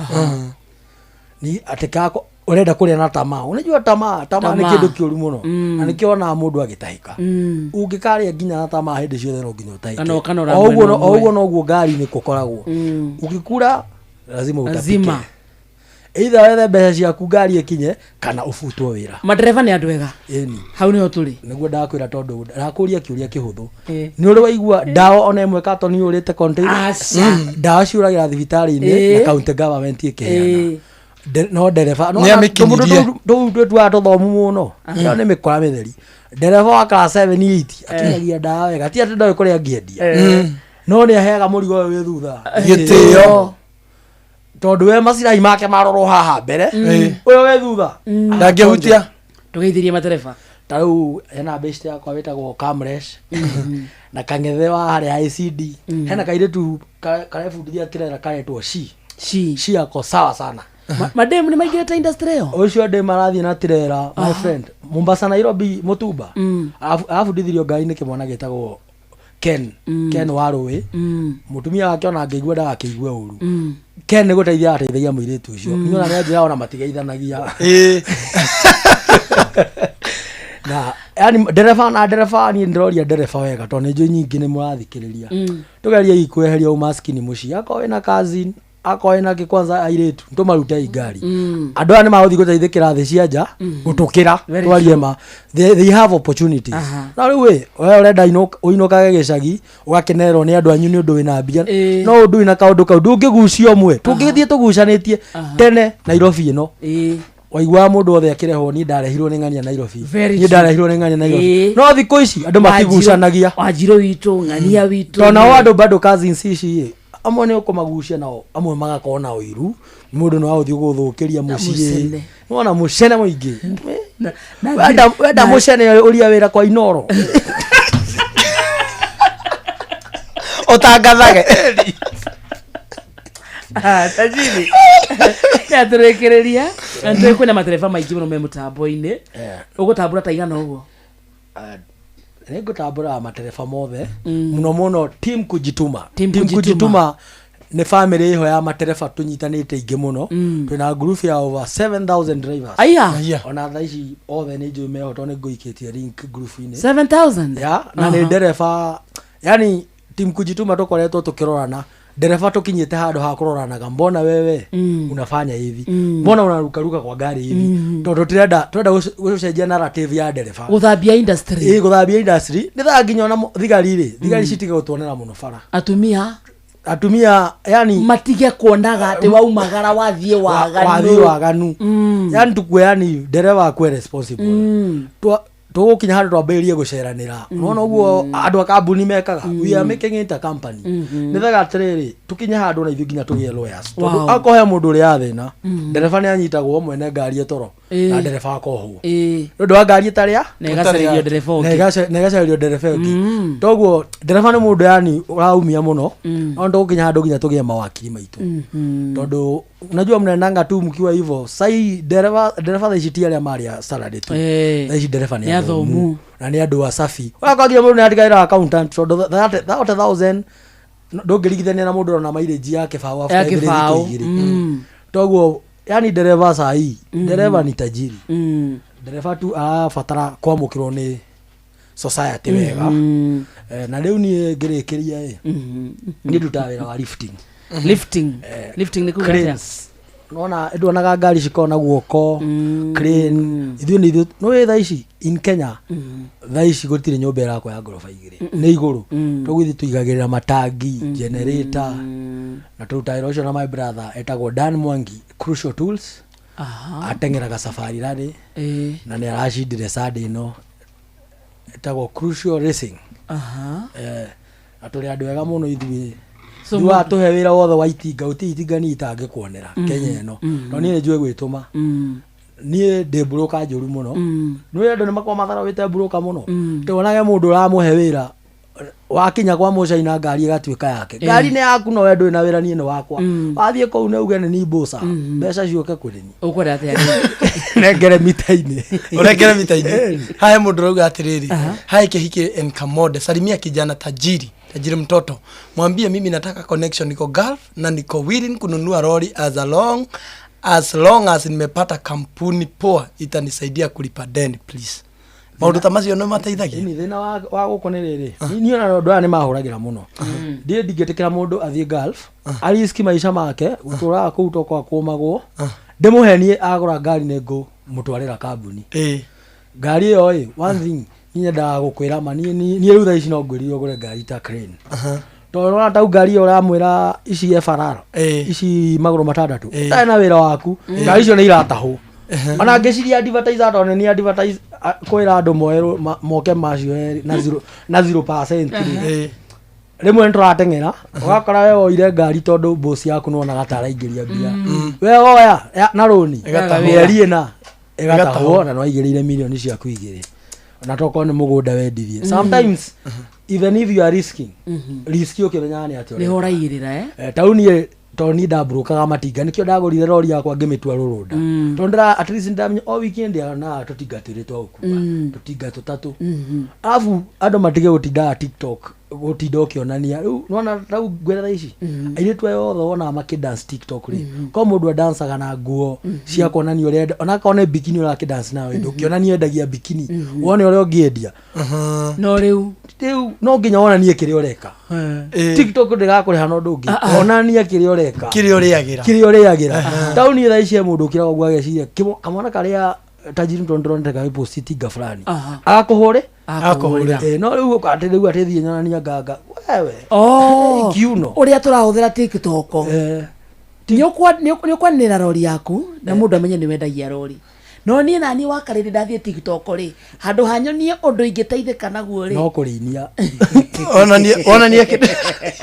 ni atikako urenda kuria na tamaa. Unajua tamaa ni kindu kiuru muno na nikiona mundu agitahika ungikaria nginya na tamaa hindi ciothe no nginya utahike oguo noguo ngari ni kukoragwo ugikura lazima utapike either wethe mbeca ciaku ngari ikinye kana ufutwo wira. Madereva ni andu ega hau niho turi niguo ndakwira tondu ndakuria kiuria kihuthu ni uri waigua ndawa ona imwe kato ni urite container ndawa ciuragira thibitari-ini na county government ikiheana no dereva no ndu twatothomu muno no ni mikora mitheri dereva wa class 7-8 atinagia ndawa wega ti ati ndoe kuria ngiendia no ni aheaga murigo wi thutha gitio tondu we macirai make marorwo haha mbere uyo we thutha ndangĩhutia tugeithirie matereba tau hena best yakwa wetagwo Kamresh na Kang'ethe wa haria ICD hena kairitu karebundithia kirera karetwo shi yako sawa sana madem ni maigirete industry yo ucio de marathi na tirera my friend Mombasa Nairobi Mutumba afundithirio ngari ni kimwana gitagwo Ken Waruwe mutumia wake ona ngĩigua ndagakĩigua ũru Ken nĩ gũteithia ateithagia mũirĩtu ũcio nyona nĩ njĩra ona matigeithanagia na yani dereva ni ndiroria dereva wega tondũ nĩ nyingĩ nĩ mũrathikĩrĩria tugeria ikweheria umaskini muci akoo wĩna kazi akoo wĩna kwanza airĩtu ntumarute ngari andũ aya nĩ magũthiĩ gũteithĩkĩra thĩ cia nja gũtũkĩra twarie ma they have opportunities na rĩu we ũrenda ũinũkage gĩcagi ũgakenererwo nĩ andũ anyu nĩ ũndũ wĩna mbia no ũndũ wĩna kaũndũ kau ndũngĩgucia ũmwe tũngĩthiĩ tũgucanĩtie tene Nairobi ĩno waigua mundu othe akirehwo ni ndarehirwo ni ng'ania Nairobi ni ndarehirwo ni ng'ania Nairobi no thikũ ici andu matigucanagia Wanjiru witu ng'ania witu tona andu bado cousins ici amwe ni ukumagucia nao amwe magakona oiru mundu no aũthiĩ gũthũkĩria mũciĩ nona mũcene mũingĩ wenda mũcene ũria wĩra kwa Inoro utangathage tajiri ya turekereria ndio kuna matereva maingĩ muno me mutambo-ini ugutambura taigana uguo ngutambura matereva mothe muno team kujituma ni family iho ya matereva tunyitanite ingi muno twina group ya over 7,000 drivers ona thaici othe ni njui meho to ni nguikitie link group-ini 7,000 ya na ni dereva yani team kujituma tukoretwo tukirorana dereva tukinyite handu ha kuroranaga mbona wewe unafanya hivi mbona unaruka kwa gari hivi tondu turenda gucenjia narrative ya dereva guthambia industry guthambia industry ni tha nginya ona thigari citiga gutuonera muno bara atumia yani matige kuonaga ati waumagara wathie waganu yani tukwe yani dereva akwe responsible tugukinya handu twambĩrĩrie gũceranĩra nona ũguo andũ a kambuni mekaga we are making it a company nĩ thaga atĩrĩrĩ tukinye handu na ithuĩ nginya tũgĩe lawyers tondũ akohe mũndũ ũrĩa athĩna ndereba nĩ anyitagwo mwene ngari ĩtoro na ndereba akohwo nĩ ũndũ wa ngari ĩtarĩa na ĩgacarerio ndereba ũngĩ toguo ndereba nĩ mũndũ yani ũraumia mũno no tũgũkinya handu nginya tũgĩe mawakiri maitũ tondũ unajua mnaendanga tu mkiwa hivyo sai dereva thaici ti arĩa marĩa salary tu thaici dereva nĩ athomu na nĩ andũ asafi wakagia mũndũ nĩ atigaĩra accountant tondũ 30,000 ndũngĩringithania na mũndũ na mileage yake bao toguo yani dereva sai dereva ni tajiri dereva tu afatara kwamũkĩrwo nĩ society wega na rĩu niĩ ngĩrĩkĩria nĩ ndutaga wĩra wa lifting ni kuga nona ndonaga ngari cikona guoko crane ithuĩ nĩ no thaa ici in Kenya thaa ici gũtirĩ nyũmba ĩrakwa ya ngoroba igĩrĩ nĩ igũrũ tũgũthiĩ tũigagĩrĩra matangi generator na tũrutaga ũcio na my brother etagwo Dan Mwangi Crucial Tools ateng'eraga safari rally na nĩ aracindire Sunday ĩno etagwo Crucial Racing na tũrĩ andũ ega mũno ithuĩ Dua tuhe wira wothe wa itinga itinga ni itangĩkuonera Kenya ĩno no niĩ njũĩ gwĩtũma niĩ ndĩ broker njũru mũno nĩ andũ nĩ makwa mathara wĩte broker mũno tuonage mũndũ ũramũhe wĩra wakinya kwa mũcaina ngari ĩgatuĩka yake ngari nĩ yaku no wendo na wĩra niĩ nĩ wakwa wathiĩ kũu nĩ uge nĩ mbosa mbeca ciũke kũrĩ niĩ ũkwenda atĩa nengere mita-inĩ ũrengere mita-inĩ haya mũndũ rauga atĩrĩrĩ hai kĩhiki Enkamode salimia kijana tajiri mtoto mwambie mimi nataka connection niko Gulf na niko willing kununua lori as long as long as nimepata kampuni poa itanisaidia kulipa deni please. Maundu tamacio no mateithagia. Ni thina wa gukone riri. Ni ona ndo ani mahuragira muno. Ndie ndigetekera mundu athie Gulf, ariski maisha make, gutura kuu tokwa kumagwo. Ndimuhenie agura ngari nego mutwarira kambuni. Ngari yo one thing nyenda gukwira ma ni riu tha ici no ngwiririo gure ngari ta crane. Tondå na tau ngari å ramwä ici Fararo ici magå matandatu tarä na wä ra waku ngari icio nä iratahwo ona ngä ciria advertiser tondå nä advertise kwä ra andå moerå moke macio na 0% rä mwe nä tå rateng'era å gakora we woire ngari tondå mbåci yaku nä wona gatara ingä ria mbia we woya na råni mĩeri ĩna ĩgatahwo na no aigä rä ire mirioni ciaku igä rä na tokorwo nä må gå nda wendirie sometimes even if you are risking risk yo kĩmenya nĩ atĩ nĩ horaigĩrĩra tauni toni ndabrokaga matinga nikio ndagorire rori yakwa ngĩmĩtua rũrũnda tondra at least ndamenya o weekend na tũtingatĩrĩtwo gũkua tũtinga tũtatũ afu andũ matige gũtinda TikTok gũtinda ũkĩonania rĩu nona rau ngwetha ici airĩtu ayo othe wona makĩdance TikTok rĩ ko mũndũ adansaga na nguo cia kuonania ũrĩa ona kone bikini ũrakĩdance nawe ndũkĩonania endagia bikini wone ũrĩa ũngĩendia no rĩu no nginya wonanie kĩrĩa ũreka TikTok ndĩgakũrĩha no ndũngĩ onania kĩrĩa ũreka kĩrĩa ũrĩagĩra tauni tha ici mũndũ ũkĩraga ũguo ageciria kamwana karĩa tajiri mtondoro ndeka posti tinga fulani akakuhore no rĩu atĩ rĩu atĩthiĩ nyonania nganga wewe kiuno ũrĩa tũrahũthĩra TikTok nĩ ũkwanĩra rori yaku na mũndũ amenye nĩ wendagia rori no niĩ nani wakarĩrĩ ndathiĩ TikTok rĩ handũ hanyonie ũndũ ingĩteithĩka naguo rĩ no kũrĩinia onanie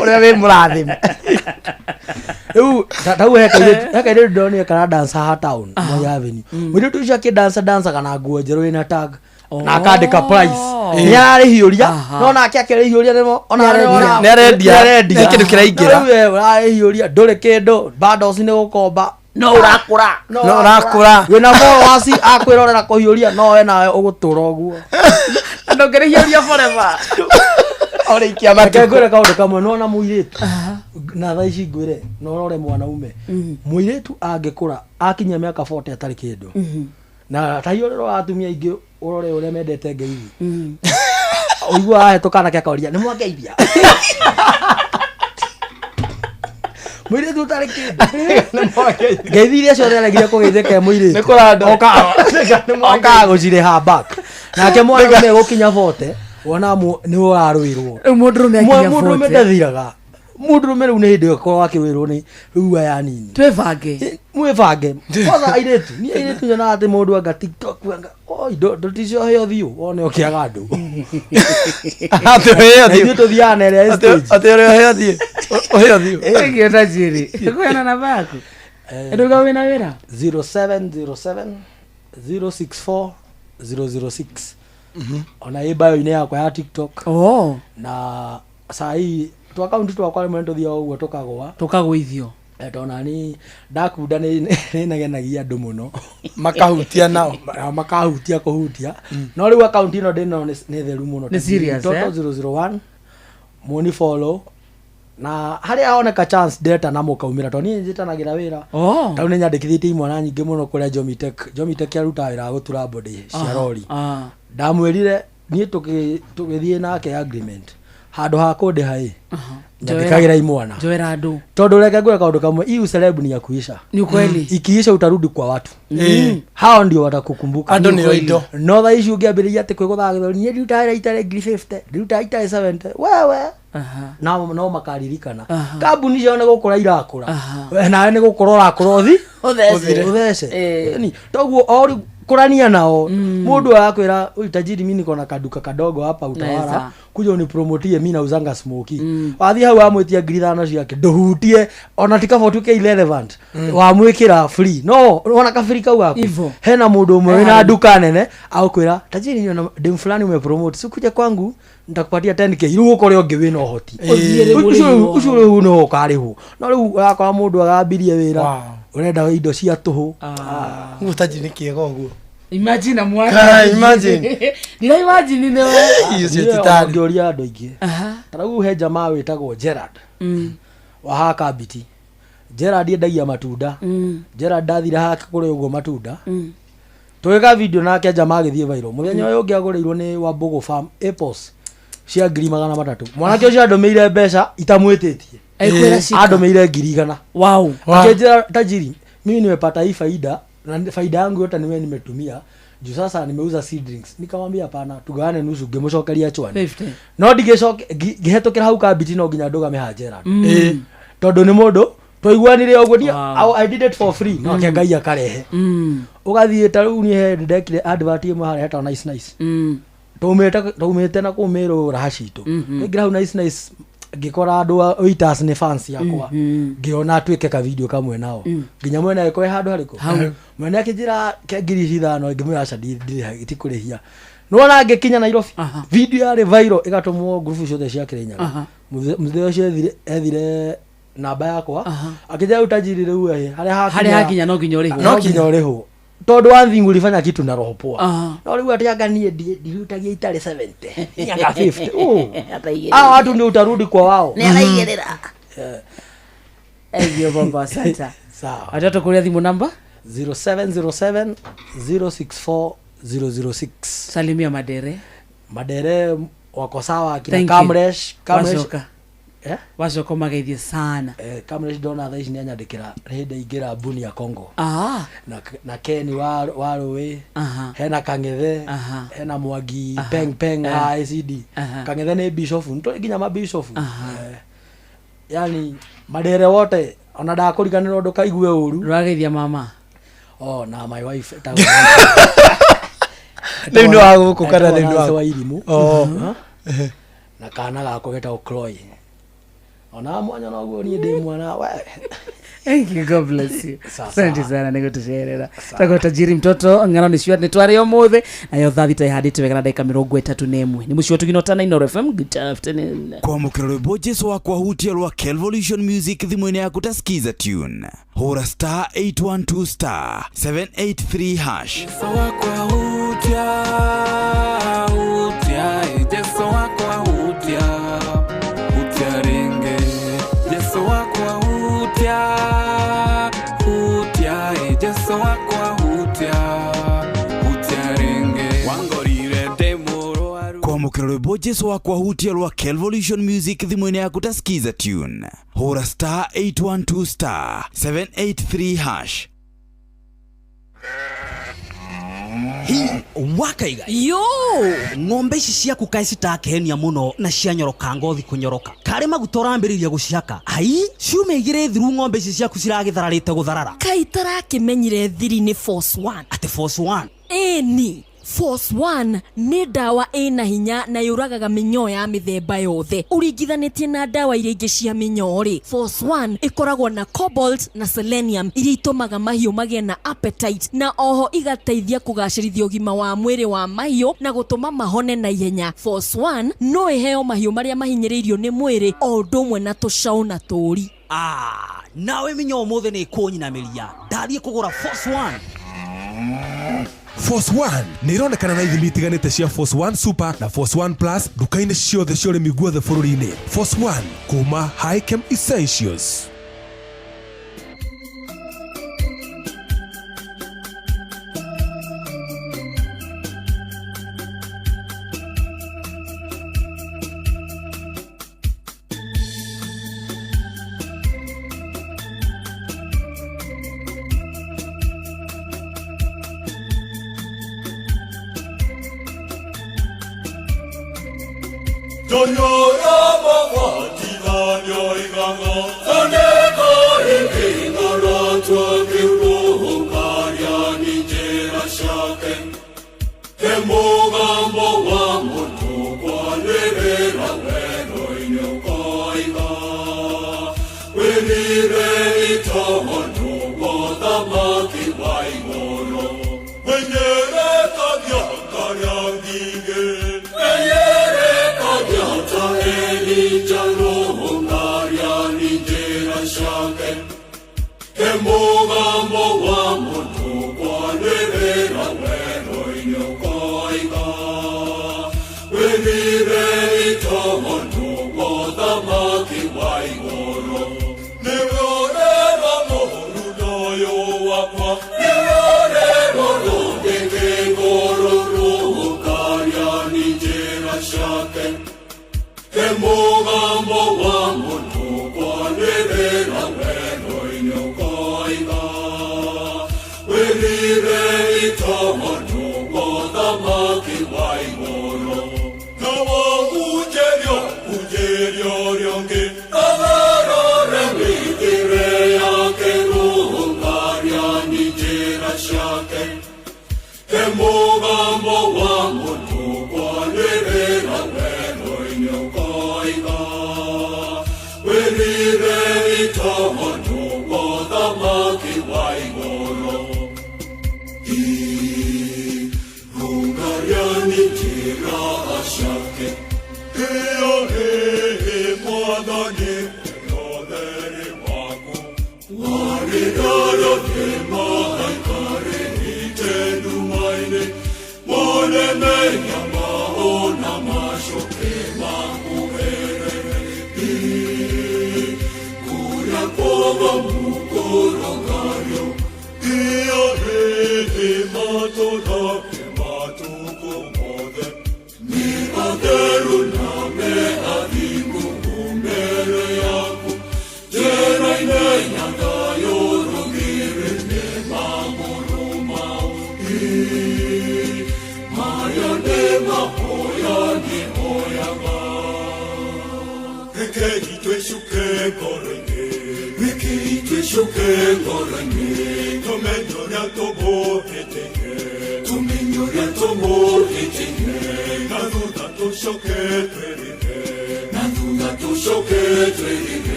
ũrĩa wĩ mũrathime rĩu tau hekairĩ ndonire kana dancer ha town Moi Avenue mũirĩtu ũcio akĩdansaga na nguo njerũ ĩna tag na akandĩka price nĩ ararĩhiũria no nake akĩrĩhiũria nĩ arendia kĩndũ kĩraingĩra ararĩhiũria ndũrĩ kĩndũ bundles nĩ gũkomba no ũrakũra wĩna followers akwĩrorera kũhiũria no we nawe ũgũtũra ũguo andũ ngĩrĩhiũria forever Orikia makegwira kaundu kamwe no na muiritu na tha ici ngwire no rore mwanaume muiritu angikura akinya miaka 40 atari kindu na tahiorero atumia ingi urore ure mendete ngeithi oigua ahetũkana kĩa kauria nĩ mwangeithia muiritu utari kindu ngeithi iria ciothe aragiria kũgeithĩka muiritu nĩ kũranda oka gũcire ha back nake mwanaume gũkinya 40 wona nĩ warũirwo mũndũrũme ndathiraga mũndũrũme rĩu nĩ hĩndĩ ĩyo korwo akĩwĩrwo nĩ rĩu aya nini mwĩbange kwanza airĩtu niĩ airĩtu nyonaga atĩ mũndũ anga TikTok anga ndũticiohe ũthiũ wone ũkĩaga andũ ithuĩ tũthiaga na ĩrĩa atĩ ũrĩa ũhe ũthiũ ĩngĩota njĩrĩ kwĩna namba yaku ndũga wĩna wĩra 0707 064 006 ona ibayo ine yakwa ya TikTok na sai tu account tu akwa mwendo thia uguo tukagũithio tona ni ndakunda ni nagenagia andũ mũno makahutia nao makahutia kuhutia no rĩu account ino ndino nĩ theru mũno ni serious Toto 001 money follow na harĩa oneka chance data na mũkaumĩra to niĩ njĩtanagira wĩra tau nĩ nyandĩkithĩtie imwana nyingĩ mũno kũrĩa Jomitech aruta wĩra gũtura body cia rori ndamwĩrire niĩ tũgĩthiĩ nake agreement handũ ha kũndĩha njandĩkagĩra imwana njoera andũ tondũ reke ngwĩra kaũndũ kamwe hii celeb ni ya kuisha ni kweli ikiisha utarudi kwa watu hao ndio watakukumbuka andũ nĩ oindo no tha ici ũngĩambĩrĩria atĩ kwĩgũthaga gĩthori niĩ ndutaga itare 50 nduta itare 70 wewe no makaririkana kambuni cio nĩ gũkũra irakũra nawe nĩ gũkũra ũrakũra ũthece ni toguo o kurania nao mundu akwira utajiri mimi niko na kaduka kadogo hapa Utawala kuja unipromotie mimi nauzanga smoky wathi hau amwetia ngiri ciake nduhutie ona tikavotuke irrelevant wamwikira free no ona kafiri kau gako hena mundu umwe na duka nene akwira tajiri ni na dem fulani umepromote sikuja kwangu nitakupatia 10k iru ukore onge wina uhoti ucio no ukarihu no riu akwa mundu agabirie wira urenda indo cia tuhu utajiri ni kiega uguo imagine mwana imagine dira imagine ne hiyo sio titani andũ aingĩ tarau he jamaa wĩtagwo Gerard wa Hakabiti Gerard endagia matunda Gerard ndathire hake kuri ugo matunda tweka video nake jamaa agithie viral muthenya uyu ungi agurirwo ni Wambugu Farm apples cia 300 mwanake ucio andomeire mbeca itamwititie andomeire 100 wow akijira tajiri mimi nimepata hii faida na faida yangu yote niwe nimetumia juu sasa nimeuza seedlings nikamwambia hapana tugawane nusu ngemucokeria chwani no ndigecoke gihetokera hau kabiti no nginya ndoga mehajera tondu ni mundu twaiguanire uguo ni I did it for free no ke ngai akarehe ugathie ta riu ni he ndekire advert imwe hare heta nice tumete na kumiro rahashito ngira hau nice ngikora andu oitas ni fans yakwa ngiona twike ka video kamwe nao nginya mwena eko handu hariko mwena akijira ke ngiri 5 ngimwira aca ndire itikurihia nona ngikinya Nairobi video yari viral igatumwo group ciothe cia Kirinyaga muthe ucio ethire namba yakwa akija utajiri riu hari hakinya no nginya uriho tondu wathingu ulifanya kitu na roho poa no riu atianganie ndihutagia itare 70 nyanga 50 watu ndio utarudi kwa wao ni araigerera eyo bomba sasa sawa watoto kulia thimu namba 0707 064 006 salimia Madere wako sawa kina Kamresh Wacoko mageithie sana Kamresh dona thaa ici ni anyandikira rende ingira buni ya Kongo na Ken waruwe hena Kangethe hena Mwangi peng ICD Kangethe ni bishop nto nginya ma bishop yani Madere wote ona ndakuriganira undu kaigue uru rwageithia mama na my wife ndio haguko kana ndio wa ilimu na kana gako geta Chloe ona mwanya na guo ni ndi mwana we thank you god bless you asante sana nigutusherera tako tajiri mtoto ngano ni shwat nitware omuthe nayo thathita ihadite wega na dakika 31 ni mucio tuginotana Inooro FM good afternoon kwa mukiro rwimbo Jesu wakwa hutia rwa Kelvolution Music thimwene yaku tasikiza tune hura star 812 star 783 hash Jesu wakwa hutia Jesu wakwa hutia ringe Jesu wakwa hutia Jesu wakwa hutia ringe wangorire demuro kwa mukiro rwimbo Jesu wakwa hutia rwa Kelvolution Music thimwene yaku tasikiza tune hura star 812 star 783 hash wakaiga yo ng'ombe ici ciaku kae citakehenia muno na cianyoroka ngothi kunyoroka kare magutora ambiriria guciaka ai ciume igire thiru ng'ombe ici ciaku ciragithararite gutharara kai tarakimenyire thiri ni force 1 ate force 1 ni Force 1 ni dawa ina hinya na yuragaga minyoo ya mithemba yothe uringithanitie na dawa iria ingi cia minyoo ri Force 1 ikoragwo na cobalt na selenium iria itumaga mahiũ magĩe na appetite na oho igateithia kugacĩrithia ũgima wa mwĩrĩ wa mahiũ na gũtũma mahone na ihenya Force 1 no iheo mahiũ marĩa mahinyĩrĩirio nĩ mwĩrĩ o ũndũ ũmwe na tũcaũ na tũri nawe minyoo mũthĩ nĩ kũnyinamĩria ndathiĩ kũgũra Force 1 Force 1 nĩ ironekana na ithimi itiganĩte cia Force 1 Super na Force 1 Plus duka-inĩ ciothe cia ũrĩmi guothe bũrũri-inĩ. Force 1 kuma Highchem Essentials. Never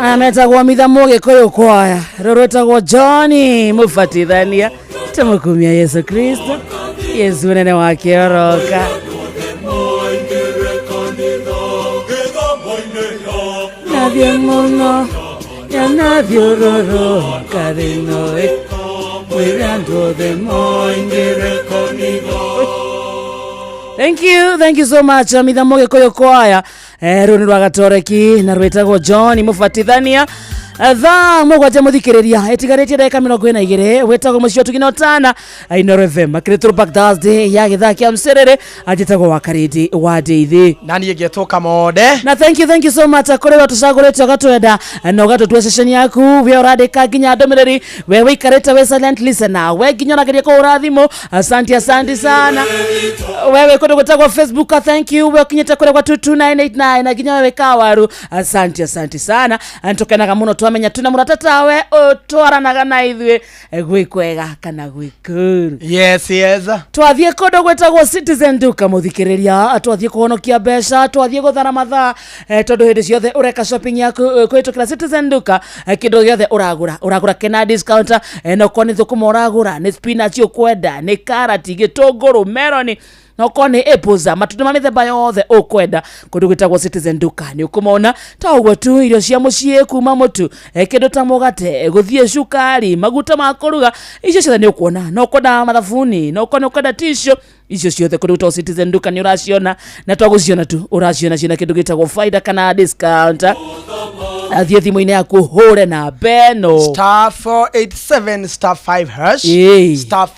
Ametagwo mithamo gikuyu kwaya rorwetagwo Johnny Mufatithania tumukumia Yesu Kristo Yesu nene wake oroka navyo muno yanavyo roroka thinoe mwirando the moingerekonigo. Thank you so much mithamo gikuyu kwaya runi rwa gatoreki na rwetagwo John Mufatithania tha mugwanja muthikiriria etigarite ndeka 22 wetagwo mucio tuginotana Inooro FM akretro back Thursday ya githaa kia mserere ajitagwo wakariti wa Deithi nani ngetoka mode na thank you so much kore watu sagorete gatwenda na gatotwa session yaku we uradeka ginya domereri we wikareta we silent listener we ginyona geria ko urathimo asante sana wewe kodo gutagwa Facebook thank you we kinyeta kore kwa 22989 na ginya wewe kawaru asante sana antokanaga muno twamenya tuna muratatawe otwaranaga na ithwe gwikwega kana gwikuru yes twathie kodo gwetagwo Citizen Duka muthikiriria atwathie kuhonokia mbeca twathie guthara mathaa tondu hindi ciothe ureka shopping yaku kwitukira Citizen Duka kindu giothe uragura kena discounter no koni thukuma uragura ni spinach ukwenda ni carrot gitunguru melon no kone apples matunda ma mithemba yothe ukwenda kundu gwitagwo Citizen Duka ni ukumona ta uguo tu irio cia mucii kuma mutu kindu ta mugate guthie cukari maguta ma kuruga icio ciothe ni ukuona no kwenda mathafuni no kwenda tissue icio ciothe kundu gwitagwo Citizen Duka ni uraciona na twaguciona tu uraciona cina kindu gitagwo faida kana discount athie thimu-ini yaku hure na beno *487 *5#.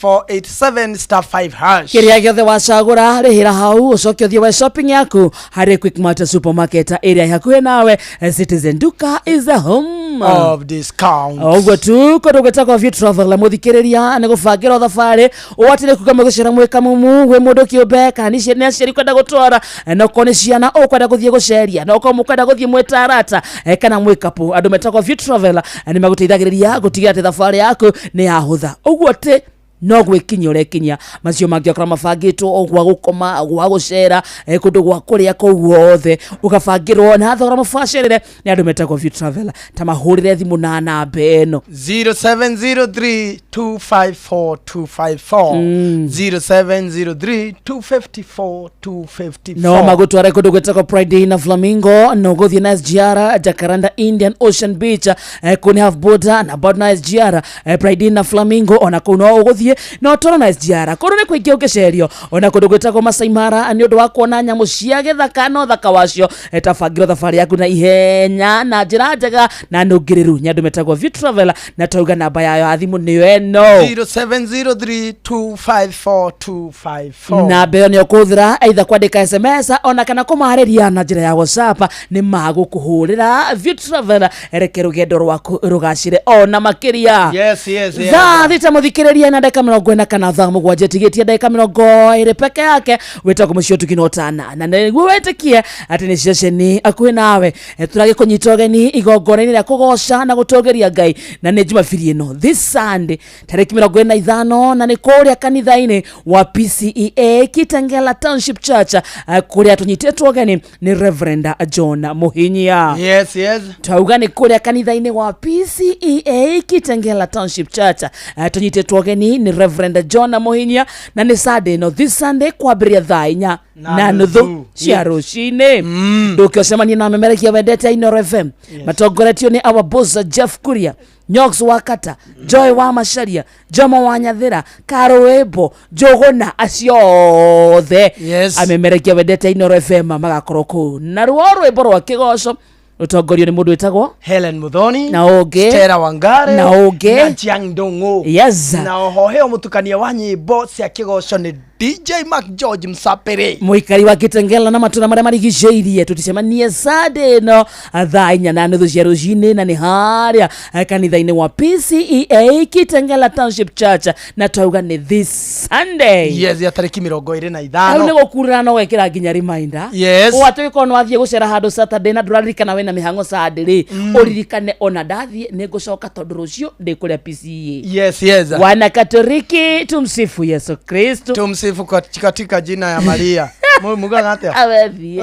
*487 *5#. kiria giothe wacagura rihira hau ucoke uthie we shopping yaku hari Quickmart supermarket area yakuhe nawe. Citizen Duka is the home of discount. Oguo tu kundu gwitagwo View Travel muthikiriria ni gubangira thabari watire kugama gucira mwika mumu we mundu kiumbe kana ni aciari kwenda gutwara no kone ciana ukwenda guthie guceria no ko mukwenda guthie mwetarata kana mwikapu andu metagwo View Travel ni maguteithagiriria gutigira ati thabari yaku ni yahutha. Uguo ti no gwikinya urekinya macio mangiokora mabangitwo ogwa gukoma gwa gucera kundu gwa kuria kuothe ugabangirwo na thogora mubacirire ni andu metagwo View Travel ta mahurire thimu na namba eno 0703254254 0703254254 no magutware kundu gwetagwo Pride na Flamingo no guthie na SGR Jacaranda Indian Ocean Beach kuni half border na border na SGR Pride na Flamingo ona kuno uguthie no toro na SGR kono ni kuingia ugicerio ona kundu gwetagwo Masai Mara ni undu wa kuona nyamu cia githaka no thaka wacio tabangiro thabari yaku na ihenya na njira njega na nungiriru nyandu metagwo View Travel na tauga namba yayo athimu niyo eno 0703254254 na beo ni okuthira either kwandika SMS ona kana kumahariria na njira ya WhatsApp ni magukuhurira View Travel ereke rugendo rwaku rugacire ona makiria. Yes thita muthikiriria na ndeka 40 kana thaa mugwanja tigitie ndeka 20 peke yake wetagwo mucio tukinotana na niguo wetikie ati ni ceceni akuhi nawe turage kunyita ugeni igongona-ini ria kugoca na gutogeria Ngai na ni Jumapili ino this Sunday tariki 45 na ni kuria kanitha-ini wa PCEA Kitengela Township Church kuria tunyitetwo ugeni ni Reverend John Muhinyia. Yes tauga ni kuria kanitha-ini wa PCEA Kitengela Township Church tunyitetwo ugeni ni Reverend John Muhinyia na ni Sunday no this Sunday kwambiria thaa 4 na nuthu cia rucini ndukiocemania na memerekia wendete Ino FM matongoretio ni our boss Jeff Kuria Nyox Wakata Joy wa Masharia Jomo wa Nyathira Karoebo Jogona aciothe amemerekia wendete Ino FM magakorwo ku na ruo rwimbo rwa kigoco utongorio ni mundu wetagwo Helen Muthoni na oge Stella Wangare na oge na Chiang Ndongo. Yes na hoheo mutukania wa nyimbo cia kigoco ni DJ Mark George Msapere muikari wa Kitengela na matuna maria marigiceirie tuticemanie Sunday no thaa 4 na nuthu cia rucini na ni haria kanitha-ini wa PCEA Kitengela Township Church na tauga ni this Sunday. Yes ya tariki 25 au ni gukurana no wekira nginya reminder watu ikono athie gucera handu Saturday na nduraririkana wena mihango Sunday uririkane ona ndathie ni gucoka tondu rucio ndi kuria PCEA. Yes wana Katoliki tumsifu Yesu Kristo tumsifu katika jina ya Maria. Muga ngate awethi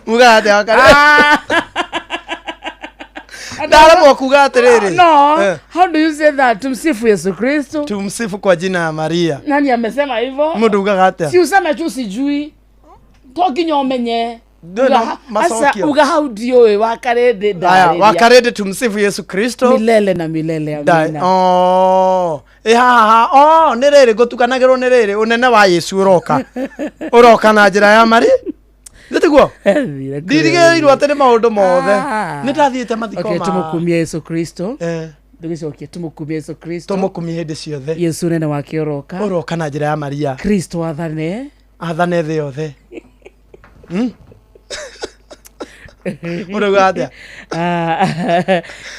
muga ngate akare dala mwakuga atiriri no how do you say that tumsifu Yesu Kristo tumsifu kwa jina ya Maria. Nani amesema hivyo? Muduga ngate si useme tu sijui toki nyomenye asa ugahaudio we wakarede daya wakarede tumsifu Yesu Kristo milele na milele amina. Nirere gutukanagirwo nirere unene wa Yesu uroka na njira ya Mari nditiguo ndirigirwo atene maundu mothe nitathiite mathiko ma tumukumie Yesu Kristo ndugicokia tumukumie Yesu Kristo tumukumie hindi ciothe Yesu nene wake uroka na njira ya Maria Kristo athane thi yothe Unaguatia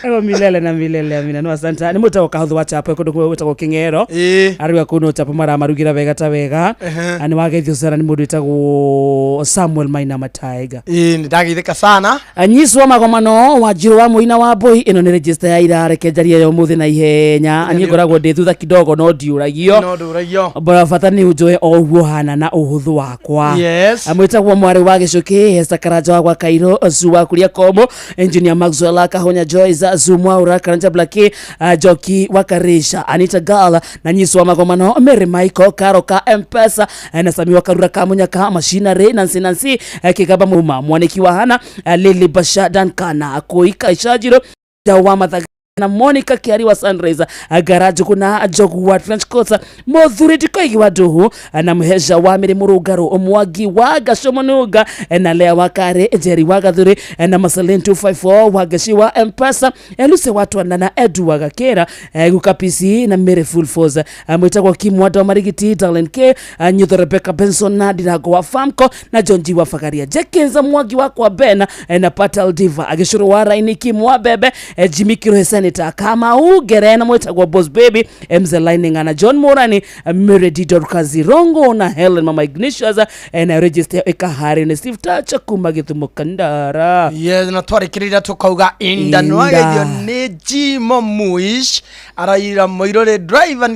ego milele na milele amina no asante ni muta ukahuthu wa chapo kundu gwetagwo Kingero ariwa kuno chapo mara marugira wega ta wega ani wageithio sana ni mundu wetagwo Samuel Maina Mataiga ni ndagithika sana anyiswa magomano wa Njiro wa Muina wa Boy ino ni register ya ira rekenjaria yo muthi na ihenya ani ngoragwo ndi thutha kidogo no ndiuragio bora fata ni ujoe oguo hana na uhuthu wakwa yes amwetagwo mwari wa Gicuki Esther Karaja wa Kairo Zuwa kulia Komo, Engineer Maxwell Kahonya Joyce Zumwa Karanja Blaki Joki Wakarisha Anita Gala na Nyiswa Magomano Mary Michael Karoka Mpesa na Sami Wakarura Kamunyaka Machinery Nancy Kigaba Muma Mwaniki Wahana Lily Basha Dankana Koika Ishajiro Dawama na Monica Kiari wa Sunrise Garage kuna Jogu wa Trench Coat Mothuri Koigi wa Duhu na Mhesha wa Miri Murugaro Omwagi wa Gashomonuga na Lea Wakare Jerry Wagathuri na Masalin 254 wa Gashiwa Mpesa Eluse watu na Edu wa Gakera Gukapisi na Mary Full Force Mwita kwa Kim Wada wa Marigiti Darlene K Nyutho Rebecca Benson na Dinago wa Famco na Jonji wa Fakaria Jekenza Mwagi wa kwa Ben na Patel Diva Agishuru wa Raini Kim wa Bebe Jimmy Kirohesani kama Gerena Mwita kwa Boss Baby Mze Lining na John Morani Meredi Dorkazi Rongo na Helen Mama Ignatius na Register Ekahari na Steve Tacha Kumagithumo Kandara. Yes, na twari kirira tukauga indanwagedio ni Jimo Muish araira moirore driver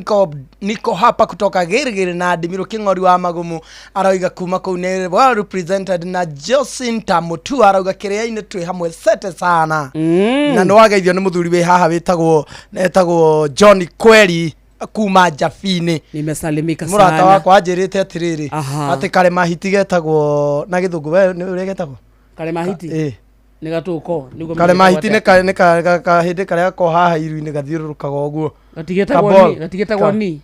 niko hapa kutoka Gerigeri na Adimiro Kingori wa Magumu arauga kuma kune well represented na Jocinta Mutu arauga kiria ine twi hamwe sete sana na nwagedio ni muthuri we haha netagwo John Kweli kuma Jafine. Nimesalimika sana. Murata wako ajerete atiriri ati Karema Hiti getagwo na githungu we ni ure getagwo Karema Hiti nigatuko niguo Karema Hiti ne ka hindi karia ko haha iru-ini gathiururukaga uguo gatigetagwo ni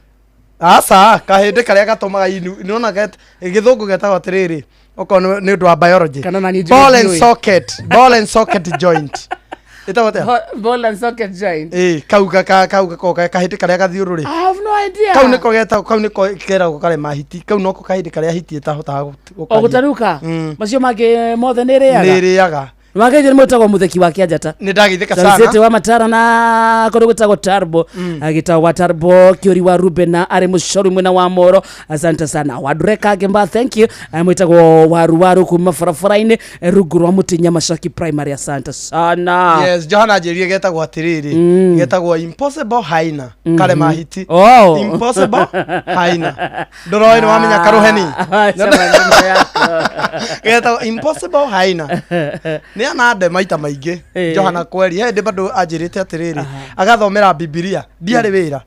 asa ka hindi karia gatomaga inona githungu getagwo atiriri oko ni undu wa biology ball and socket joint ball and socket joint kauga kahiti karia gathiururi I have no idea kau niko geta kau niko kera ko Karema Hiti kau noko kahiti karia hiti etahotaga gutaruka macio mage mothe niriaga Wakaje nimotagwa mutheki wa Kianjata. Nindagithika sana. Sete wa Matara na kodo gutagwa Tarbo. Agitawa Tarbo Kiori wa Ruben na ari mushori mwena wa Moro. Asante sana. Wadreka Gemba thank you. Mwitagwa waru kuma farafaraine ruguru wa Mutinya Mashaki Primary. Asante sana. Yes, Johana jerie getagwa atiriri. Getagwa Impossible Haina. Karema Hiti. Impossible Haina. Ndoroi ni wamenya karuheni. Getagwa Impossible Haina. Ni anade maita maingi Johana Kweli hende bado ajirite atiriri agathomera Biblia ndiari wira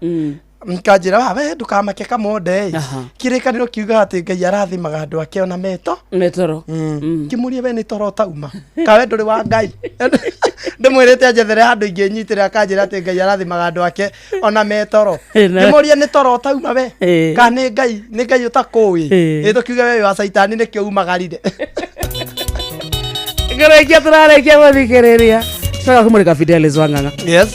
nkanjira we ndukamake kamode kirikaniro kiuga ati Ngai arathimaga andu ake ona metoro kimurie we ni toro tauma kawe nduri wa Ngai ndimwirite anjethere handu ingi nyitire akanjira ati Ngai arathimaga andu ake ona metoro kimurie ni toro tauma we ka ni Ngai utakui ito kiuga we wa saitani ni kiumagarire Gerekia turarekia wathikereria saka kumurika Fidelis Wanganga. Yes.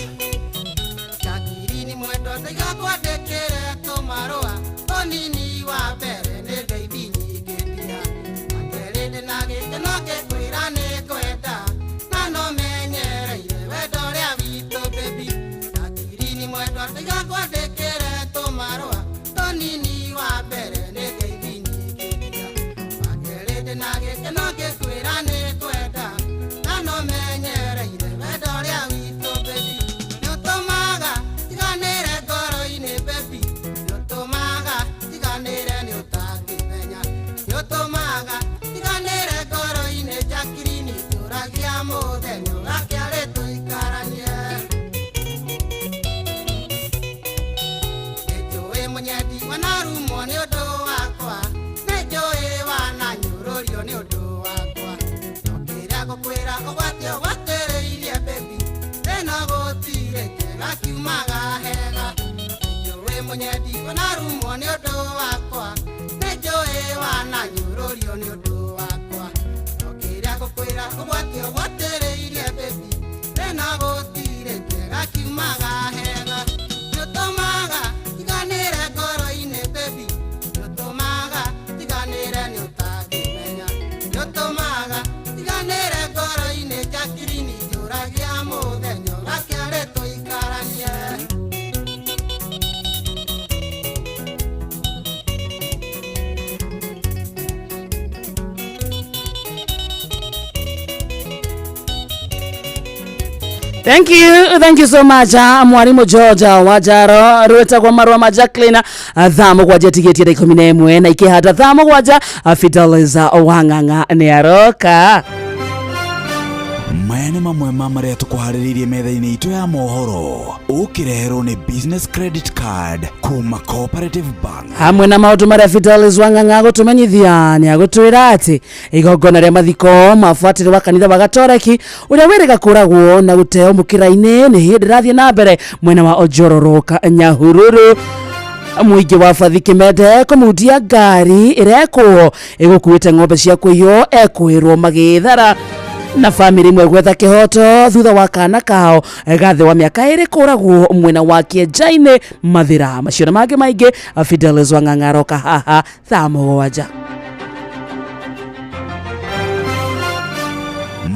Thank you so much mwalimu George Wajaro rweta kwa marwa Jacqueline thamo kwa jetigeti ya 11 na ikihata thamo kwa Fidelis Wanganga ni aroka maya nĩ mamwe ma marĩa tũkũharĩrĩirie metha-inĩ itũ ya mohoro ũkĩreherwo nĩ business credit card kuma Cooperative Bank. Hamwe na maũndũ marĩa Fidelis Wang'ang'a agũtũmenyithia nĩ agũtwĩra atĩ igongona rĩa mathiko mabuatĩrĩ wa kanitha wa Gatoreki ũrĩa wĩrĩga kũragwo na gũteo mũkĩra-inĩ nĩ hĩndĩ rathiĩ na mbere mwena wa Ojororoka Nyahururu. Mũingĩ wa Bathi Kĩmende kũmutia ngari ĩrekwo ĩgũkuĩte ng'ombe cia kũiywo ekwĩrwo magĩthara na family imwe gwetha kĩhoto thutha wa kana kao gathe wa mĩaka 2 kũragwo mwena wa Kĩenjainĩ Mathira. Macio na mangĩ maingĩ Fidelis Wang'ang'a aroka haha thaa 7.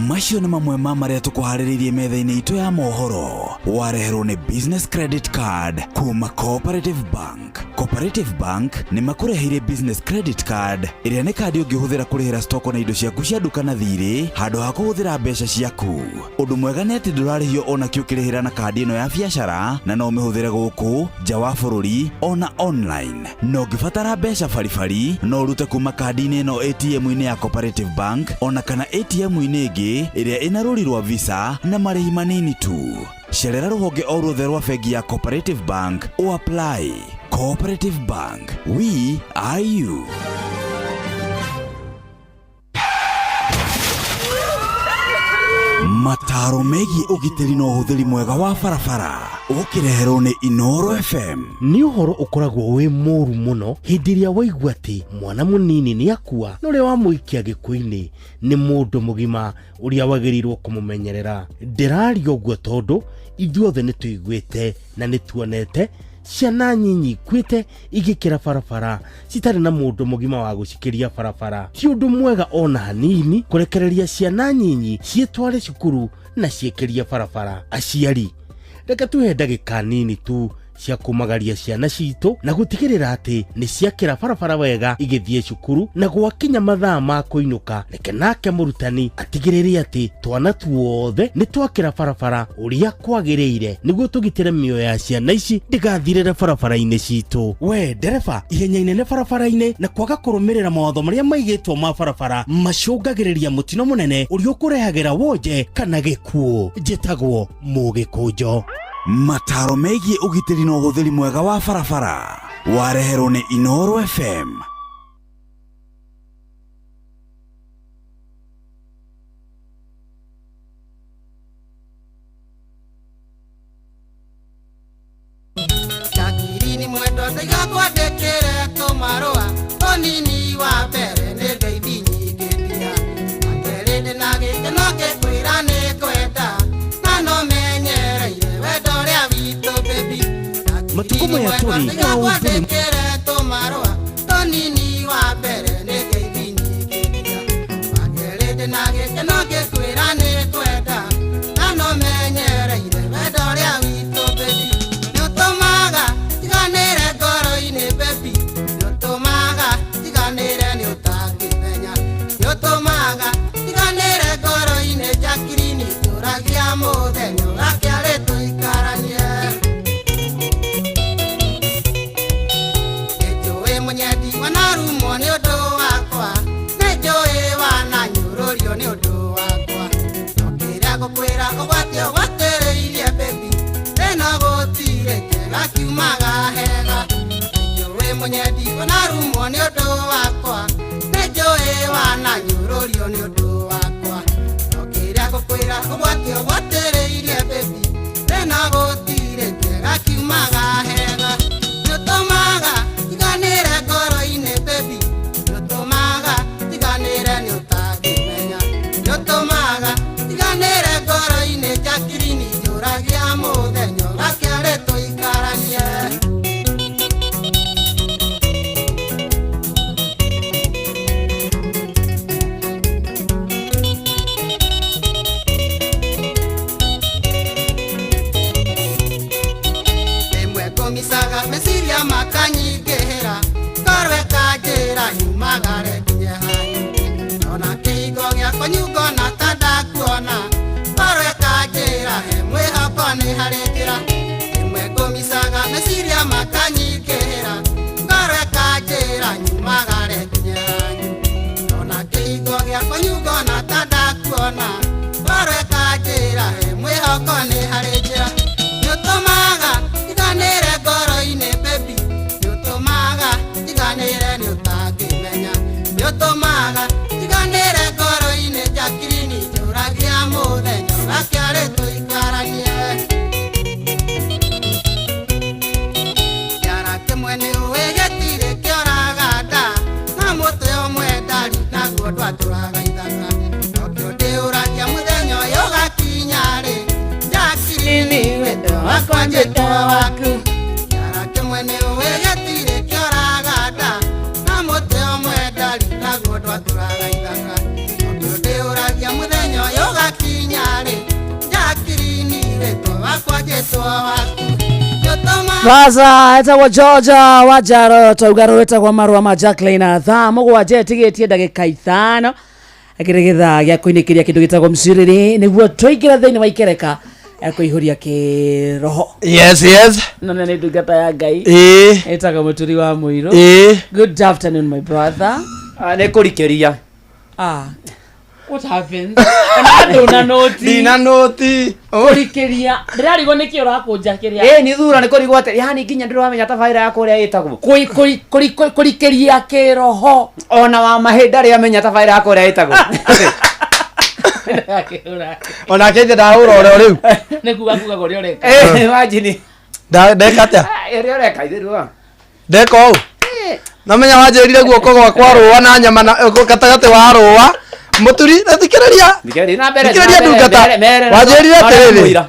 Macio nĩ mamwe ma marĩa tũkũharĩrĩirie metha-inĩ itũ ya mohoro wareherwo nĩ business credit card kuma Cooperative Bank. Cooperative Bank nĩ makũreheire business credit card ĩrĩa nĩ kandi ũngĩhũthĩra kũrĩhĩra stoko na indo ciaku cia nduka na thirĩ handũ ha kũhũthĩra mbeca ciaku. Ũndũ mwega nĩ atĩ ndũrarĩhio ona kĩ ũkĩrĩhĩra na kandi ĩno ya biacara na no ũmĩhũthĩre gũkũ nja wa bũrũri ona online. No ũngĩbatara mbeca baribari no ũrute kuma kandi-inĩ ĩno ATM-inĩ ya Cooperative Bank ona kana ATM-inĩ ĩngĩ ĩrĩa ĩna rũri rwa visa na marĩhi manini tu. Cerera rũhonge o ruothe rwa bengi ya Cooperative Bank o apply. Cooperative Bank, we are you. Mataro megiĩ ũgitĩri na ũhũthĩri mwega wa barabara ũkĩreherwo nĩ Inooro FM. Nĩ ũhoro ũkoragwo wĩ mũru mũno hĩndĩ ĩrĩa waigua atĩ mwana mũnini nĩ akua na ũrĩa wamũikia gĩkuũ-inĩ nĩ mũndũ mũgima ũrĩa wagĩrĩirwo kũmũmenyerera. Ndĩraria ũguo tondũ ithuothe nĩ tũiguĩte na nĩ tuonete ciana nyinyi ikuĩte igĩkĩra barabara citarĩ na mũndũ mũgima wa gũcikĩria barabara. Ti ũndũ mwega ona hanini kũrekereria ciana nyinyi ciĩtware cukuru na ciĩkĩrie barabara. Aciari, reke tuhe ndagĩka nini tu cia kumagaria ciana citũ na gũtigĩrĩra atĩ nĩ ciakĩra barabara wega igĩthiĩ cukuru, na gwakinya mathaa ma kũinũka reke nake mũrutani atigĩrĩre atĩ twana tuothe nĩ twakĩra barabara ũrĩa kwagĩrĩire nĩguo tũgitĩre mĩoyo ya ciana ici ndĩgathirĩre barabara-inĩ citũ. We ndereba, ihenya inene barabara-inĩ na kwaga kũrũmĩrĩra mawatho marĩa maigĩtwo ma barabara macũngagĩrĩria mũtino mũnene ũrĩa ũkũrehagĩra wonje kana gĩkuũ. Njĩtagwo Mũgĩkũnjo. Mataro megiĩ ũgitĩri na ũhũthĩri mwega wa barabara wareherwo nĩ Inooro FM. Shakirini mwendo tiga kwandĩkĩre tũmarũa ũnini wa mbere nĩ ngeithi nyingĩ ndia akerĩndĩ na gĩkeno gĩkwĩra nĩ kwenda na no menyereire wendo ũrĩa witũ baby. Matukũ maya tũrĩ kwandĩkĩre tũmarũa ũnini wa mbere nĩ ngeithi nyingĩ ndia akerĩndĩ na gĩkeno gĩkwĩra nĩ kwenda na no menyereire wendo ũrĩa witũ baby. Nĩũtũmaga tiganĩre ngoro-inĩ baby, nĩũtũmaga tiganĩre nĩ ũtangĩmenya, nĩũtũmaga tiganĩre ngoro-inĩ Jacqueline tũragia mũthenya ũgakĩarĩ tũikaranie. Nĩnjũĩ mũnyendi wanarumwo nĩ ũndũ wakwa, nĩnjũĩ wananyũrũrio nĩ ũndũ wakwa, nokĩrĩa ngũkwĩra ũgwatio gwatĩrĩirie baby, ĩno gũtirĩ kĩega kiumaga hega. Nĩnjũĩ mũnyendi wanarumwo nĩ ũndũ wakwa, nĩnjũĩ wananyũrũrio nĩ ũndũ wakwa, nokĩrĩa ngũkwĩra ũgwatio gwatĩrĩirie baby, ĩno gũtirĩ kĩega kiumaga hega. Nĩũtũmaga tiganĩre ngoro-inĩ baby, nĩũtũmaga tiganĩre nĩ ũtangĩmenya, nĩũtũmaga tiganĩre ngoro-inĩ Jacqueline tũragia mũthenya ũgakĩarĩ tũikaranie. Rĩmwe ngũmicaga meciria makanyingĩhĩra, ngoro ĩkanjĩra nyumagare nginya hanyu, ona kĩhingo gĩakwa nyungona ta ndakuona, ngoro ĩkanjĩra he mwĩhoko nĩ harĩ njĩra. Rĩmwe ngũmicaga meciria makanyingĩhĩra, ngoro ĩkanjĩra nyumagare nginya hanyu, ona kĩhingo gĩakwa nyungona ta ndakuona, ngoro ĩkanjĩra kĩroko nĩ harĩ njĩra nĩũtũmaga iganĩre ngoro-inĩ baby nĩũtũmaga iganĩre nĩũtangĩmenya nĩũtũmaga iganĩre ngoro-inĩ Jacqueline njũragia mũthenya ũgakĩarĩ tũikaranie kĩara kĩmwe nĩ ũĩ gĩtirĩ kĩoraga nda na mũtĩ ũmwe ndari naguo ndwatũraga ithaka nokĩo ndĩũragia mũthenya ũyũ ũgakinya-rĩ Jacqueline wendo wakwa njĩtwo waku kĩara kĩmwe nĩ ũĩ gĩtirĩ kĩoraga nda na mũtĩ ũmwe ndari naguo ndwatũraga ithaka nokĩo ndĩũragia mũthenya ũyũ ũgakinya-rĩ Jacqueline wendo wakwa njĩtwo waku Raza etagwo Georgia Wajaro taugarå etagwo marua ma Jacqueline thaa mũgwanja tigĩtie ndagĩka 5 akĩrĩgĩtha gĩa kũinĩkĩria kĩndũ gĩtagwo mcirĩrĩ nĩguo tũingĩre thĩinĩ wa ikereka kũihũria kĩroho. Yes. No nĩ ndungata ya Ngai. Etagwo Mũturi wa Mũirũ. Good afternoon my brother. Nĩ kũrikĩria. What happened? Ona noti. Dina noti. Kũrikĩria. Ndĩrarigwo nĩkĩ ũrakũnjakĩria. Nĩ thura nĩ kũrigwo atĩ yani nginya ndĩramenya tabaĩra ya kũrĩa ĩtagwo. Kũrikĩria kĩroho. Ona wa mahĩnda rĩa menya tabaĩra ya kũrĩa ĩtagwo. Ona kĩnje ndahũra ũrĩa rĩu. Nĩ kuga ũrĩa ũreka. Imagine. Ndeka atĩa? Ũrĩa ũreka ithuĩ. Ndeka ũũ. Namenya wanjĩrire guoko gwakwa rũa na nyama gatagatĩ wa rũa. Mũturi thikĩrĩria ndungata wanjĩrire atĩrĩrĩ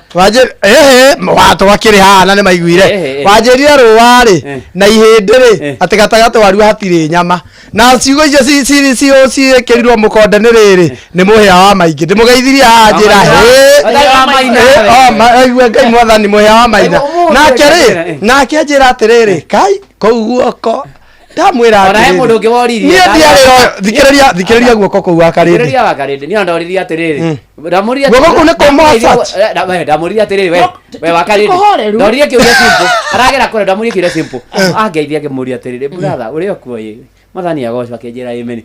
watũ wakĩrĩ haha na nĩ maiguire wanjĩrire rũa-rĩ na ihĩndĩ-rĩ atĩ gatagatĩ waru hatirĩ nyama na ciugo icio ciĩkĩrirwo mũkonde nĩ rĩrĩ nĩ mũhĩa wa maingĩ ndĩmũgeithirie haha njĩra aigue Ngai mwathani mũhĩa wa maina nake njĩra atĩrĩrĩ kai kũu guoko ndamwĩra atĩrĩrĩ thikĩrĩria guoko kũu wa karĩndĩ niĩ ndoririe atĩrĩrĩ guoko kũu nĩ kũmũ ndamũririe atĩrĩrĩ we wa karĩndĩ ndoririe kĩũria simple aragera kũrĩa ndamũririe kĩũria simple angeithia ngĩmũria atĩrĩrĩ brother ũrĩa kuoĩ mathani agocwa kĩnjĩra imeni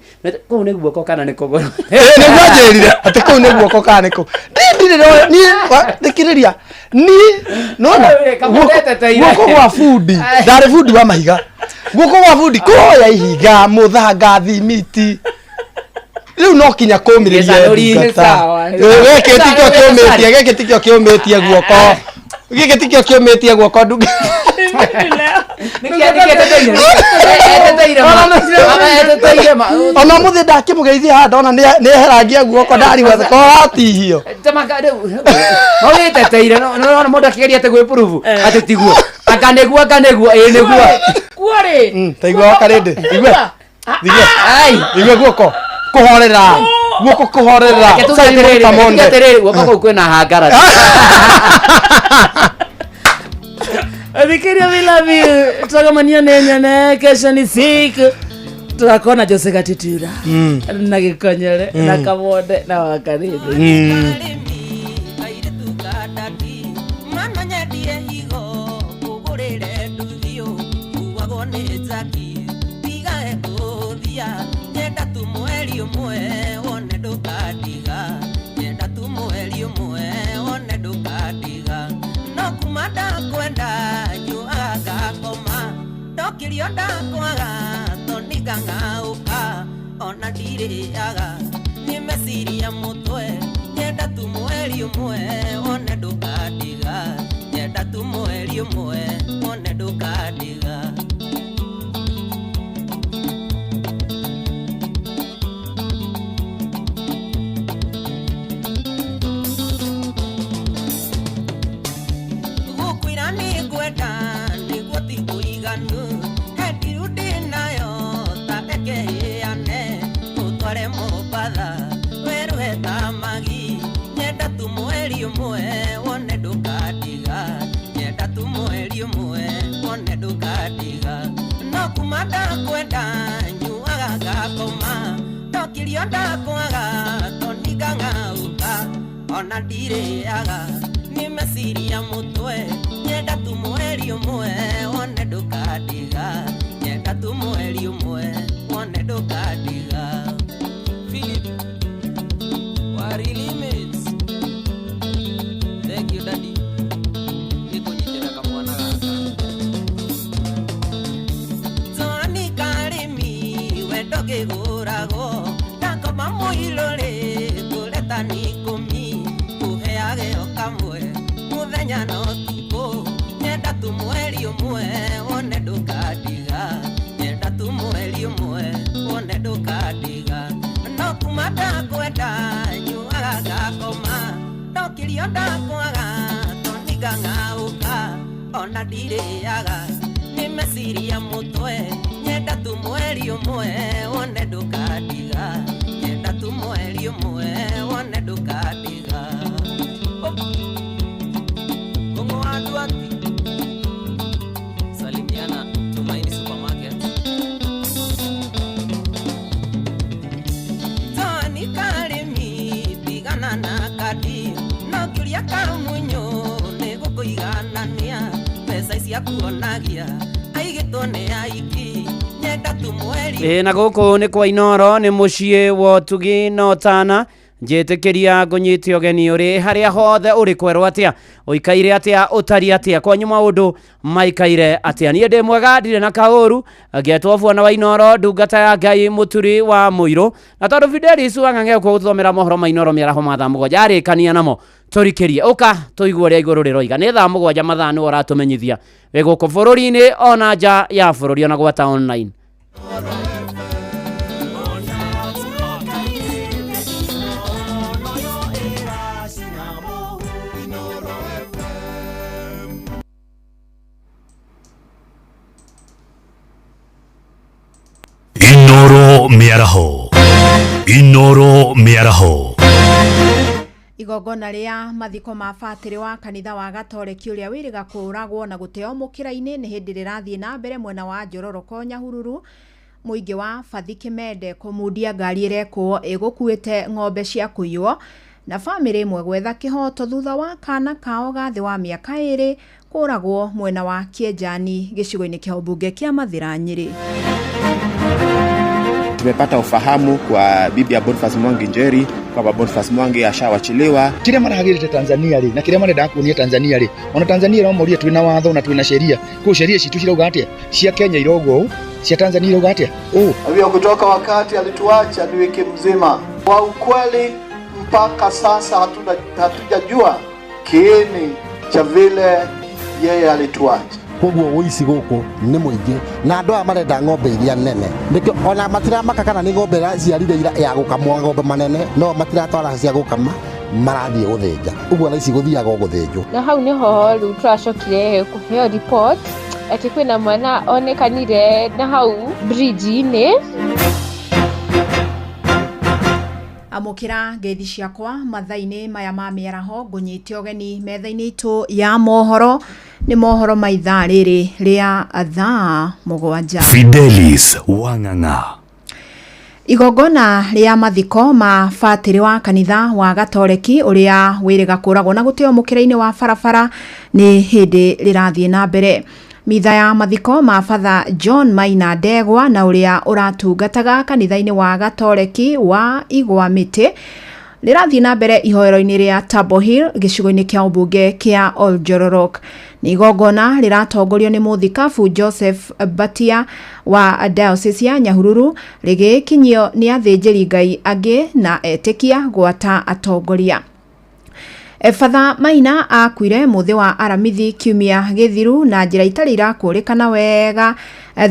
kũu nĩ guoko kana nĩ kũgũrũ nĩguo anjĩrire atĩ kũu nĩ guoko kana nĩ kũu thikĩrĩria nona guoko gwa bundi ndarĩ bundi wa mahiga guoko gwa bundi kuoya ihiga mũthanga thimiti rĩu no kinya kũmĩrĩria gĩkĩ tikĩo kĩũmĩtie guoko gĩkĩ tikĩo kĩũmĩtie guoko ndungi ona mũthĩ ndakĩmũgeithia haha ndona nĩ eherangia guoko ndarigwo koratihio maũgĩteteire nona mũndũ akĩgeria atĩ gwĩpurubu atĩ tiguo akanĩguo nĩguo kuorĩ taigua wakarĩndĩ igua guoko kũhorera guoko kũhorera atĩrĩrĩ guoko kũu kwĩna hangara Vikiri we love you. Tukamania nenyane kesho ni siku. Tutakona Jose Gatitura. Na Gikonyere na Kabode na Wakaridi. Kirio ndakwaga toniga ngauka ona ndiriaga nimesiria mutwe nyenda tu mweri umwe one ndukadiga nyenda tu mweri umwe one ndukadiga gukwira ni gwenda niguo ti kuiganu kwenda nyuaga gakoma tokirio ndakwaga toniga ngauka ona ndiriaga nimesiria mutwe nyenda tu mweri umwe one ndukadiga nyenda tu mweri umwe one ndukadiga Philip Wari Limits. Thank you. kĩgũragwo ndakoma mũilũrĩ kũreta nikũmi kũheage o kamwe mũthenya na ũtukũ nyenda tu mweri ũmwe wone ndũkandiga nyenda tu mweri ũmwe wone ndũkandiga no kuma ndakwenda nyuaga ngakoma ndokirio ndakwaga toniga ng'aũka ona ndirĩaga nĩ meciria mũtwe nyenda tu mweri ũmwe wone ndũkandiga nyenda tu mweri ũmwe wone ndũkandiga Mungu wangu ati salimiana Tumaini Supermarket Tani karimi pigana na kadi no kiria kamunyo nego kuiganania pesa cia kuonagia aigitwo ni aiki nyenda tu mweri na gũkũ nĩ kwa Inoro nĩ mũciĩ wa Tugi na Otana njĩtĩkĩria ngũnyite ũgeni ũrĩ harĩa hothe ũrĩ kwerwo atĩa ũikaire atĩa ũtari atĩa kwanyu maũndũ maikaire atĩa niĩ ndĩ mwega ndirĩ na kaũru ngetwo Bwana wa Inoro ndungata ya Ngai mũturi wa mũirũ na tondũ Fidelis Wang'ang'e gũthomera mohoro ma Inoro mĩaraho ma thaa mũgwanja arĩkania namo tũrikĩrie ũka tũigue ũrĩa igũrũ rĩroiga nĩ thaa mũgwanja mathaa nĩ ũratũmenyithia wĩ gũkũ bũrũri-inĩ ona nja ya bũrũri ona gwata online Inoro Miaraho. Inoro Miaraho. Igongona rĩa mathiko ma batĩrĩ wa kanitha wa Gatoreki ũrĩa wĩrĩga kũragwo na gũteo mũkĩra-inĩ nĩ hĩndĩ rĩrathiĩ na mbere mwena wa Njororoko Nyahururu. Mũingĩ wa Fathi Kĩmende kũmundia ngari ĩrekwo ĩgũkuĩte ng'ombe cia kũiywo na bamĩrĩ ĩmwe gwetha kĩhoto thutha wa kana kao ga thĩ wa mĩaka 2 kũragwo mwena wa Kĩenjani gĩcigo-inĩ kĩa ũmbunge kĩa Mathĩra Nyĩrĩ. Tumepata ufahamu kwa bibi ya Boniface Mwangi Njeri kwamba Boniface Mwangi ashawachiliwa. Kile marahagirite Tanzania ri na kile marenda kuonia Tanzania ri ona Tanzania ro moria twina watho na twina sheria kwa sheria citu cirauga atia cia Kenya irogo cia Tanzania iroga atia Hivyo kutoka wakati alituacha ni wiki mzima kwa ukweli mpaka sasa hatujajua kiini cha vile yeye alituacha. Koguo uici guku ni muingi na andu aya marenda ng'ombe iria nene nikio ona matira makakana ni ng'ombe ciarire ya gukamwa ng'ombe manene no matiratwara cia gukama marathie guthinja uguo na ici guthiaga guthinjwo na hau niho riu turacokire kuheo report ati kwina mwana onekanire na hau bridge-ini amukira ngeithi ciakwa mathaini maya ma mĩaraho ngũnyite ũgeni metha-inĩ itũ ya mohoro nĩ mohoro ma ithaa rĩrĩ rĩa thaa mũgwanja. Fidelis Wang'ang'a. Igongona rĩa mathiko ma batĩrĩ wa kanitha wa Gatoreki ũrĩa wĩrĩga kũragwo na gũteo mũkĩra-inĩ wa barabara nĩ hĩndĩ rĩrathiĩ na mbere. Mitha ya mathiko ma Father John Maina Ndegwa na ũrĩa ũratungataga kanitha-inĩ wa Gatoreki wa Igwa Mĩtĩ rĩrathiĩ na mbere ihoero-inĩ rĩa Table Hill gĩcigo-inĩ kĩa ũmbunge kĩa Oljororok. Nĩ igongona rĩratongorio nĩ mũthikabu Joseph Batia wa Diocese ya Nyahururu rĩgĩkinyio nĩ athĩnjĩri Ngai angĩ na etĩkia gwata atongoria. Father Maina akuire muthi wa aramithi kiumia githiru na njira itari irakũrĩkana wega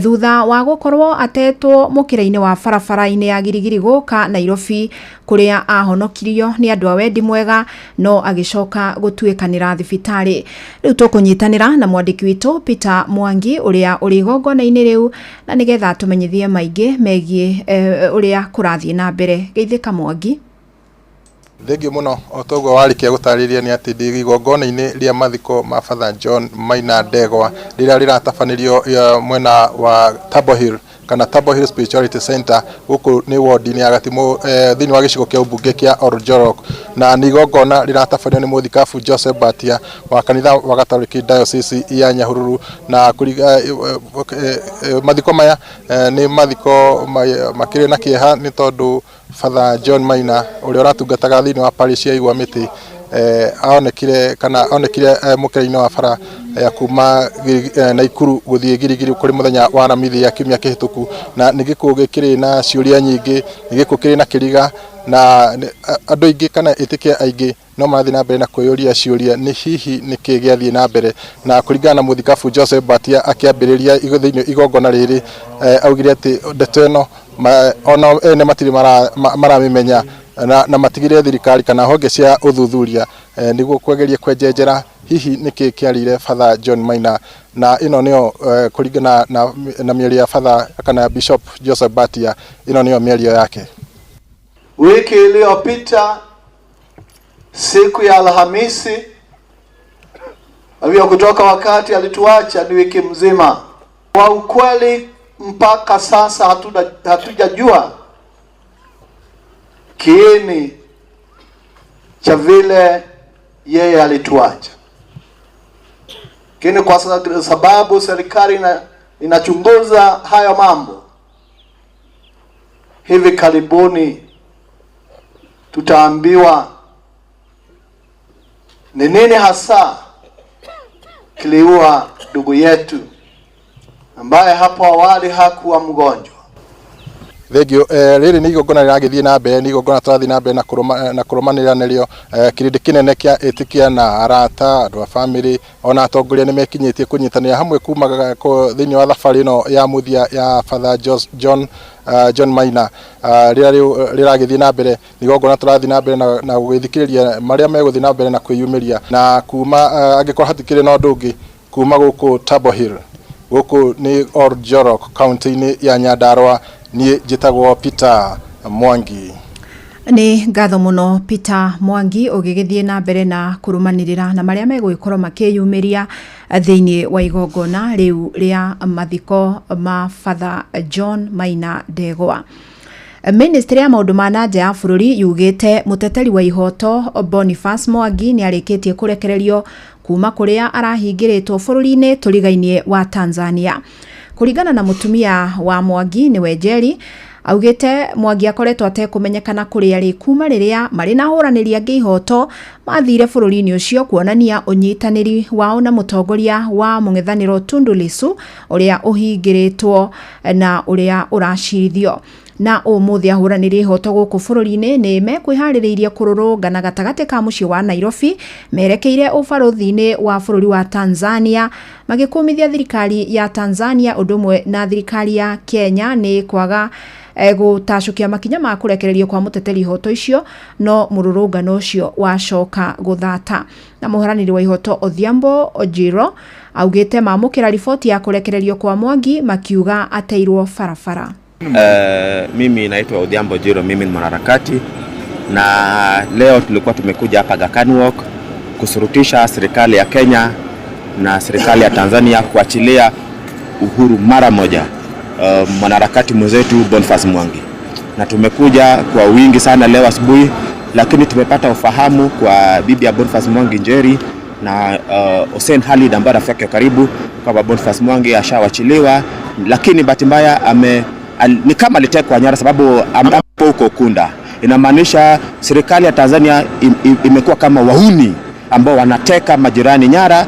thutha wa gũkorwo atetwo mũkĩra-inĩ wa barabara-inĩ ya Girigiri gũka Nairobi kũrĩa ahonokirio nĩ andũ a wendi mwega no agĩcoka gũtuĩkanĩra thibitarĩ. Rĩu tũkũnyitanĩra na mwandĩki witũ Peter Mwangi ũrĩa ũrĩ igongona-inĩ rĩu na nĩgetha tũmenyithie maingĩ megiĩ ũrĩa kũrathiĩ na mbere. Geithĩka Mwangi. Thengio muno otoguo warikia gutariria ni ati ndi igongona-ini ria mathiko ma Father John Maina Ndegwa rira riratabanĩrio mwena wa Table Hill kana Table Hill Spirituality Center guku ni ward-ini ya Gatimu thini wa gicigo kia ubunge kia Oljorok na ni igongona riratabanĩrio ni muthikabu Joseph Batia wa kanitha wa Gatoreki Diocese ya Nyahururu na mathiko maya ni mathiko makire na kieha ni tondu Father John Maina uria uratungataga thini wa parish ya Igwa Mĩtĩ aonekire mukira-ini wa bara ya kuma Naikuru guthie Girigiri kuri muthenya wa Aramithi ya kiumia kihituku, na ni gikuo gikiri na ciuria nyingi, ni gikuo kiri na kiriga, na andu aingi kana itikia aingi no marathi na mbere na kwiyuria ciuria ni hihi ni kigiathie na mbere, na kuringana na muthikabu Joseph Batia akiambiriria thiini igongona riri augire ati ndeto ino ona ene matiri maramimenya na matigire thirikari kana honge cia uthuthuria niguo kwegeria kwenjenjera hihi niki kiarire Father John Maina, na ino nio kuringana na mĩario ya Father kana Bishop Joseph Batia, ino nio mĩario yake. Wiki iliyopita siku ya Alhamisi alivyo kutoka wakati alituacha ni wiki mzima. Kwa ukweli mpaka sasa hatujajua kiini cha vile yeye alituacha. Lakini kwa sababu serikali inachunguza hayo mambo, hivi karibuni tutaambiwa ni nini hasa kiliua ndugu yetu ambaye hapo awali hakuwa mgonjwa. Thegio riri ni igongona riragithie na mbere, ni igongona turathi na mbere na kurumanira nerio kirindi kinene kia itikia na arata andu a family ona atongoria ni mekinyitie kunyitanira hamwe kuma thiini wa thabari no ya muthia ya Father John Maina. Riragithie na mbere ni igongona turathi na mbere na gwithikiriria maria meguthie na mbere na kwiyumiria, na kuma angikora hatikire no ndungi kuma guku Table Hill, guku ni Oljorok county ya Nyandarua. Ni jitagwo Peter Mwangi. Ni ngatho muno Peter Mwangi ugigithie na mbere na kurumanirira na maria megwikorwo makiyumiria thiini wa igongona riu ria mathiko ma Father John Maina Ndegwa. Ministry ya maundu ma nanja ya bururi yugite muteteri wa ihoto Boniface Mwangi ni arikitie kurekererio kuma kuria arahingiritwo bururi-ini turigainie wa Tanzania. Kuringana na mutumia wa Mwangi ni Wejeri, augite Mwangi akoretwo atekumenyekana kuri ari kuma riria mari na huraniri angi ihoto mathire bururi-ini ucio kuonania unyitaniri wao na mutongoria wa mung'ethaniro Tundu Lissu uria uhingiritwo na uria uracirithio. Na umuthi ahuraniri ihoto guku bururi-ini ni mekwiharireirie kururungana gatagati ka mucii wa Nairobi merekeire ubaruthi-ini wa bururi wa Tanzania magikumithia thirikari ya Tanzania undumwe na thirikari ya Kenya ni kwaga gutacukia makinya ma kurekererio kwa muteteri ihoto icio, no mururungano ucio wacoka guthata. Na muharaniri wa ihoto Odhiambo Ojiro augite mamukira ripoti ya kurekererio kwa Mwangi makiuga ateirwo farafara. Mimi naitwa Odhiambo Ojiro, mimi ni mwanaharakati, na leo tulikuwa tumekuja hapa Aga Khan Walk kusurutisha serikali ya Kenya na serikali ya Tanzania kuachilia uhuru mara moja mwanaharakati mwenzetu Boniface Mwangi. Na tumekuja kwa wingi sana leo asubuhi, lakini tumepata ufahamu kwa bibi ya Boniface Mwangi Njeri na Hussein Khalid ambaye rafiki yake karibu kwamba Boniface Mwangi ashawachiliwa, lakini bahati mbaya ni kama alitekwa nyara, sababu ambapo huko Ukunda. Inamaanisha serikali ya Tanzania imekuwa kama wahuni ambao wanateka majirani nyara.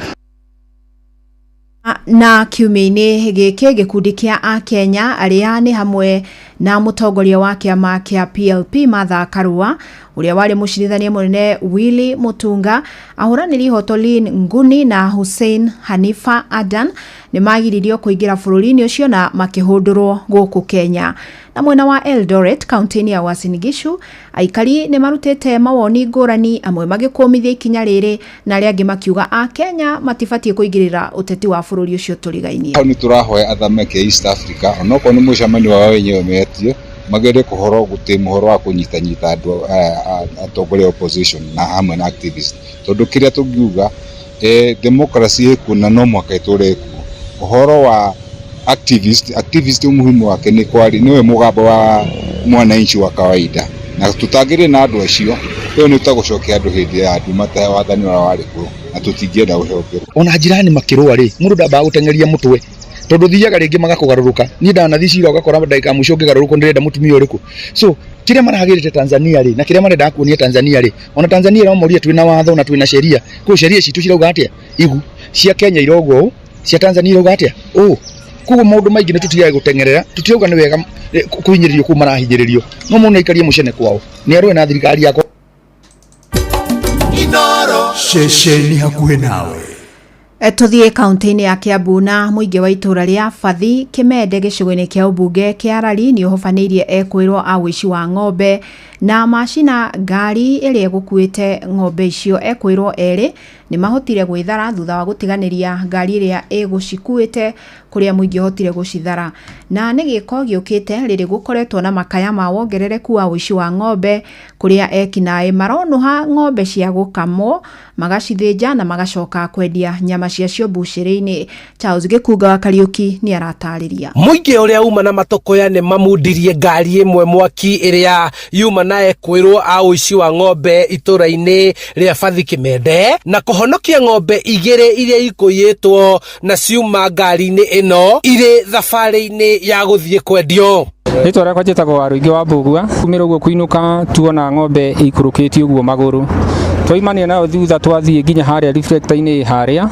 Na kiumia-ini giki gikundi kia a Kenya aria ni hamwe na mutongoria wa kiama kia PLP Martha Karua, uria wari mucirithania munene Willy Mutunga, ahuraniri ihoto Lynn Nguni na Hussein Hanifa Adan ni magiririo kuingira bururi-ini ucio na makihundurwo guku Kenya. Na mwena wa Eldoret county ya Uasin Gishu aikari ni marutete mawoni ngurani, amwe magikumithia ikinya riri na aria angi makiuga a Kenya matifatie kuingirira uteti wa bururi ucio turigainie. Ni turahoya athamake East Africa onoko ni mucemani wa wenyewe metio magere kuhoro guti muhoro wa kunyitanyita andu atongoria opposition na hamwe na activist, tondu kiria tungiuga democracy kuna no mwaka iture uhoro wa activist umuhimu wake ni kwari niwe mugambo wa mwananchi wa kawaida, na tutagire na andu acio yo ni tutagucokia andu hindi ya andu matahe wathani wa wari ku na tutingienda uhogero ona jirani makirwa ri mundu ndamba gutengeria mutwe tondu thiaga ringi magakugaruruka ni ndanathi cira ugakora ndagika mucio ngigaruruko ndirenda mutumia uriku. So kiria maragirite Tanzania ri na kiria marenda kuonia Tanzania ri ona Tanzania no moria twina watho na twina sheria ku sheria citu cirauga atia igu cia Kenya irogo cia Tanzania irauga atia kugo maundu maingi ni tutigae gutengerera tutirauga ni wega kuhinyiririo ku marahinyiririo no mundu ikarie mucene kwao ni arwe na thirikari yako Ithoro shesheni hakuhe nawe. Tuthie kaunti-ini ya Kiambu na muingi wa itura ria Fathi Kimende gicigo-ini kia ubunge kia Rari ni uhofanirie ekwirwo a wici wa ng'ombe na macina ngari iria egukuite ng'ombe icio ekwirwo eri ni mahotire gwithara thutha wa gutiganiria ngari iria egucikuite kuria muingi hotire gucithara na ni giko giukite riri gukoretwo na makaya ma wongerereku wa wici wa ng'ombe kuria ekinae maronuha ng'ombe cia gukamwo magacithinja na magacoka kwendia nyama ciacio buciri-ini. Charles Gikuga wa Kariuki ni aratariria. Muingi uria uma na matokoya ni mamundirie ngari imwe mwaki iria yuma nae kwirwo a uici wa ng'ombe itura-ini ria Fathi Kimende na kuhonokia ng'ombe igiri iria ikuyitwo na ciuma ngari-ini ino iri thabari-ini ya guthie kwendio. Rĩtwa rĩakwa njĩtagwo Waruingi wa Mbugua kumĩra ũguo kuinuka tuona ng'ombe ikurũkĩtie ũguo magũrũ twaimania nayo thutha twathiĩ nginya harĩa reflector-inĩ harĩa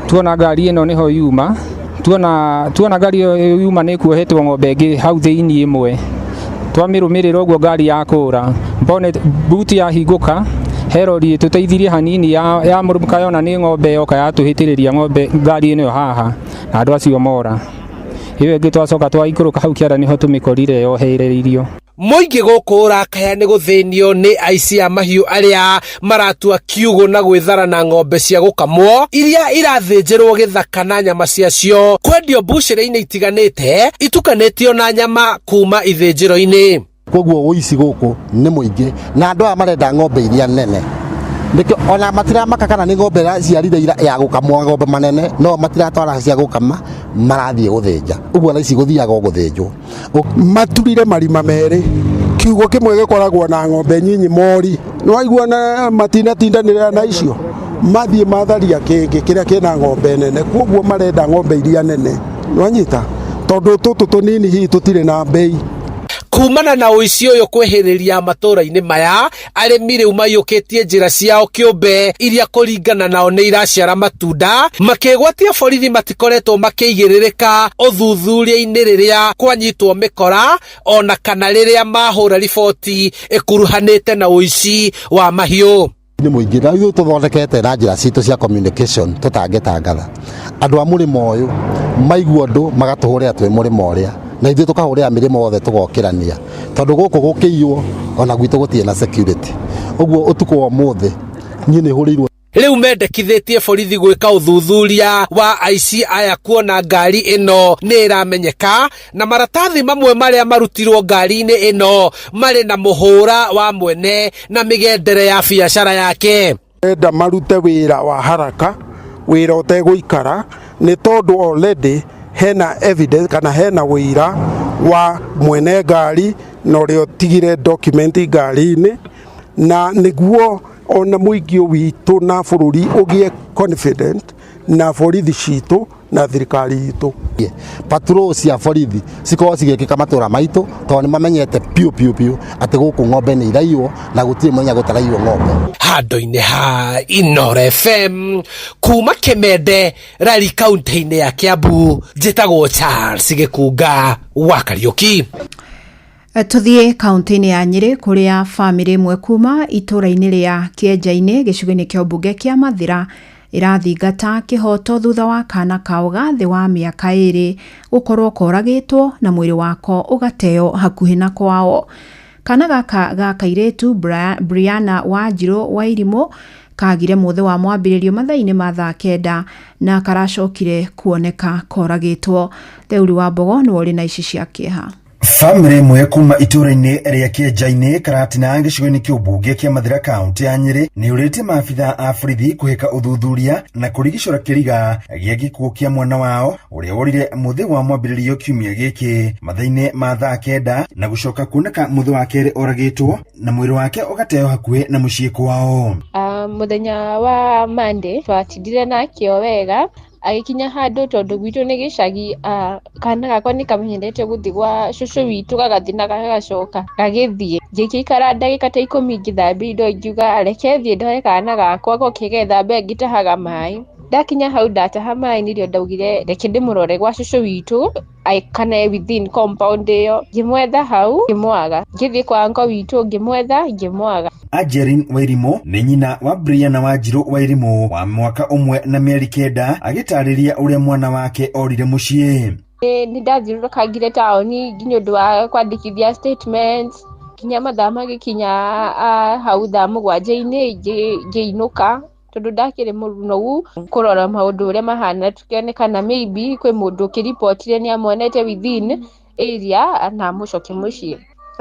tuona ngari ĩno niho yuma tuona ngari yuma nĩ kuohetwo ng'ombe ĩngĩ hau thĩinĩ ĩmwe twamĩrũmĩrĩra ũguo ngari ya kũra bonnet boot yahingũka herori tuteithirie hanini ya mũrũmuka yona nĩ ng'ombe yoka yatũhĩtĩrĩria ng'ombe ngari ĩno haha na andũ acio mora iwe ngi twacoka twaikũrũka hau kĩara niho tũmĩkorire yoherereirio. Muingi guku urakaya ni guthinio ni aici a mahiu aria maratua kiugo na gwithara na ng'ombe cia gukamwo iria irathinjirwo githaka na nyama ciacio kwendio buciri-ini itiganite itukanitio na nyama kuma ithinjiro-ini. Koguo uici guku ni muingi na andu aya marenda ng'ombe iria nene ndikio ona matiramaka kana ni ng'ombe ciarire ira ya gukamwa ng'ombe manene no matiratwara cia gukama marathie guthinja uguo na ici guthiaga guthinjwo maturire marima mere kiugo kimwe gikoragwo na ng'ombe nyinyi mori nwaigua na matinatindanira na icio mathie matharia kingi kiria kina ng'ombe nene koguo marenda ng'ombe iria nene nwanyita tondu tutu tunini hi tutire na bei. Kumana na uici uyu kwehiriria matura-ini maya arimi riu mayukitie njira ciao kiumbe iria kuringana nao ni iraciara matunda makigwatia borithi matikoretwo makiigiririka uthuthuria-ini riria kwanyitwo mikora ona kana riria mahura riboti ikuruhanite na uici wa mahiu. Ni muingi na ithu tuthondekete na njira citu cia communication tutangetangatha andu a murimo uyu maigua ndu magatuhurira twi murimo uria na ithu tukahurira mirimo othe tugokirania tondu guku gukiiywo ona gwitu gutie na security uguo utuko wa mothe nyine hurirwo. Riu mendekithitie borithi gwika uthuthuria wa aici aya kuona ngari ino ni iramenyeka na maratathi mamwe maria marutirwo ngari-ini ino mari na muhura wa mwene na migendere ya biacara yake. Enda marute wira wa haraka wira uteguikara ni tondu already hena evidence kana hena wira wa mwene ngari no rio tigire document ngari-ini na niguo ona muingi witu na bururi ugie confident na borithi citu na thirikari itu. Patrol cia borithi cikorwo cigikika matura maitu tondu ni mamenyete piu ati guku ng'ombe ni iraiywo na gutire mwenya gutaraiywo ng'ombe. Hando-ini ha Inooro FM kuma Kimende Rari kaunti-ini ya Kiambu njitagwo Charles Gikuga wa Kariuki. Tuthie kaunti-ini ya Nyeri kuria family imwe kuma itura-ini ria Kĩenja-ini gicigo-ini kia ubunge kia Mathira irathingata kihoto thutha wa kana kao gathi wa miaka 2 gukorwo koragitwo na mwiri wako ugateo hakuhi na kwao. Kana gaka gakairetu Brianna Wanjiru wa Irimo kagire muthe wa mwambiririo mathaini ma thaa 9 na karacokire kuoneka koragitwo. Theuri wa Mbogo ni wori na ici cia kieha. Family imwe kuma itura-ini ria Kĩenja-ini karatina gicigo-ini kia ubunge kia Mathira kaunti ya Nyeri ni urite maabitha a borithi kuhika uthuthuria na kurigicura kiriga gia gikuo kia mwana wao uria worire muthe wa mwambiririo kiumia giki mathaini ma thaa 9 na gucoka kuoneka muthe wa keri oragitwo na mwiri wake ugateo hakuhi na mucii kwao. Muthenya wa Monday twatindire nakio wega agikinya handu tondu gwitu ni gicagi kana gakwa ni kamenyerete guthi gwa cucu witu gagathi na gagacoka gagithie ngikikara ndagika ta 10 ngithambi indo ngiuga reke thie ndoe kana gakwa gokigetha mbe ngitahaga mai ndakinya hau ndataha mai nirio ndaugire reke ndimurore gwa cucu witu kana within compound iyo ngimwetha hau ngimwaga ngithie kwa anko witu ngimwetha ngimwaga. Angeline Wairimu ni nyina wa Brian Wanjiru Wairimu wa mwaka umwe na mieri 9 agitariria uria mwana wake orire mucii. Ni ndathiũrũrũkangire taũni nginya ũndũ wa kwandĩkithia statements kinya mathaa magikinya hau thaa 7 ngĩinũka tondu ndakĩrĩ mũrunogu kũrora maũndũ ũrĩa mahana tukĩonekana maybe kwĩ mũndũ ũkĩripotire nĩ amonete within area na mũcoke mũciĩ.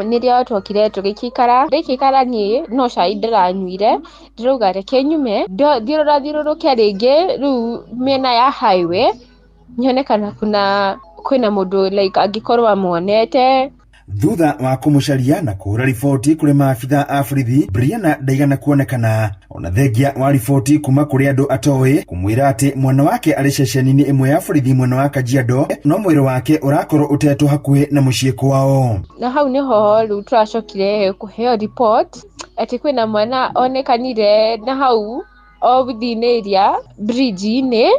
Nirio twokire tũgĩkikara niĩ no cai ndĩranyuire ndĩrauga reke nyume thiũrũrũke rĩngĩ rĩu mĩena ya highway nyone kana kwĩna mũndũ like angĩkorwo amonete. Thutha wa kumucaria na kuhura riboti kuri maabitha a borithi, Brian ndaigana kuonekana ona thengia wa riboti kuma kuri andu atoe kumwira ati mwana wake ari ceceni-ini imwe ya borithi mwena wa Kajiado no mwĩrĩ wake urakorwo utetwo hakuhi na muciĩ kwao. Na hau niho riu turacokire kuheo report ati kwĩna mwana onekanire na hau o within area bridge-ini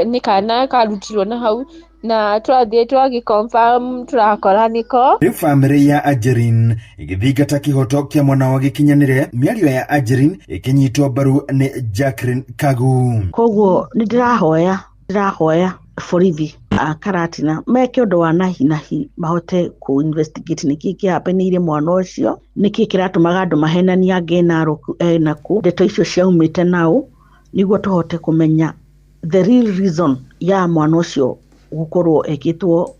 ni kana karutirwo na hau na twathie twagi-confirm turakora niko. Riu family ya Angeline igithingata kihoto kia mwana wa gikinyanire, miario ya Angeline ikinyitwo mbaru ni Jacqueline Kagu. Koguo ni ndirahoya borithi a Karatina meke undu wa nahi mahote ku investigate niki kiapenire mwana ucio niki kiratumaga andu mahenania ngenaruku naku ndeto icio ciaumite nau niguo tuhote kumenya the real reason ya mwana ucio gukorwo ekitwo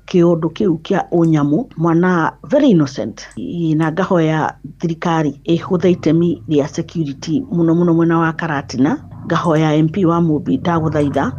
kiundu kiu kia unyamu. Mwana very innocent na ngahoya thirikari ihuthe itemi ria security muno mwena wa Karatina. Ngahoya MP wa Mubi ndaguthaitha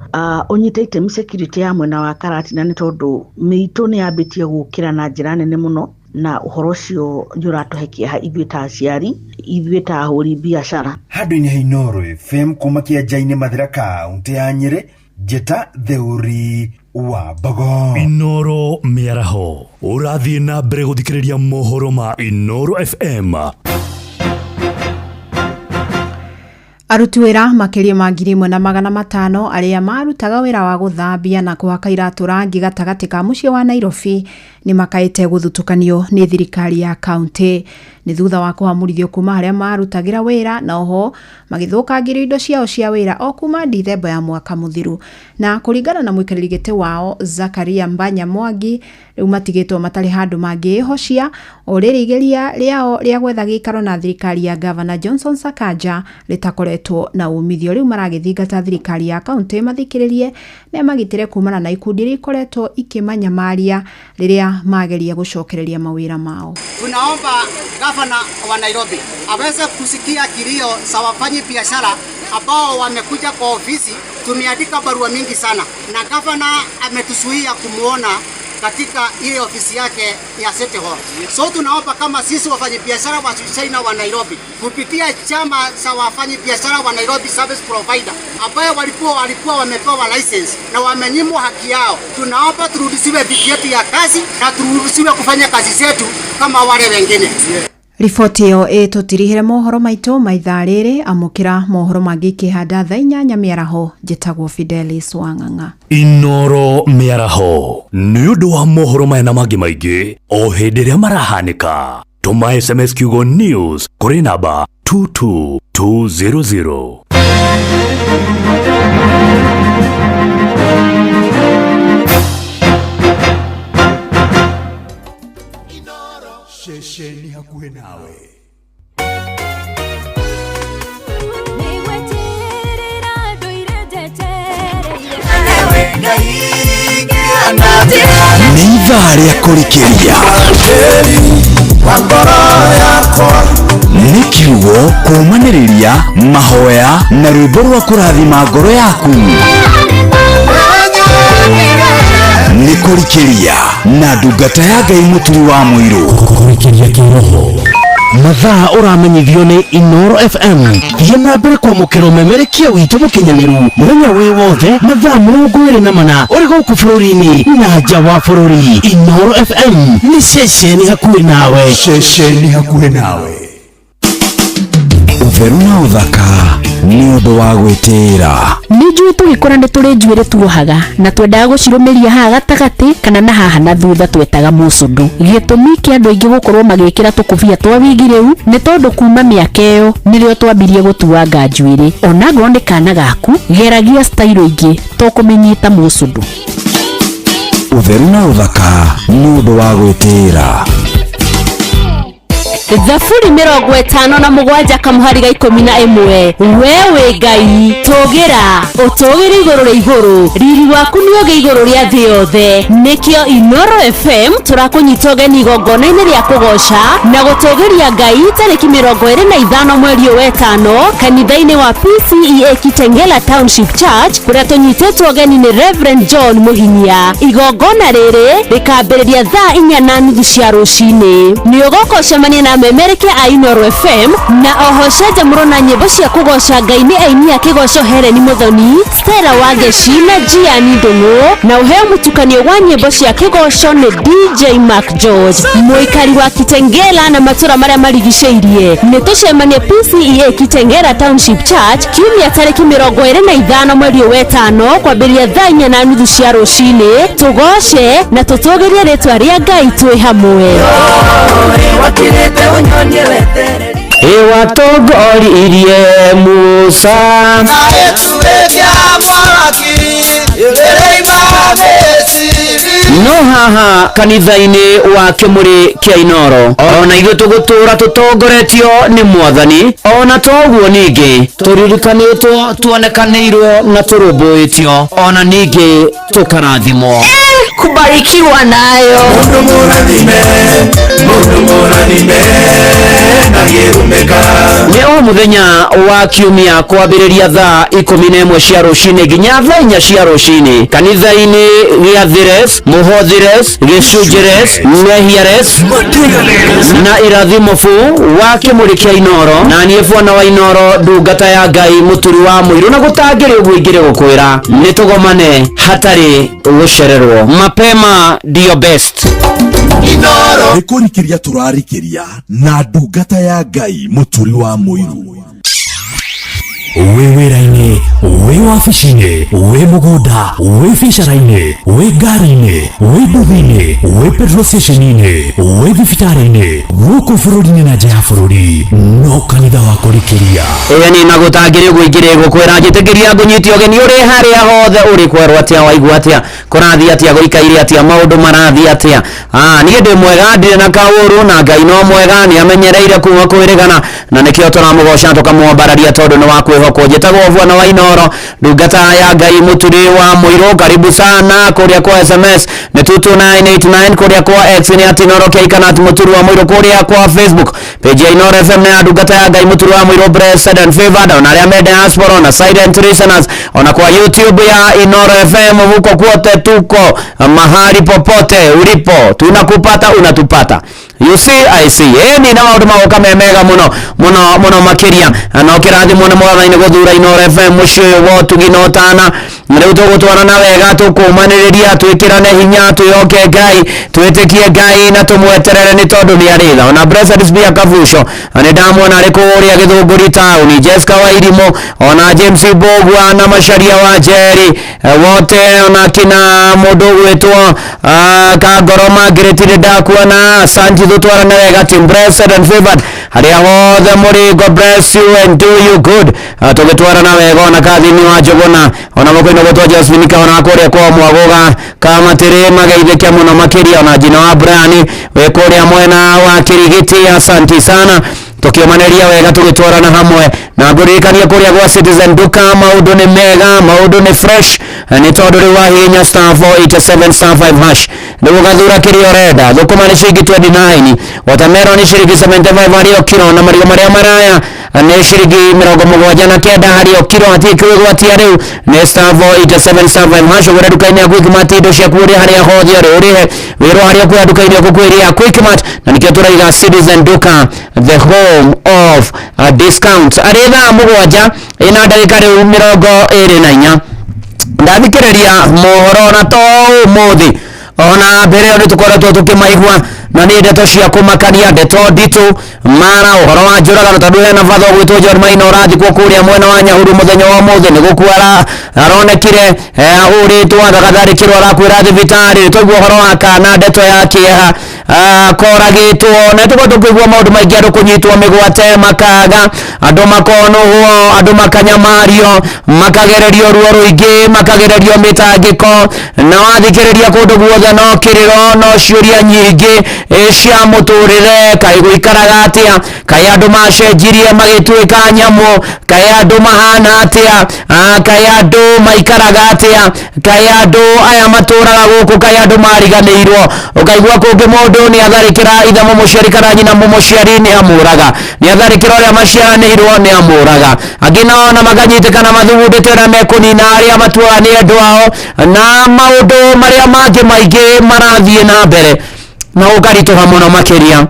unyite itemi security ya mwena wa Karatina ni tondu mitu ni ambitie gukira na njira nene muno na uhoro ucio ni uratuhekia ithuĩ ta aciari ithuĩ ta ahũri biashara. Handũ-inĩ ha Inooro FM kuma Kĩanjai-inĩ Mathira kaunti ya Nyĩrĩ, Njeta Theuri wa Bogo. Inooro mĩaraho ũrathiĩ na mbere gũthikĩrĩria mohoro ma Inooro FM. Aruti wĩra makĩria ma 1,500 arĩa marutaga wĩra wa gũthambia na kũhaka iratũ rangi gatagatĩ ka mũciĩ wa Nairobi nĩ makaĩte gũthutũkanio nĩ thirikari ya kaunti. Nĩ thutha wa kũhamũrithio kuma harĩa marutagĩra wĩra na oho magĩthũkangĩrio indo ciao cia wĩra o kuma Dithemba ya mwaka mũthiru. Na kũringana na mũikarĩri gĩtĩ wao Zakaria Mbanya Mwangi, rĩu matigĩtwo matarĩ handũ mangĩĩhocia o rĩrĩ igeria rĩao rĩa gwetha gĩikaro na thirikari ya Governor Johnson Sakaja rĩtakoretwo na umithio. Rĩu maragĩthingata thirikari ya kaunti mathikĩrĩrie na magitĩre kumana na ikundi iria ikoretwo ikĩmanyamaria rĩrĩa mageria gũcokereria mawĩra mao. Tunaomba Gavana wa Nairobi aweze kusikia kilio za wafanyi biashara ambao wamekuja kwa ofisi. Tumeandika barua mingi sana na Gavana ametuzuia kumuona katika ile ofisi yake ya City Hall. So tunaomba kama sisi wafanyabiashara wa China wa Nairobi kupitia chama za wafanyabiashara wa Nairobi Service Provider ambao walikuwa wamepewa license na wamenyimwa haki yao, tunaomba turudishiwe vyeti ya kazi na turudishiwe kufanya kazi zetu kama wale wengine. Riboti ĩyo ĩtũtirihire mohoro maitũ maithaa rĩrĩ, amũkĩra mohoro mangĩ kĩhanda thaa 8 mĩaraho. Njĩtagwo Fidelis Wang'ang'a. Inooro mĩaraho nĩ ũndũ wa mohoro maya na mangĩ maingĩ o hĩndĩ ĩrĩa marahanĩka. Tũma SMS kiugo news kũrĩ namba 22200. Shesheni hakuhe nawe. Nĩ ithaa rĩa kũrikĩria nĩ kiugo kũmanĩrĩria mahoya na rwĩmbo rwa kũrathima ngoro yaku. Nĩ kũrikĩria na ndungata ya Ngai mũturi wa mũirũ. Kũrikĩria kĩroho mathaa uramenyithio ni Inoro FM thiena mbere kwa mukiro memerekia witu mukinyaniru muthenya wi wothe mathaa 24 uri guku bururi-ini na nja wa bururi. Inoro FM ni ceceni hakuhi nawe, ceceni hakuhi nawe. Utheru na uthaka ni undu wa gwitira. Nijui tugikora ni turi njuire tuohaga na twendaga gucirumiria haha gatagati kana na haha na thutha twetaga mucundu. Gitumi kia andu aingi gukorwo magikira tukubia twa wigi riu ni tondu kuma miaka iyo nirio twambirie gutuanga njuire. Ona ngoro ni kana gaku geragia style ingi to kumenyita mucundu. Utheru na uthaka ni undu wa gwitira. Thafuri 57 kamuhari ga 11 wewe Ngai tugira utugire iguru ri iguru riri waku ni oge iguru ria thi yothe nikio Inoro FM turakunyita ugeni igongona-ini ria kugoca na gutugiria Ngai tariki 25 mweri wa 5 kanitha-ini wa PCEA Kitengela Township Church kuria tunyititwo ugeni ni Reverend John Muhinia. Igongona riri rikambiriria thaa 4:30 cia rucini. Ni ugokocemania na memereke a Inoro FM na oho cenjamũro na nyĩmbo cia kũgoca Ngai nĩ aini a kĩgoco Helen Muthoni, Stella Wangeci na Gianni Ndung'u, na ũheo mũtukanio wa nyĩmbo cia kĩgoco nĩ DJ Mark George. Mũikari wa Kitengela na matũra marĩa marigicĩirie nĩ tũcemanie PCEA Kitengela Township Church kiumia tarĩki 25 mweri wa 5 kwambĩrĩria thaa 4:30 cia rũcinĩ. Tũgoce na tũtũgĩrie rĩtwa rĩa Ngai twĩ hamwe. Watongoririe Musa no haha kanitha-ini wa Kimuri kia Inoro ona ithuĩ tũgũtũra tũtongoretio nĩ Mwathani, ona toguo ningĩ tũririkanĩtwo tuonekanĩirwo na tũrũmbũĩtio, ona ningĩ tũkarathimwo. Kubarikiwa nayo mundu muranime na gĩrumĩka. Nĩ o mũthenya wa kiumia kwambĩrĩria thaa 11 cia rũcinĩ nginya thaa 4 cia rũcinĩ kanitha-inĩ gĩa Thires, Mũhothires, Gĩcunjĩres, Mehiares na Irathimofu wa Kimuri kia Inoro, na niĩ Bwana wa Inoro ndungata ya Ngai mũturi wa mũirũ, na gũtangĩrĩ ũguo ingĩrĩ gũkwĩra nĩ tũgomane hatarĩ gũcererwo. Mapema ndio best. Inoro nĩkũrikĩria tũrarikĩria na ndungata ya Ngai mũturi wa mũirũ. Wĩ wĩra-inĩ, wĩ wabici-inĩ, wĩ mũgũnda, wĩ biacara-inĩ, wĩ ngari-inĩ, wĩ nduthi-inĩ, wĩ petrol station-inĩ, wĩ thibitarĩ-inĩ, gũkũ bũrũri-inĩ na nja ya bũrũri, no kanitha wa kũrikĩria. Ni nagũtangĩrĩ ũguo ingĩrĩ gũkwĩra njĩtĩkĩria ngũnyitie ũgeni ũrĩ harĩa hothe ũrĩ kwerwo atĩa, waigua atĩa, kũrathiĩ atĩa, gũikaire atĩa, maũndũ marathiĩ atĩa. Niĩ ndĩ mwega, ndirĩ na kaũru, na Ngai no mwega, nĩ amenyereire kuma kwĩrĩgana, na nĩkĩo tũramũgoca tũkamwambararia tondũ nĩ wa kwĩhokwo. Njĩtagwo Bwana wa Inoro, ndungata ya Ngai mũturi wa mũirũ. Karibu sana kũrĩa kwa SMS nĩ 22989, kũrĩa kwa X nĩ @Inoro Keikanat mũturi wa mũirũ, kũrĩa kwa Facebook page ya Inoro FM nĩ ndungata ya Ngai mũturi wa mũirũ, blessed and favored. Ona arĩa me diaspora na silent listeners, ona kwa YouTube ya Inoro FM, huko kwote tuko, mahali popote ulipo tunakupata, unatupata. You see, I see. Ni na maundu magoka memega muno makiria, na ukirathimwo nĩ Mwathani guthura Inoro FM mucio wo tuginotana riu tugutwara na wega tukumaniriria twikirane hinya tuyoke Ngai twitikie Ngai na tumweterere ni tondu ni aritha. Ona blessed be Kavusho ni ndamwona ari kuria Githunguri town, Jessica Wairimo, ona James Bogwa na Masharia wa Jerry, wote ona kina mundu gwitwo Kangoroma Gretire ndakuona. Asante, tutwara na wega team blessed and favored haria hothe muri, God bless you and do you good. Tugitwara na wega ona Kathini wa Njogona, ona mukoino gutwa Jasmine kaona kuria kwa Mwagoga kama tere mageithĩkia muno makiria, ona Jina wa Brian we kuria mwena wa Kirigiti. Asante sana, tukiomaneria wega tugitwarana hamwe na ngũririkania kuria gwa Citizen Duka. Maundu ni mega, maundu ni fresh, ni tondu ri wa hinya *487*5# nĩguo gathura kĩrĩa ũrenda. Thũkũma nĩ ciringi 29, watermelon nĩ ciringi 75 harĩ o kiro, na marigũ marĩa maraya nĩ ciringi 79 harĩ o kiro. Gwatia rĩu nĩ star 487 hash ũgũre duka-inĩ ya Quickmart indo ciaku ũrĩa harĩa hothe ũrĩhe wĩrwo harĩa kwĩya duka-inĩ ũkwĩrĩa Quickmart, na nĩkĩo tũraiga Citizen Duka, the home of discounts. Arĩ thaa 7 ĩna ndagĩka rĩu 24 ndathikĩrĩria mohoro na to ũmũthĩ ona mbere yo nĩtũkoretwo tũkĩmaigua na nĩ ndeto cia kũmakania, ndeto nditũ mara ũhoro wa njũragano tondũ hena batho gwĩtwo John Maina ũrathikwo kũrĩa mwena wa Nyahurũ mũthenya wa ũmũthĩ nĩ gũkuara aronekire ahũrĩtwo agatharĩkĩrwo arakwĩra thibitarĩ. Twaigua ũhoro wa kana ndeto ya kĩeha koragĩtwo na tũkorwo tũkĩigua maũndũ maingĩ, andũ kũnyitwo mĩgwate makaga, andũ makonũhwo, andũ makanyamario, makagererio ruo rũingĩ, makagererio mĩtangĩko, na wathikĩrĩria kũndũ guothe no kĩrĩro no ciũria nyingĩ cia mũtũrĩre. Kaĩ gũikaraga atĩa? Kaĩ andũ macenjirie magĩtuĩka nyamũ? Kaĩ andũ mahana atĩa? Kaĩ andũ maikaraga atĩa? Kaĩ andũ aya matũraga gũkũ? Kaĩ andũ mariganĩirwo? Ũkaigua kũngĩ mũndũ nĩ atharĩkĩra ithe mũmũciari kana nyina mũmũciari nĩ amũraga, nĩ atharĩkĩra ũrĩa maciaranĩirwo nĩ amũraga. Angĩ nao na makanyitĩkana mathugundĩte ũrĩa mekũnina arĩa matuaga nĩ andũ ao, na maũndũ marĩa mangĩ maingĩ marathiĩ na mbere na gũkaritũha mũno makĩria,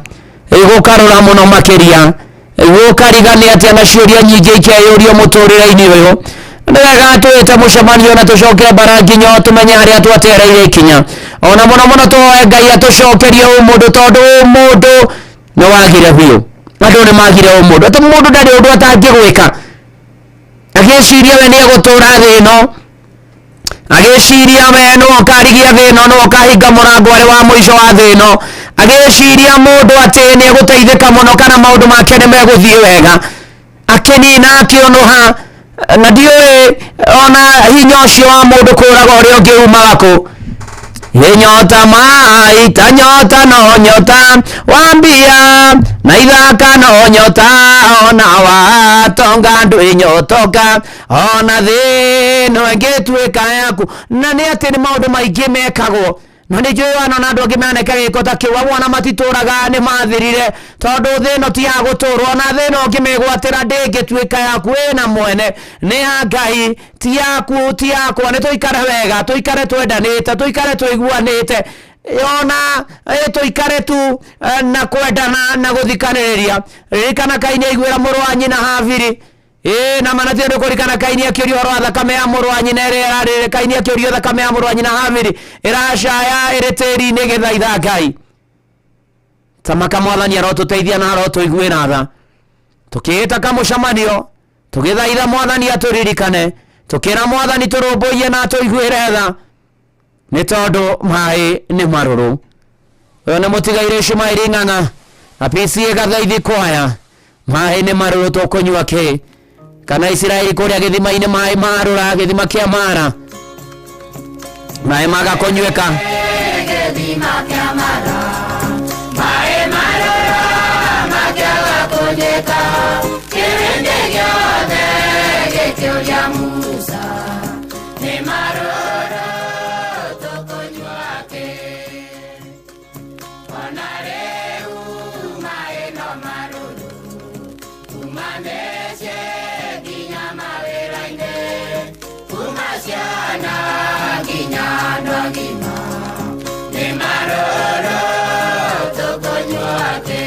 gũkarũra mũno makĩria, gũkarigania atĩa na ciũria nyingĩ ikeyũrio mũtũrĩre-inĩ ũyũ. Nĩwega twĩte mũcemanio na tũcoke bara nginya tũmenye harĩa twatereire ikinya, ona mũno mũno tũhoe Ngai atũcokerie ũmũndũ tondũ ũmũndũ nĩ wagire biũ. Andũ nĩ magire ũmũndũ, atĩ mũndũ ndarĩ ũndũ atangĩgwĩka, agĩciria we nĩ egũtũra thĩ ĩno, agĩciria we nĩ ũkarigia thĩ ĩno, nĩ ũkahinga mũrango arĩ wa mũico wa thĩ ĩno, agĩciria mũndũ atĩ nĩ egũteithĩka mũno kana maũndũ make nĩ megũthiĩ wega, akĩnina akĩũnũha, na ndiũĩ ona hinya ũcio wa mũndũ kũraga ũrĩa ũngĩ umaga kũ. Nyota mai ta nyota no nyota wambia na ithaka no nyota ona watonga ndwĩ nyotoka ona thĩ no ĩngĩtuĩka yaku. Na nĩ atĩ nĩ maũndũ maingĩ mekagwo, na nĩ njũĩ wana na andũ angĩ maneka gĩko ta kĩu, amwe matitũraga nĩ mathirire tondũ thĩ ĩno ti ya gũtũrwo, na thĩ ĩno ũngĩmĩgwatĩra ndĩngĩtuĩka yaku, ĩna mwene nĩ ya Ngai, ti yaku ti yakwa. Nĩ tũikare wega, tũikare twendanĩte, tũikare tũiguanĩte, ona tũikare tu na kwendana na gũthikanĩrĩria. Ririkana Kaini aiguĩra mũrũ wa nyina Habili, na manathiĩ ndũ kũrikana Kaini akĩũrio ũhoro wa thakame ya mũrũ wa nyina ĩrĩa ĩrarĩrĩ. Kaini akĩũrio thakame ya mũrũ wa nyina Habili ĩracaya ĩrĩ tĩri-inĩ gĩthaitha Ngai. Tamaka Mwathani arotũteithia na arotũiguĩra tha, tũkĩĩta kamũcemanio tũgĩthaitha Mwathani atũririkane, tũkĩra Mwathani tũrũmbũiye na atũiguĩre tha, nĩ tondũ maĩ nĩ marũrũ. Ũyũ nĩ mũtigaire Shumairi Ng'ang'a na PCA Gathaithi kwaya. Maĩ nĩ marũrũ tũkũnyua kĩ? Kana Isiraeli kũrĩa gĩthima-inĩ maĩ marũra, gĩthima kĩa Mara maĩ maga kũnyuĩka. Gĩthima kĩa Mara maĩ marũra makĩaga kũnyuĩka, kĩrĩndĩ gĩothe gĩkĩũria Musa nĩ marũrũ tũkũnyua kĩ? Ona rĩu maĩ no marũrũ kumanĩcie nginya mawĩra-inĩ, kuma ciana nginya andũ agima, nĩ marũrũ tũkũnyua kĩ?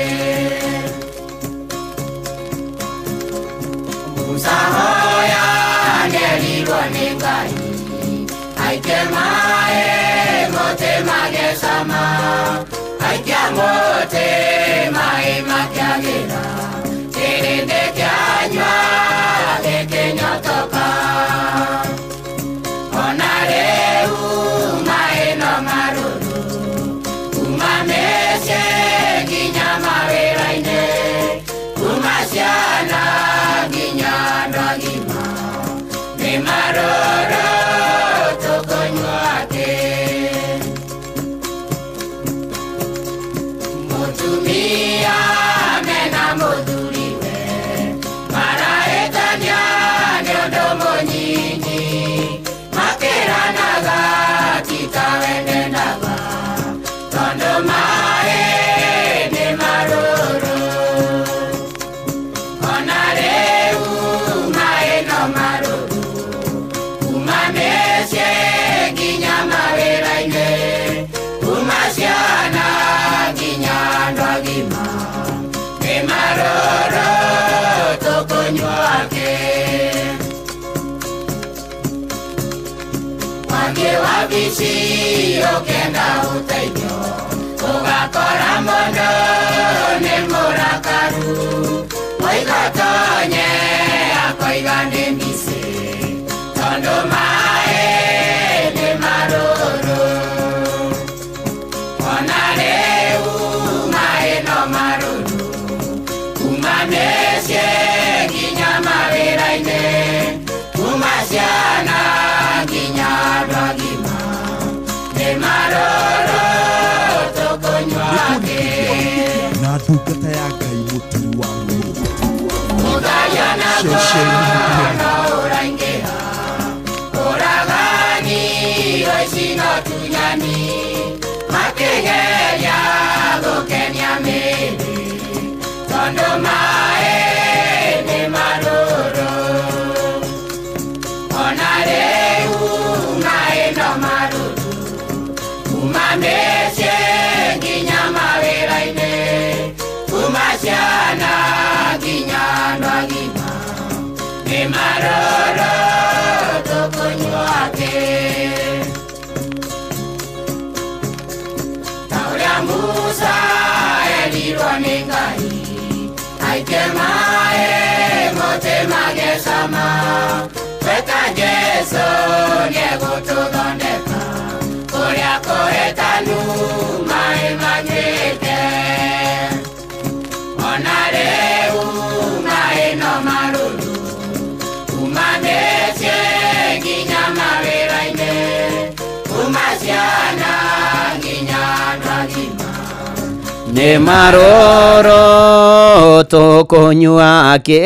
Musa hoya nĩerirwo nĩ Ngai aikie maĩ mũtĩ magĩe cama, aikia mũtĩ maĩ makĩagĩra, kĩrĩndĩ kĩanyua gĩkĩnyotoka. Ona rĩu maĩ no marũrũ kuma mĩciĩ nginya mawĩra-inĩ, kuma ciana nginya andũ agima, nĩ marũrũ tũkũnyua kĩ? Mũtumia mena mũthuriwe maraĩtania nĩ ũndũ mũnyinyi, wabici ukenda uteithio ugakora mũndũ nĩ mũrakaru oigatonye akoiga nĩ mĩciĩ tondũ maĩ nĩ marũrũ ona rĩu maĩ no marũrũ kuma mĩciĩ nginya mawĩra-inĩ kuma ciana nginya andũ agima nĩ marũrũ tũkũnyua kĩ na ndungata ya Ngai mũturi wa mũthaya na no ũraingĩha ũragani oici no tunyani makĩgeria gũkenia mĩĩrĩ tondũ maĩ nĩ marũrũ ona rĩu maĩ no marũrũ kuma mĩciĩ nginya mawĩra-inĩ kuma ciana nginya andũ agima nĩ marũrũ tũkũnyua kĩ ta ũrĩa Musa erirwo nĩ Ngai aike maĩ mũtĩ magĩcama tweka Jesũ nĩegũtũthondeka kũrĩa kũhĩtanu maĩ manyuĩte ona rĩu maĩ no marũrũ kuma mĩciĩ nginya mawĩra-inĩ kuma ciana nginya andũ agima nĩ marũrũ tũkũnyua kĩ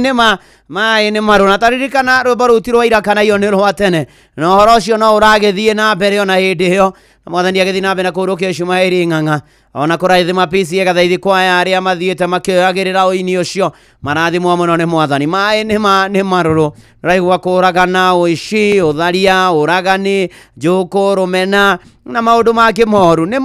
nĩma maĩ nĩ marũrũ na taririkana rwĩmbo rũu ti rwa ira kana iyo nĩ rwa tene na ũhoro ũcio no ũragĩthiĩ na mbere ona hĩndĩ ĩyo na mwathani agĩthiĩ na mbere na kũrũkia Ishumaeli ng'ang'a ona kũraithima PC ĩgathaithĩ kwaya arĩa mathiĩte makĩoyagĩrĩra ũini ũcio marathimwo mũno nĩ mwathani maĩ nĩ marũrũ raigua kũragana ũici ũtharia ũragani njũkũ rũmena na maũndũ mangĩ moru nĩ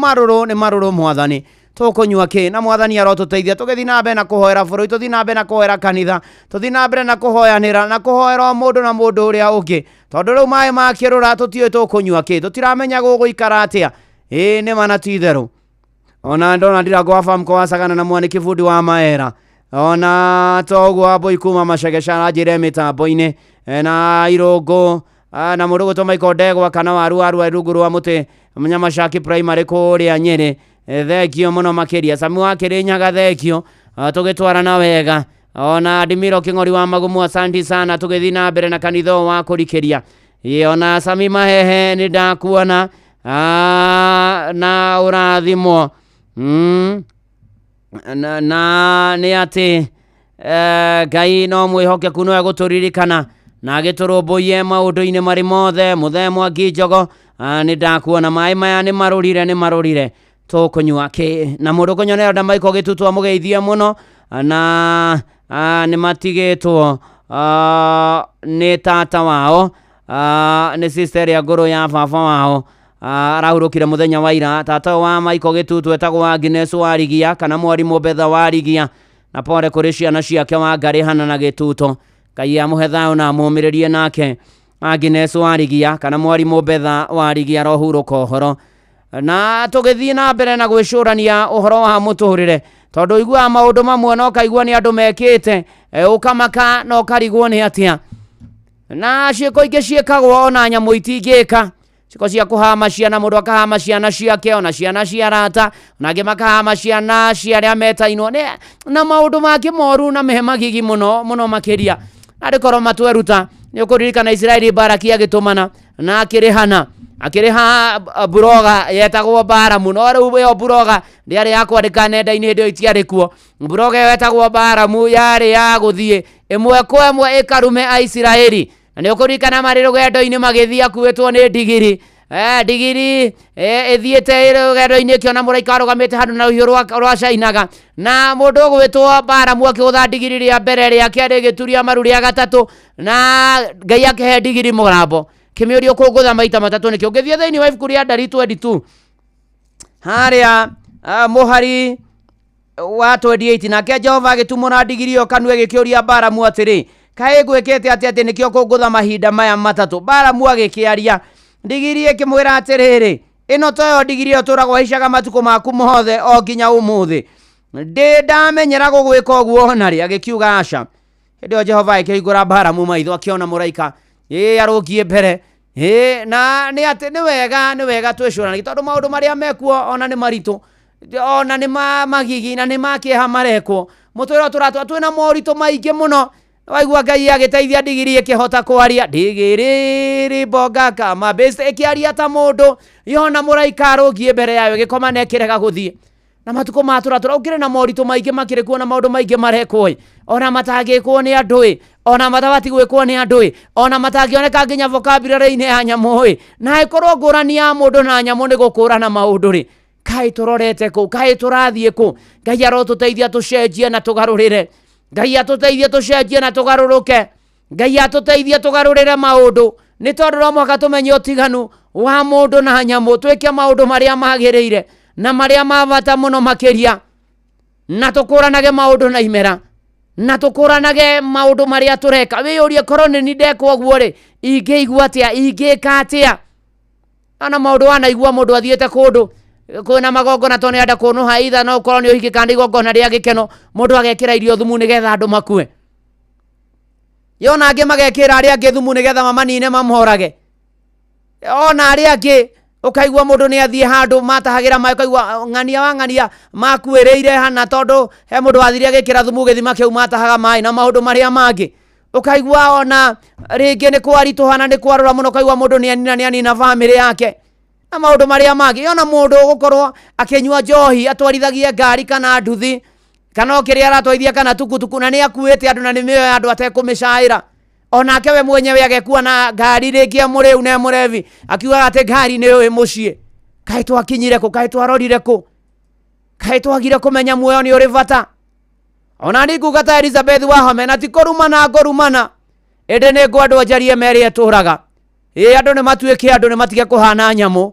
marũrũ mwathani tũkũnyua kĩ na mwathani arotũteithia tũgĩthiĩ na mbere na kũhoera bũrũri tũthiĩ na mbere na kũhoera kanitha tũthiĩ na mbere na kũhoyanĩra na kũhoera mũndũ na mũndũ ũrĩa ũngĩ tondũ rĩu maĩ makĩrũra tũtiũĩ tũkũnyua kĩ tũtiramenya gũgũikara atĩa nĩ mana ti itherũ ona ndona Ndirango wa Famco wa Sagana na mwanĩki bundi wa Maera ona toguo Wambũi kuma Macegesha aranjĩre mĩtambo-inĩ na Irũngũ na mũndũ gũtũ Michael Ndegwa kana waru rungu rwa mũtĩ Nyamashaki primary kũrĩa Nyĩrĩ thekio mũno makĩria Sami wa Kĩrĩnyaga thekio tũgĩtwarana wega ona Adimiro Kĩng'ori wa Magumu asanti sana tũgĩthiĩ na mbere na kanitha wa kũrikĩria ona Sami Mahehe nĩ ndakuona na ũrathimwo na nĩ atĩ Ngai no mwĩhokeku no egũtũririkana na agĩtũrũmbũiye maũndũ-inĩ marĩ mothe Mũthee Mwangi Njogo nĩ ndakuona maĩ maya nĩ marũrire tũkũnyua kĩ na mũndũ kũnyonera nda Michael Gĩtutwa mũgeithie mũno na nĩ matigĩtwo nĩ tata wao nĩ sister ya ngũrũ ya baba wao arahurũkire mũthenya wa ira tata wa Michael Gĩtutwa etagwo Agnes Warigia kana mwarimũ Betha Warigia na pore kũrĩ ciana ciake Wangari Hana na Gĩtuto Ngai amũhe thayũ na amũmĩrĩrie nake Agnes Warigia kana mwarimũ Betha Warigia rohurũka ũhoro na tũgĩthiĩ na mbere na gwĩcũrania ũhoro wa mũtũrĩre tondũ iguaga maũndũ mamwe no kaigua nĩ andũ mekĩte ũkamaka no karigwo nĩ atĩa na ciĩko ingĩ ciĩkagwo ona nyamũ itingĩka ciĩko cia kũhama ciana mũndũ akahama ciana ciake ona ciana cia arata na angĩ makahama ciana cia arĩa metainwo na maũndũ mangĩ moru na me magigi mũno makĩria na rĩkorwo matweruta nĩ ũkũririkana Israeli Baraki agĩtũmana na akĩrĩhana buroga yetagwo Baramu no rĩu ĩyo buroga ndĩarĩ ya kwandĩka nenda-inĩ hĩndĩ ĩyo itiarĩ kuo buroga ĩyo yetagwo Baramu yarĩ ya gũthiĩ ĩmwe kwa ĩmwe ĩkarume Aisiraeli na nĩ ũkũririkana marĩ rũgendo-inĩ magĩthiĩ akuĩtwo nĩ ndigiri ndigiri ĩthiĩte rũgendo-inĩ ĩkĩona mũraika arũgamĩte handũ na rũhiũ rwacainaga na mũndũ ũgwĩtwo Baramu akĩgũtha ndigiri rĩa mbere rĩake rĩgĩturia maru rĩa gatatũ na Ngai akĩhe ndigiri mũgambo kĩmĩũrio kũngũtha maita matatũ nĩkĩo ũngĩthiĩ thĩinĩ wa ibuku rĩa Ndari 22 harĩa mũhari wa 28 nake Jehova agĩtumũra ndigiri ĩyo kanua ĩgĩkĩũria Baramu atĩrĩ kaĩ ngwĩkĩte atĩ nĩkĩo kũngũtha mahinda maya matatũ Baramu agĩkĩaria ndigiri ikimwira atiriri ino toyo ndigiri oturagwo haicaga matuko maku mothe o nginya umuthi ndi ndamenyera gugwika uguo honari agikiuga aca ndio Jehova akigura bara mu maitho akiona muraika arokie mbere na ni ati ni wega twicurana tondu maundu maria mekuo ona ni maritu ona ni magigi na ni makiha marekwo mutwira turatwa twina morito maingi muno waigua Ngai agiteithia ndigiri ikihota kwaria ndigiri bonga kama base ikiaria ta mundu yona muraika arogie mbere yayo gikoma nekirega guthie na matuko maturatura ukire na morito maingi makire kuona maundu maingi marekwo ona matagikwo ni andu ona matabati gwikwo ni andu ona matagioneka nginya vocabulary-ini ya nyamu na ikorwo ngurani ya mundu na nyamu ni gukurana maundu ri kai turorete ku kai turathie ku Ngai arotuteithia tucenjie na tugarurire Ngai atuteithie tucenjie na tugaruruke Ngai atuteithie tugarurire maundu ni tondu no mwaka tumenye utiganu wa mundu na nyamu twike maundu maria magirire na maria mabata muno makiria na tukuranage maundu na imera na tukuranage maundu maria tureka wiyurie korone ni ndekwo guo ri ingiigua atia ingika atia ana maundu wanaigua mundu athiete kundu kwina magongona to ni anda kunu haitha no ukorwo ni uhiki kandi igongona ria gikeno mundu agekira irio thumu nigetha andu makue yona angi magekira aria angi thumu nigetha mamanine mamhorage ona aria angi ukaigua mundu ni athie handu matahagira mai ukaigua ng'ania wa ng'ania makuireire hana tondu he mundu athiria gikira thumu githima kiu matahaga mai na maundu maria mangi ukaigua ona ringi ni kwarituhana ni kwarura muno ukaigua mundu ni anina family yake na maundu maria mangi yona mundu gukorwo akinyua njohi atwarithagie ngari kana nduthi kana okiri aratwaithia kana tukutuku na ni akuite andu na ni mioyo andu atekumicaira onake we mwenyewe agekua na ngari ringi muriu na murevi akiuga ati ngari ni uyu mucii kai twakinyire ku kai twarorire ku kai twagire kumenya muoyo ni uri bata ona ni ngugata Elizabeth Wahome na ti korumana ngorumana ende ni ngwandu njarie meri eturaga andu ni matuike andu ni matige kuhana nyamu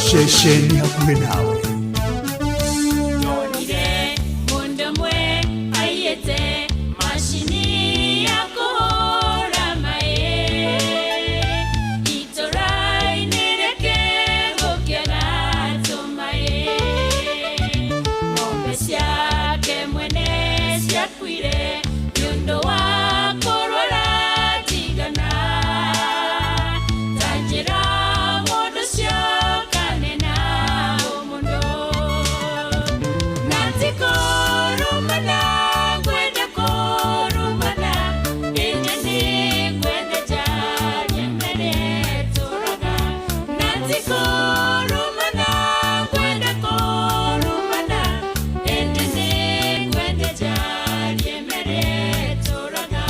Shesheni hakuwe nawe Tonire mundu mwe ayete mashini ya kuhora mae itorai nireke gukiaga tumae ng'ombe ciake mwene ciakuire nĩũndũ wa kũrwara tigana tanjĩra mũndũ ũcio kanena ũmũndũ na ti kũrumana ngwenda kũrumana ĩnyĩ nĩ ngwenda njarie mbere tũraga na ti kũrumana ngwenda kũrumana ĩnyĩ nĩ ngwenda njarie mbere tũraga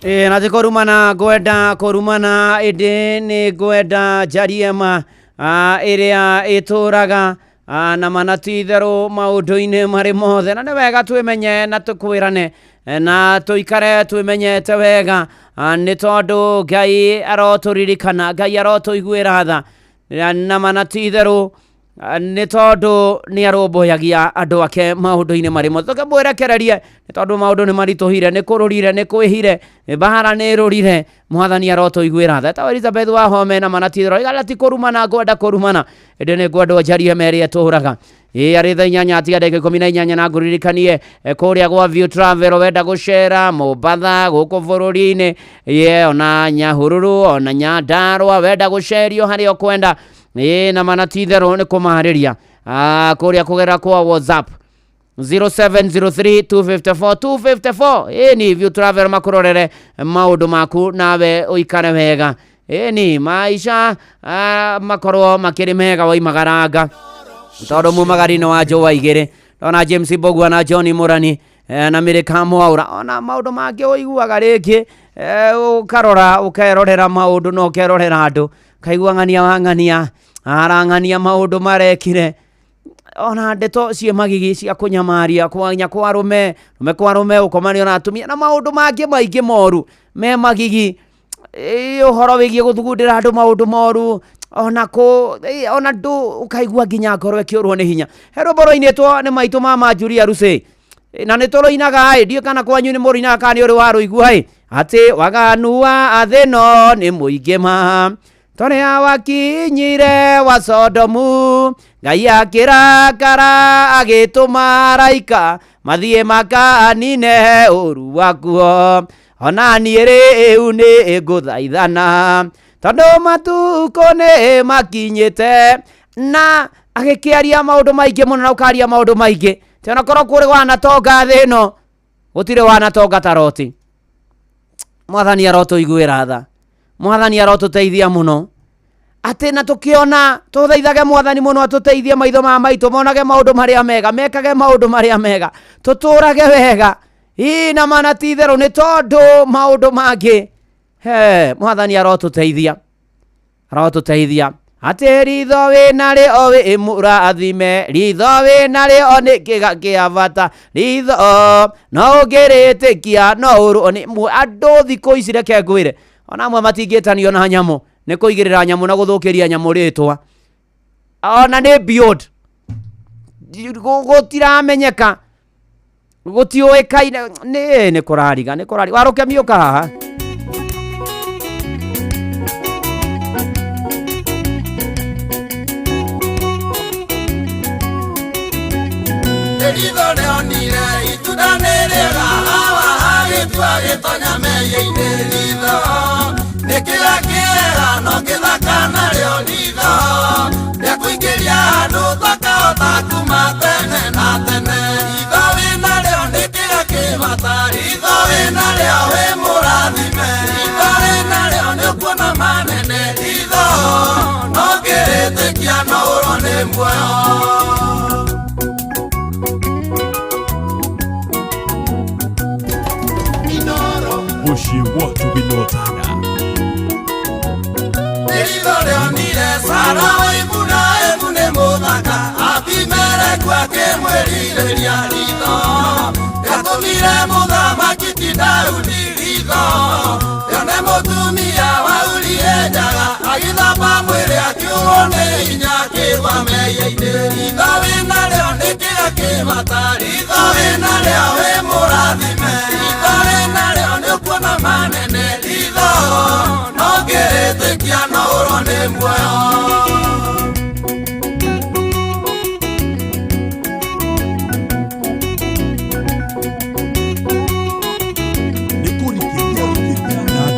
na tikorumana gwenda korumana ende ni gwenda jariema iria ituraga na manatithero maundu-ini mari mothe na ni wega twimenye na tukwirane na tuikare twimenyete wega ni tondu Ngai aroturirikana, Ngai arotuiguira tha na manatithero ni tondu ni aromboyagia andu ake maundu-ini mari mothe tukimwerekererie ni tondu maundu ni marituhire ni kururire ni kwihire bahara ni rurire mwathani arotuiguira tha ta Elizabeth wa home na manatithero igalati kurumana gwenda kurumana ende ni gwenda jarie meri turaga ari tha 8 atia ndagika 18 na nguririkanie kuria gwa View Travel wenda gucera Mombatha guku bururi-ini ona Nyahururu ona Nyandarua wenda gucerio haria kwenda na manatithero ni kumahariria kuria kugera kwa WhatsApp 0703254254 ni View Travel makurorere maundu maku nawe uikare wega ni maisha makorwo makiri mega waimagaranga tondu mumagari no ajo waigire ona James Bogwa na Johnny Murani na Mirika Mwaura ona maundu mangĩ ũiguaga rĩngĩ ũkarora ũkerorera maundu no ũkerorera andũ kaigua ng'ania arang'ania maundu marekire ona ndeto cie magigi cia kunyamaria kwa rume ukomanio na atumia na maundu mangĩ maingĩ moru me magigi ũhoro wĩgiĩ gũthugundĩra andũ maundu moru ona ndu ukaigua nginya ngoro ĩkĩũrwo nĩ hinya hero boro-inĩ two nĩ maitũ mama Julia Ruse na nĩ tũrũinaga ndio kana kwanyu nĩ mũrũinaga kana nĩ ũrĩ warũigua atĩ waganu wa athĩno nĩ mũingĩ ma toria wakinyire wa Sodomu Ngai akĩrakara agĩtũma araika mathiĩ makanine ũru wakuo ona niĩ rĩu nĩ ngũthaithana tondu matuko nĩ makinyĩte na agĩkĩaria maundu maingĩ mũno na ũkaria maundu maingĩ te ona korwo kũrĩ wanatonga thĩ ĩno gũtirĩ wanatonga ta Loti. Mwathani arotũiguĩra tha, Mwathani arotũteithia mũno atĩ na tũkĩona tũthaithage Mwathani mũno atũteithie maitho ma maitũ monage maundu marĩa mega, mekage maundu marĩa mega, tũtũrage wega na manatithero nĩ tondu maundu mangĩ Mwathani arotũteithia atĩ ritho wĩnarĩo wĩ mũrathime, ritho wĩnarĩo nĩ kĩga kĩa bata, ritho no ũngĩrĩtĩkia no ũrwo nĩ andũ thikũ ici reke ngwĩre ona amwe matingĩtanio na nyamũ nĩ kũigĩrĩra nyamũ na gũthũkĩria nyamũ rĩtwa ona nĩ beyond gũtiramenyeka gũtiũĩkaine nĩ kũrariga warũkemiũka haha ritho rĩonire itunda nĩ rĩega hawa hagĩtua gĩtonya meyĩ-inĩ ritho nĩ kĩga kĩega no gĩthaka narĩo ritho rĩakũingĩria andũ thakahota kuma tene na tene ritho wĩnarĩo nĩ kĩga kĩbata ritho wĩnarĩo wĩ mũrathime ritho wĩnarĩo nĩ ũkuona manene ritho no ngĩrĩtĩkia no ũrwo nĩ muoyo. Muciĩ gwatu Binotana ritho rĩonire Sara waiguna emu nĩ mũthaka Abimeleku akĩmwĩrirĩria ritho rĩatũmire mũthamaki ti Daudi ritho rĩone mũtumia wa Uria njaga agĩthamba mwĩrĩ akĩũrwo nĩ hinya akĩrũa meyĩ-inĩ ritho wĩnarĩo nĩ kĩga kĩbata ritho wĩnarĩo wĩ mũrathime ritho wĩnarĩo nĩ ũkuona manene ritho no ngĩrĩtĩkia no ũrwo nĩ muoyo.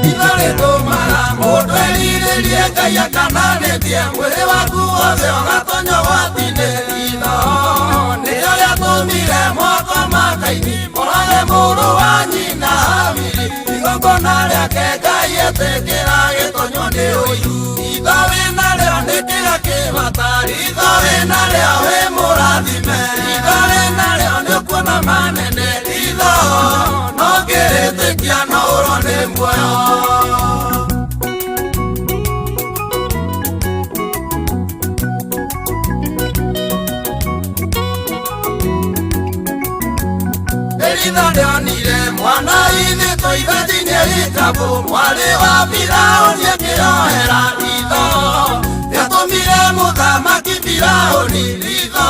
Ritho rĩtũmaga mũndũ erirĩrie Ngai akananĩtie mwĩrĩ waku wothe ũgatonyo gwathi-inĩ ritho nĩrĩo rĩatũmire moko ma Kaini morage mũrũ wa nyina Habili igongona rĩake Ngai etĩkĩra gĩtonywo nĩ ũiru ritho wĩnarĩo nĩ kĩga kĩbata ritho wĩnarĩo wĩ mũrathime ritho wĩnarĩo nĩ ũkuona manene ritho no ngĩrĩtĩkia no ũrwo nĩ nĩ muoyo. Ritho rĩonire mwana ithĩtwo ithathi-inĩ ikabu, mwarĩ wa Firaũni akĩohera ritho, rĩatũmire mũthamaki Firaũni ritho,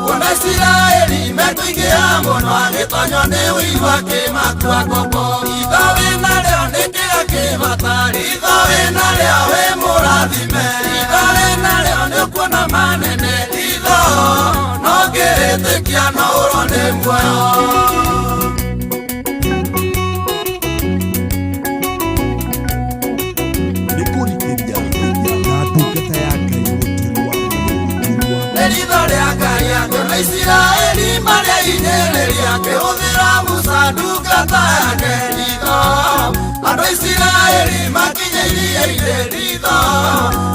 kuona Isiraeli mekũingĩha mũno, agĩtonywo nĩ ũiru akĩmakua ngombo. Ritho wĩnarĩo nĩ kĩga kĩbata, ritho wĩnarĩo wĩ mũrathime, ritho wĩnarĩo nĩ ũkuona manene, ritho no ngĩrĩtĩkia no ũrwo nĩ muoyo. Ritho rĩa Ngai akĩona Isiraeli marĩa inĩrĩria, akĩhũthĩra Musa ndungata yake ritho, andũ a Isiraeli makinya iria-inĩ ritho,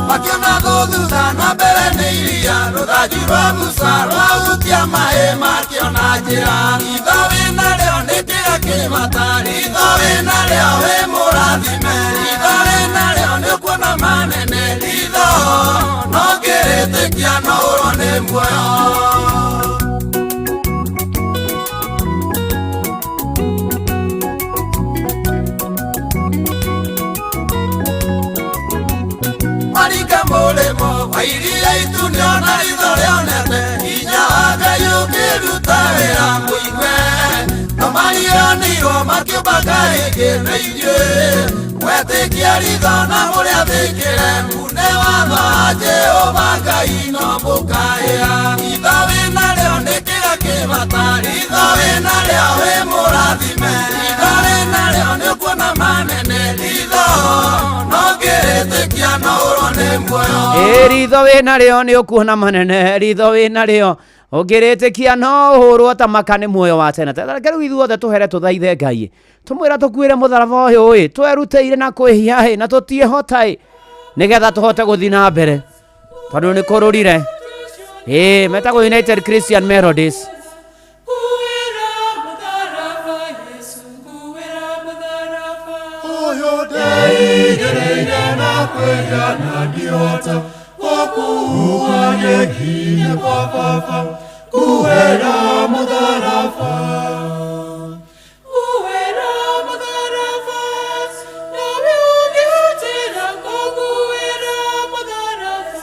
makĩona thutha na mbere nĩ iria, rũthanju rwa Musa rwahutia maĩ makĩona njĩra. Ritho wĩnarĩo nĩ kĩga kĩbata, ritho wĩnarĩo wĩ mũrathime, ritho wĩnarĩo nĩ ũkuona manene, ritho no ngĩrĩtĩkia no ũrwo nĩ muoyo. Maringa mũrĩmo wa iria itunio na ritho rĩonete, hinya wa Ngai ũkĩruta wĩra mũigwe, no marionirwo makĩũmba Ngai ĩngĩ na inyuĩ, mwetĩkia ritho na mũrĩathĩkĩre, mune watho wa Jehova Ngai no mũkaĩra. Ritho wĩnarĩo nĩ kĩga kĩbata, ritho wĩnarĩo wĩ mũrathime, ritho wĩnarĩo nĩ ũkuona manene, ritho no ngĩrĩtĩkia no ũrwo nĩ muoyo. Ritho wĩnarĩo nĩ ũkuona manene, ritho wĩnarĩo ũngĩrĩtĩkia no ũhũrwo ta maka nĩ muoyo wa tene. Rĩu ithuothe tũhere tũthaithe Ngai, tũmwĩra tũkuĩre mũtharaba ũyũ twerutĩire na kwĩhia na tũtiĩhota nĩgetha tũhote gũthiĩ na mbere, tondũ nĩ kũrũrire. Metagwo United Christian Melodies. Ndaigereire na kwĩhia na ndiota, gũkuua nginya kwa Baba, kuwĩra mũtharaba. Kuwĩra mũtharaba, nawe ũngĩhotera kũguĩra mũtharaba,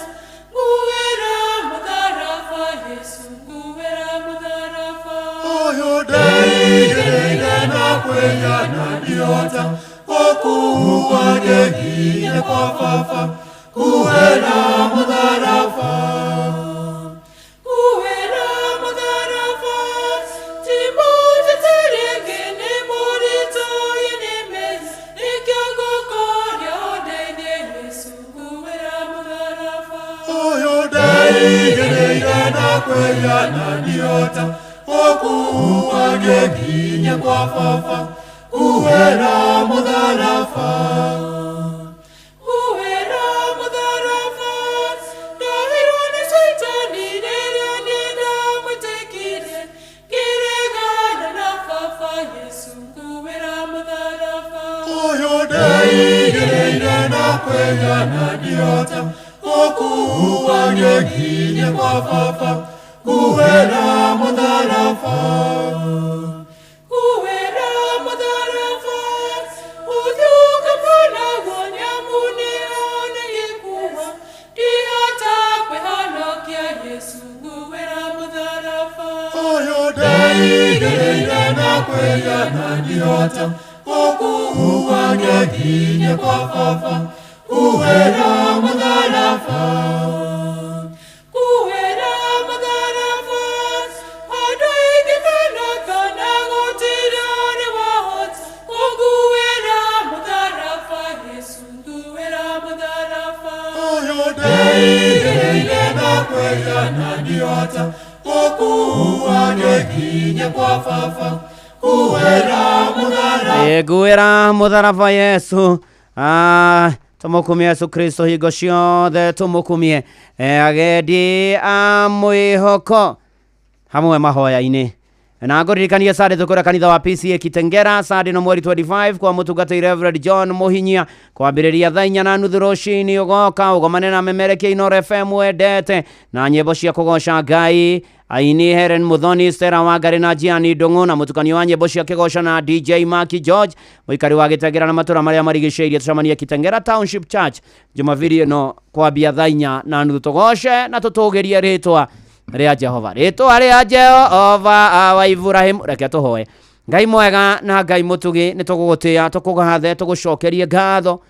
kuwĩra mũtharaba, Yesu kuwĩra mũtharaba. Ũyũ ndaigereire na kwĩhia na ndiota, gũkuua nginya kwa Baba, kuwĩra mũtharaba. Kuwĩra mũtharaba, ti mũtete rĩngĩ nĩ mũritũ inĩme, nĩkĩo ngũkũria ũndeithie Yesu kuwĩra mũtharaba. Ũyũ ndaigereire na kwĩhia na ndiota, gũkuua nginya kwa Baba, kuwĩra mũtharaba. Kuwĩra mũtharaba, ndahirwo nĩ Shaitani rĩrĩa niĩ ndamwĩtĩkirie, ngĩregana na Baba Yesu kuwĩra mũtharaba. Ũyũ ndaigereire na kwĩhia na ndiota, gũkuua nginya kwa Baba, kuwĩra mũtharaba. Kuwĩra mũtharaba, ũthiũka mbonagwo nyamũ nĩone gĩkuua, ndihota kwĩhonokia Yesu kuwĩra mũtharaba. Ũyũ ndaigereire na kwĩhia na ndiota, gũkuua nginya kwa Baba, kuwĩra mũtharaba. Kuwĩra mũtharaba, andũ aingĩ menakana gũtirĩ ũrĩ wahota kũnguĩra mũtharaba, Yesu kuwĩra mũtharaba. Ũyũ ndaigereire na kwĩhia na ndiota, gũkuua nginya kwa Baba, kuwĩra mũtharaba. Nguĩra mũtharaba Yesu, tũmũkumie Yesu Kristo hingo ciothe, tũmũkumie agendi a mwĩhoko hamwe mahoya-inĩ. na ngoririkania sare tukora kanitha wa PCA Kitengera sare no mweri 25 kwa mutungata Reverend John Muhinyia kwambiriria thaa 4:30 rũcinĩ ugoka ugomane na memerekia Inoro FM wendete na nyĩmbo cia kũgoca Ngai aini Helen Muthoni, Stella Wangari na Gianni Ndung'u na mutukanio wa nyĩmbo cia kĩgoco na DJ Mark George muikari wa Gĩtengera na matũra marĩa marigicĩirie tucemanie Kitengera Township Church Jumapili no kwambia thaa 4:30 tugoce na tutũgĩrie rĩtwa rĩa Jehova, rĩtwa rĩa Jehova wa Ibrahim. Reke tũhoe. Ngai mwega na Ngai mũtugi nĩ tũgũgũtĩa tũkũgathe tũgũcokerie ngatho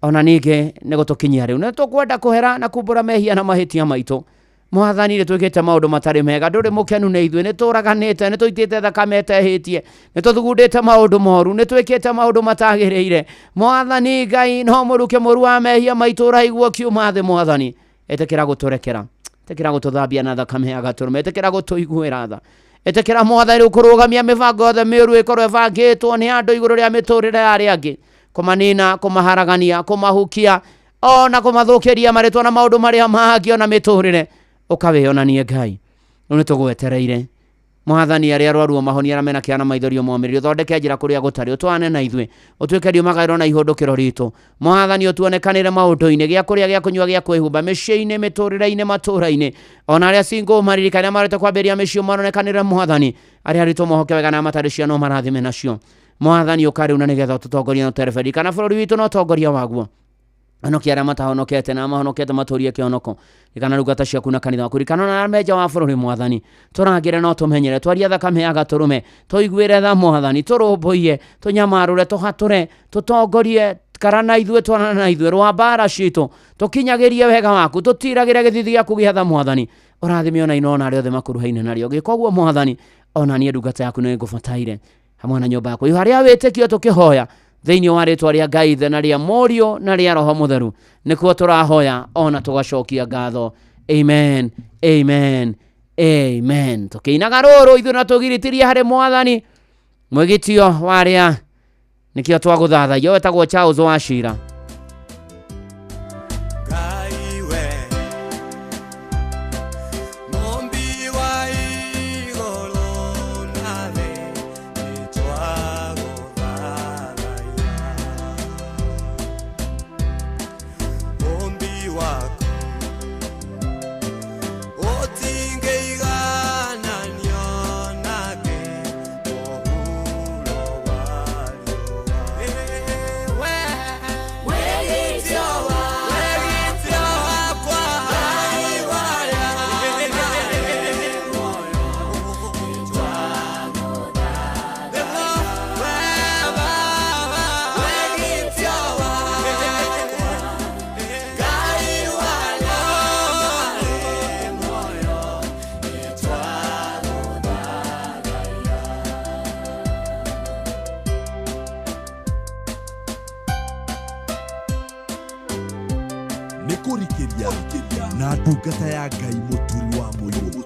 ona ningĩ nĩ gũtũkinyia rĩu nĩ tũkwenda kũhera na kumbũra mehia na mahĩtia maitũ. Mwathani nĩ twĩkĩte maũndũ matarĩ mega, ndũrĩ mũkenu nĩ ithuĩ, nĩ tũraganĩte, nĩ tũitĩte thakame etehĩtie, nĩ tũthugundĩte maũndũ moru, nĩ twĩkĩte maũndũ matagĩrĩire. Mwathani Ngai no mũruke mũru wa mehia maitũ ũraigua kiuma thĩ. Mwathani etĩkĩra gũtũrekera, etĩkĩra gũtũthambia na thakame ya Gatũrũme, etĩkĩra gũtũiguĩra tha, etĩkĩra Mwathani kũrũgamia mĩbango yothe mĩũru ĩkorwo ĩbangĩtwo nĩ andũ igũrũ rĩa mĩtũrĩre ya arĩa angĩ, kũmanina, kũmaharagania, kũmahukia ona kũmathũkĩria marĩtwa na maũndũ marĩa mangĩ ona mĩtũrĩre ũkawĩonanie Ngai. Nĩ tũgwetereire Mwathani arĩa arwaru mahonia na mena kĩana maithorio momĩrĩrio, thondeke njĩra kũrĩa gũtarĩ, ũtwane na ithuĩ, ũtuĩke riumagaĩro na ihũndũkĩro ritũ. Mwathani ũtuonekanĩre maũndũ-inĩ, gĩa kũrĩa, gĩa kũnyua, gĩa kwĩhumba, mĩciĩ-inĩ, mĩtũrĩre-inĩ, matũra-inĩ, ona arĩa single maririkane marĩte kwambĩrĩria mĩciĩ maronekanĩre. Mwathani arĩa aritũ mohoke wega na matarĩ ciana marathime nacio. Mwathani ũkarĩu na nĩgetha ũtũtongoria na ũtereberi kana bũrũri witũ na ũtongoria waguo. Anokia arĩa matahonokete na mahonokete matũrie kĩonoko ikana rugata ciaku na kanitha waku rikana na meja wa bũrũri. Mwathani tũrangĩre no tũmenyere, twaria thakame ya Gatũrũme, tũiguĩre tha Mwathani, tũrũmbũiye, tũnyamarũre, tũhatũre, tũtongorie karana ithuĩ, twana na ithuĩ rwa mbara citũ, tũkinyagĩrie wega waku, tũtiragĩre gĩthithi gĩaku gĩa tha. Mwathani ũrathime ona inona arĩa othe makuruhaine narĩo. Gĩka ũguo Mwathani ona niĩ ndungata yaku nĩ ngũbataire hamwe na nyũmba yaku harĩa wĩtĩkio tũkĩhoya thĩinĩ wa rĩtwa rĩa Ngai ithe na rĩa Mũriũ na rĩa Roho Mũtheru, nĩkuo tũrahoya ona tũgacokia ngatho. Amen, amen, amen. Tũkĩinaga rũrũ ithuĩ na tũgiritĩrie harĩ Mwathani mwĩgitio warĩa nĩkĩo twagũthathaiyo wetagwo Charles Wachira. Na ndungata ya Ngai mũturi wa mũirũ.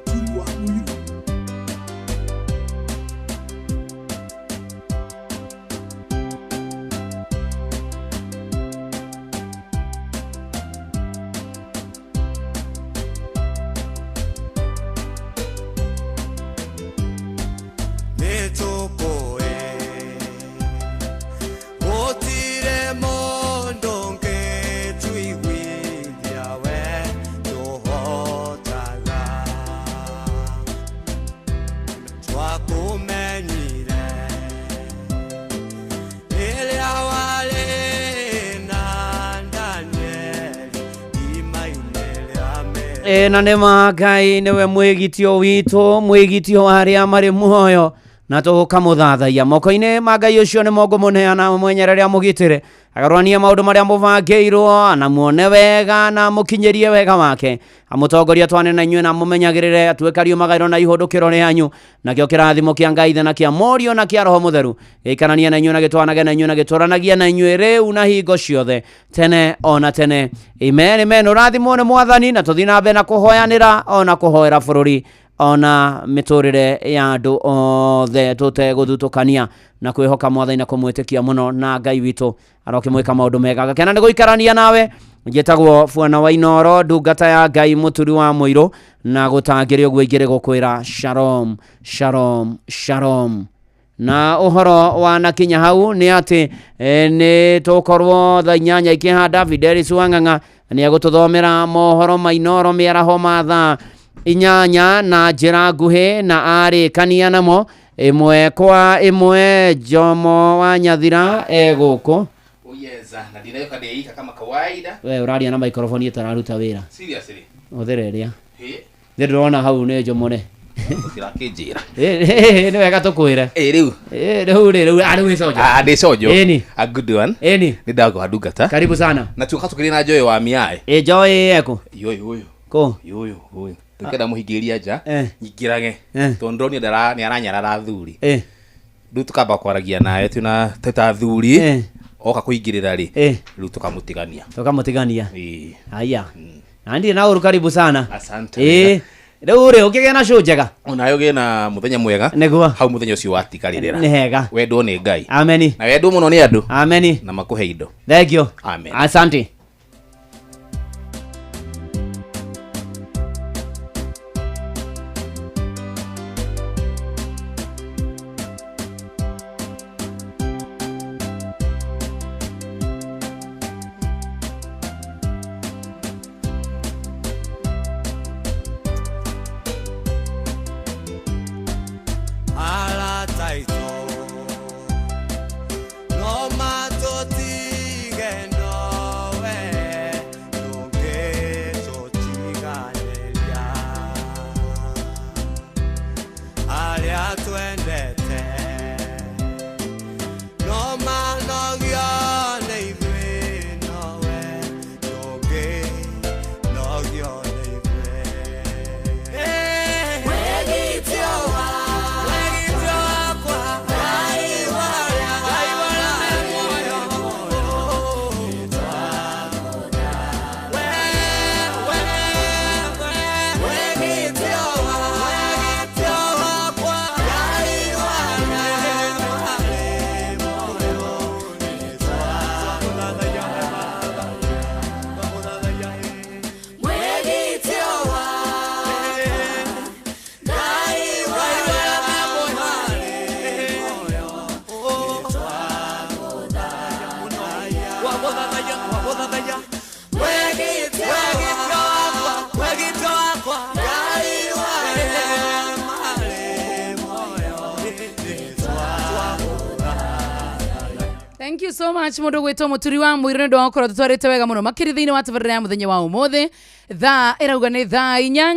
Na nĩma Ngai nĩwe mwĩgitio witũ, mwĩgitio wa arĩa marĩ muoyo, na tũkamũthathaiya moko-inĩ ma Ngai ũcio nĩmo ngũmũneana mwenyerere amũgitĩre, agarũranie maũndũ marĩa mũbangĩirwo na muone wega na mũkinyĩrie wega wake, amũtongoria twane na inyuĩ na mũmenyagĩrĩre, atuĩka riumagaĩro na ihũndũkĩro rĩanyu, nakĩo kĩrathimo kĩa Ngai ithe na kĩa Mũriũ na kĩa Roho Mũtheru gĩikaranie na inyuĩ na gĩtwanage na inyuĩ na gĩtũranagie na inyuĩ rĩu na hingo ciothe tene ona tene. Amen, amen. Ũrathimwo nĩ Mwathani na tũthiĩ na mbere na kũhoyanĩra ona kũhoera bũrũri ona miturire ya andu othe tuteguthutukania na kwihoka Mwathani na kumwitikia muno na Ngai witu arokimwika maundu mega gakena ni guikarania nawe ngitagwo Bwana wa Inoro ndungata ya Ngai muturi wa muiro na gutangirio gwingire gukwira shalom shalom shalom. Na uhoro wa nakinya hau ni ati ni tukorwo tha 8 ikihanda Fidelis Wang'ang'a ni agututhomera mohoro ma Inoro miaraho ma tha 8 na njira nguhi na ari kania namo imwe kwa imwe. Jomo wa Nyathira eguku Oyeza na ndinayo kadeika kama kawaida. We uraria na microphone itararuta wira Seriously uthereria he ndirona hau ni Jomo ne Sirakijira ni wega tukwire riu riu ari wicojo ndi cojo eni a good one eni ni ndago ndungata. Karibu sana na tuka tukiri na Joy wa miae Joy yeko yoyo ko yoyo tukenda muhigiria ja nyingirage tondoni ndara ni aranyarara thuri ndu tukamba kwaragia naye tuna teta thuri oka kuingirira ri riu tukamutigania aya andi na uru karibu sana asante riu ri ukigea na show njega unayo gena muthenya mwega niguo hau muthenya ucio watigaririra ni hega wendo ni Ngai ameni na wendo muno ni andu ameni na makuhe indo thank you amen asante. Thank you so much mundu gwitwo muturi wa mwirino ndo wakora tutwarite wega muno makiri thiini wa tabarira ya muthenya wa umuthi tha irauga ni tha 8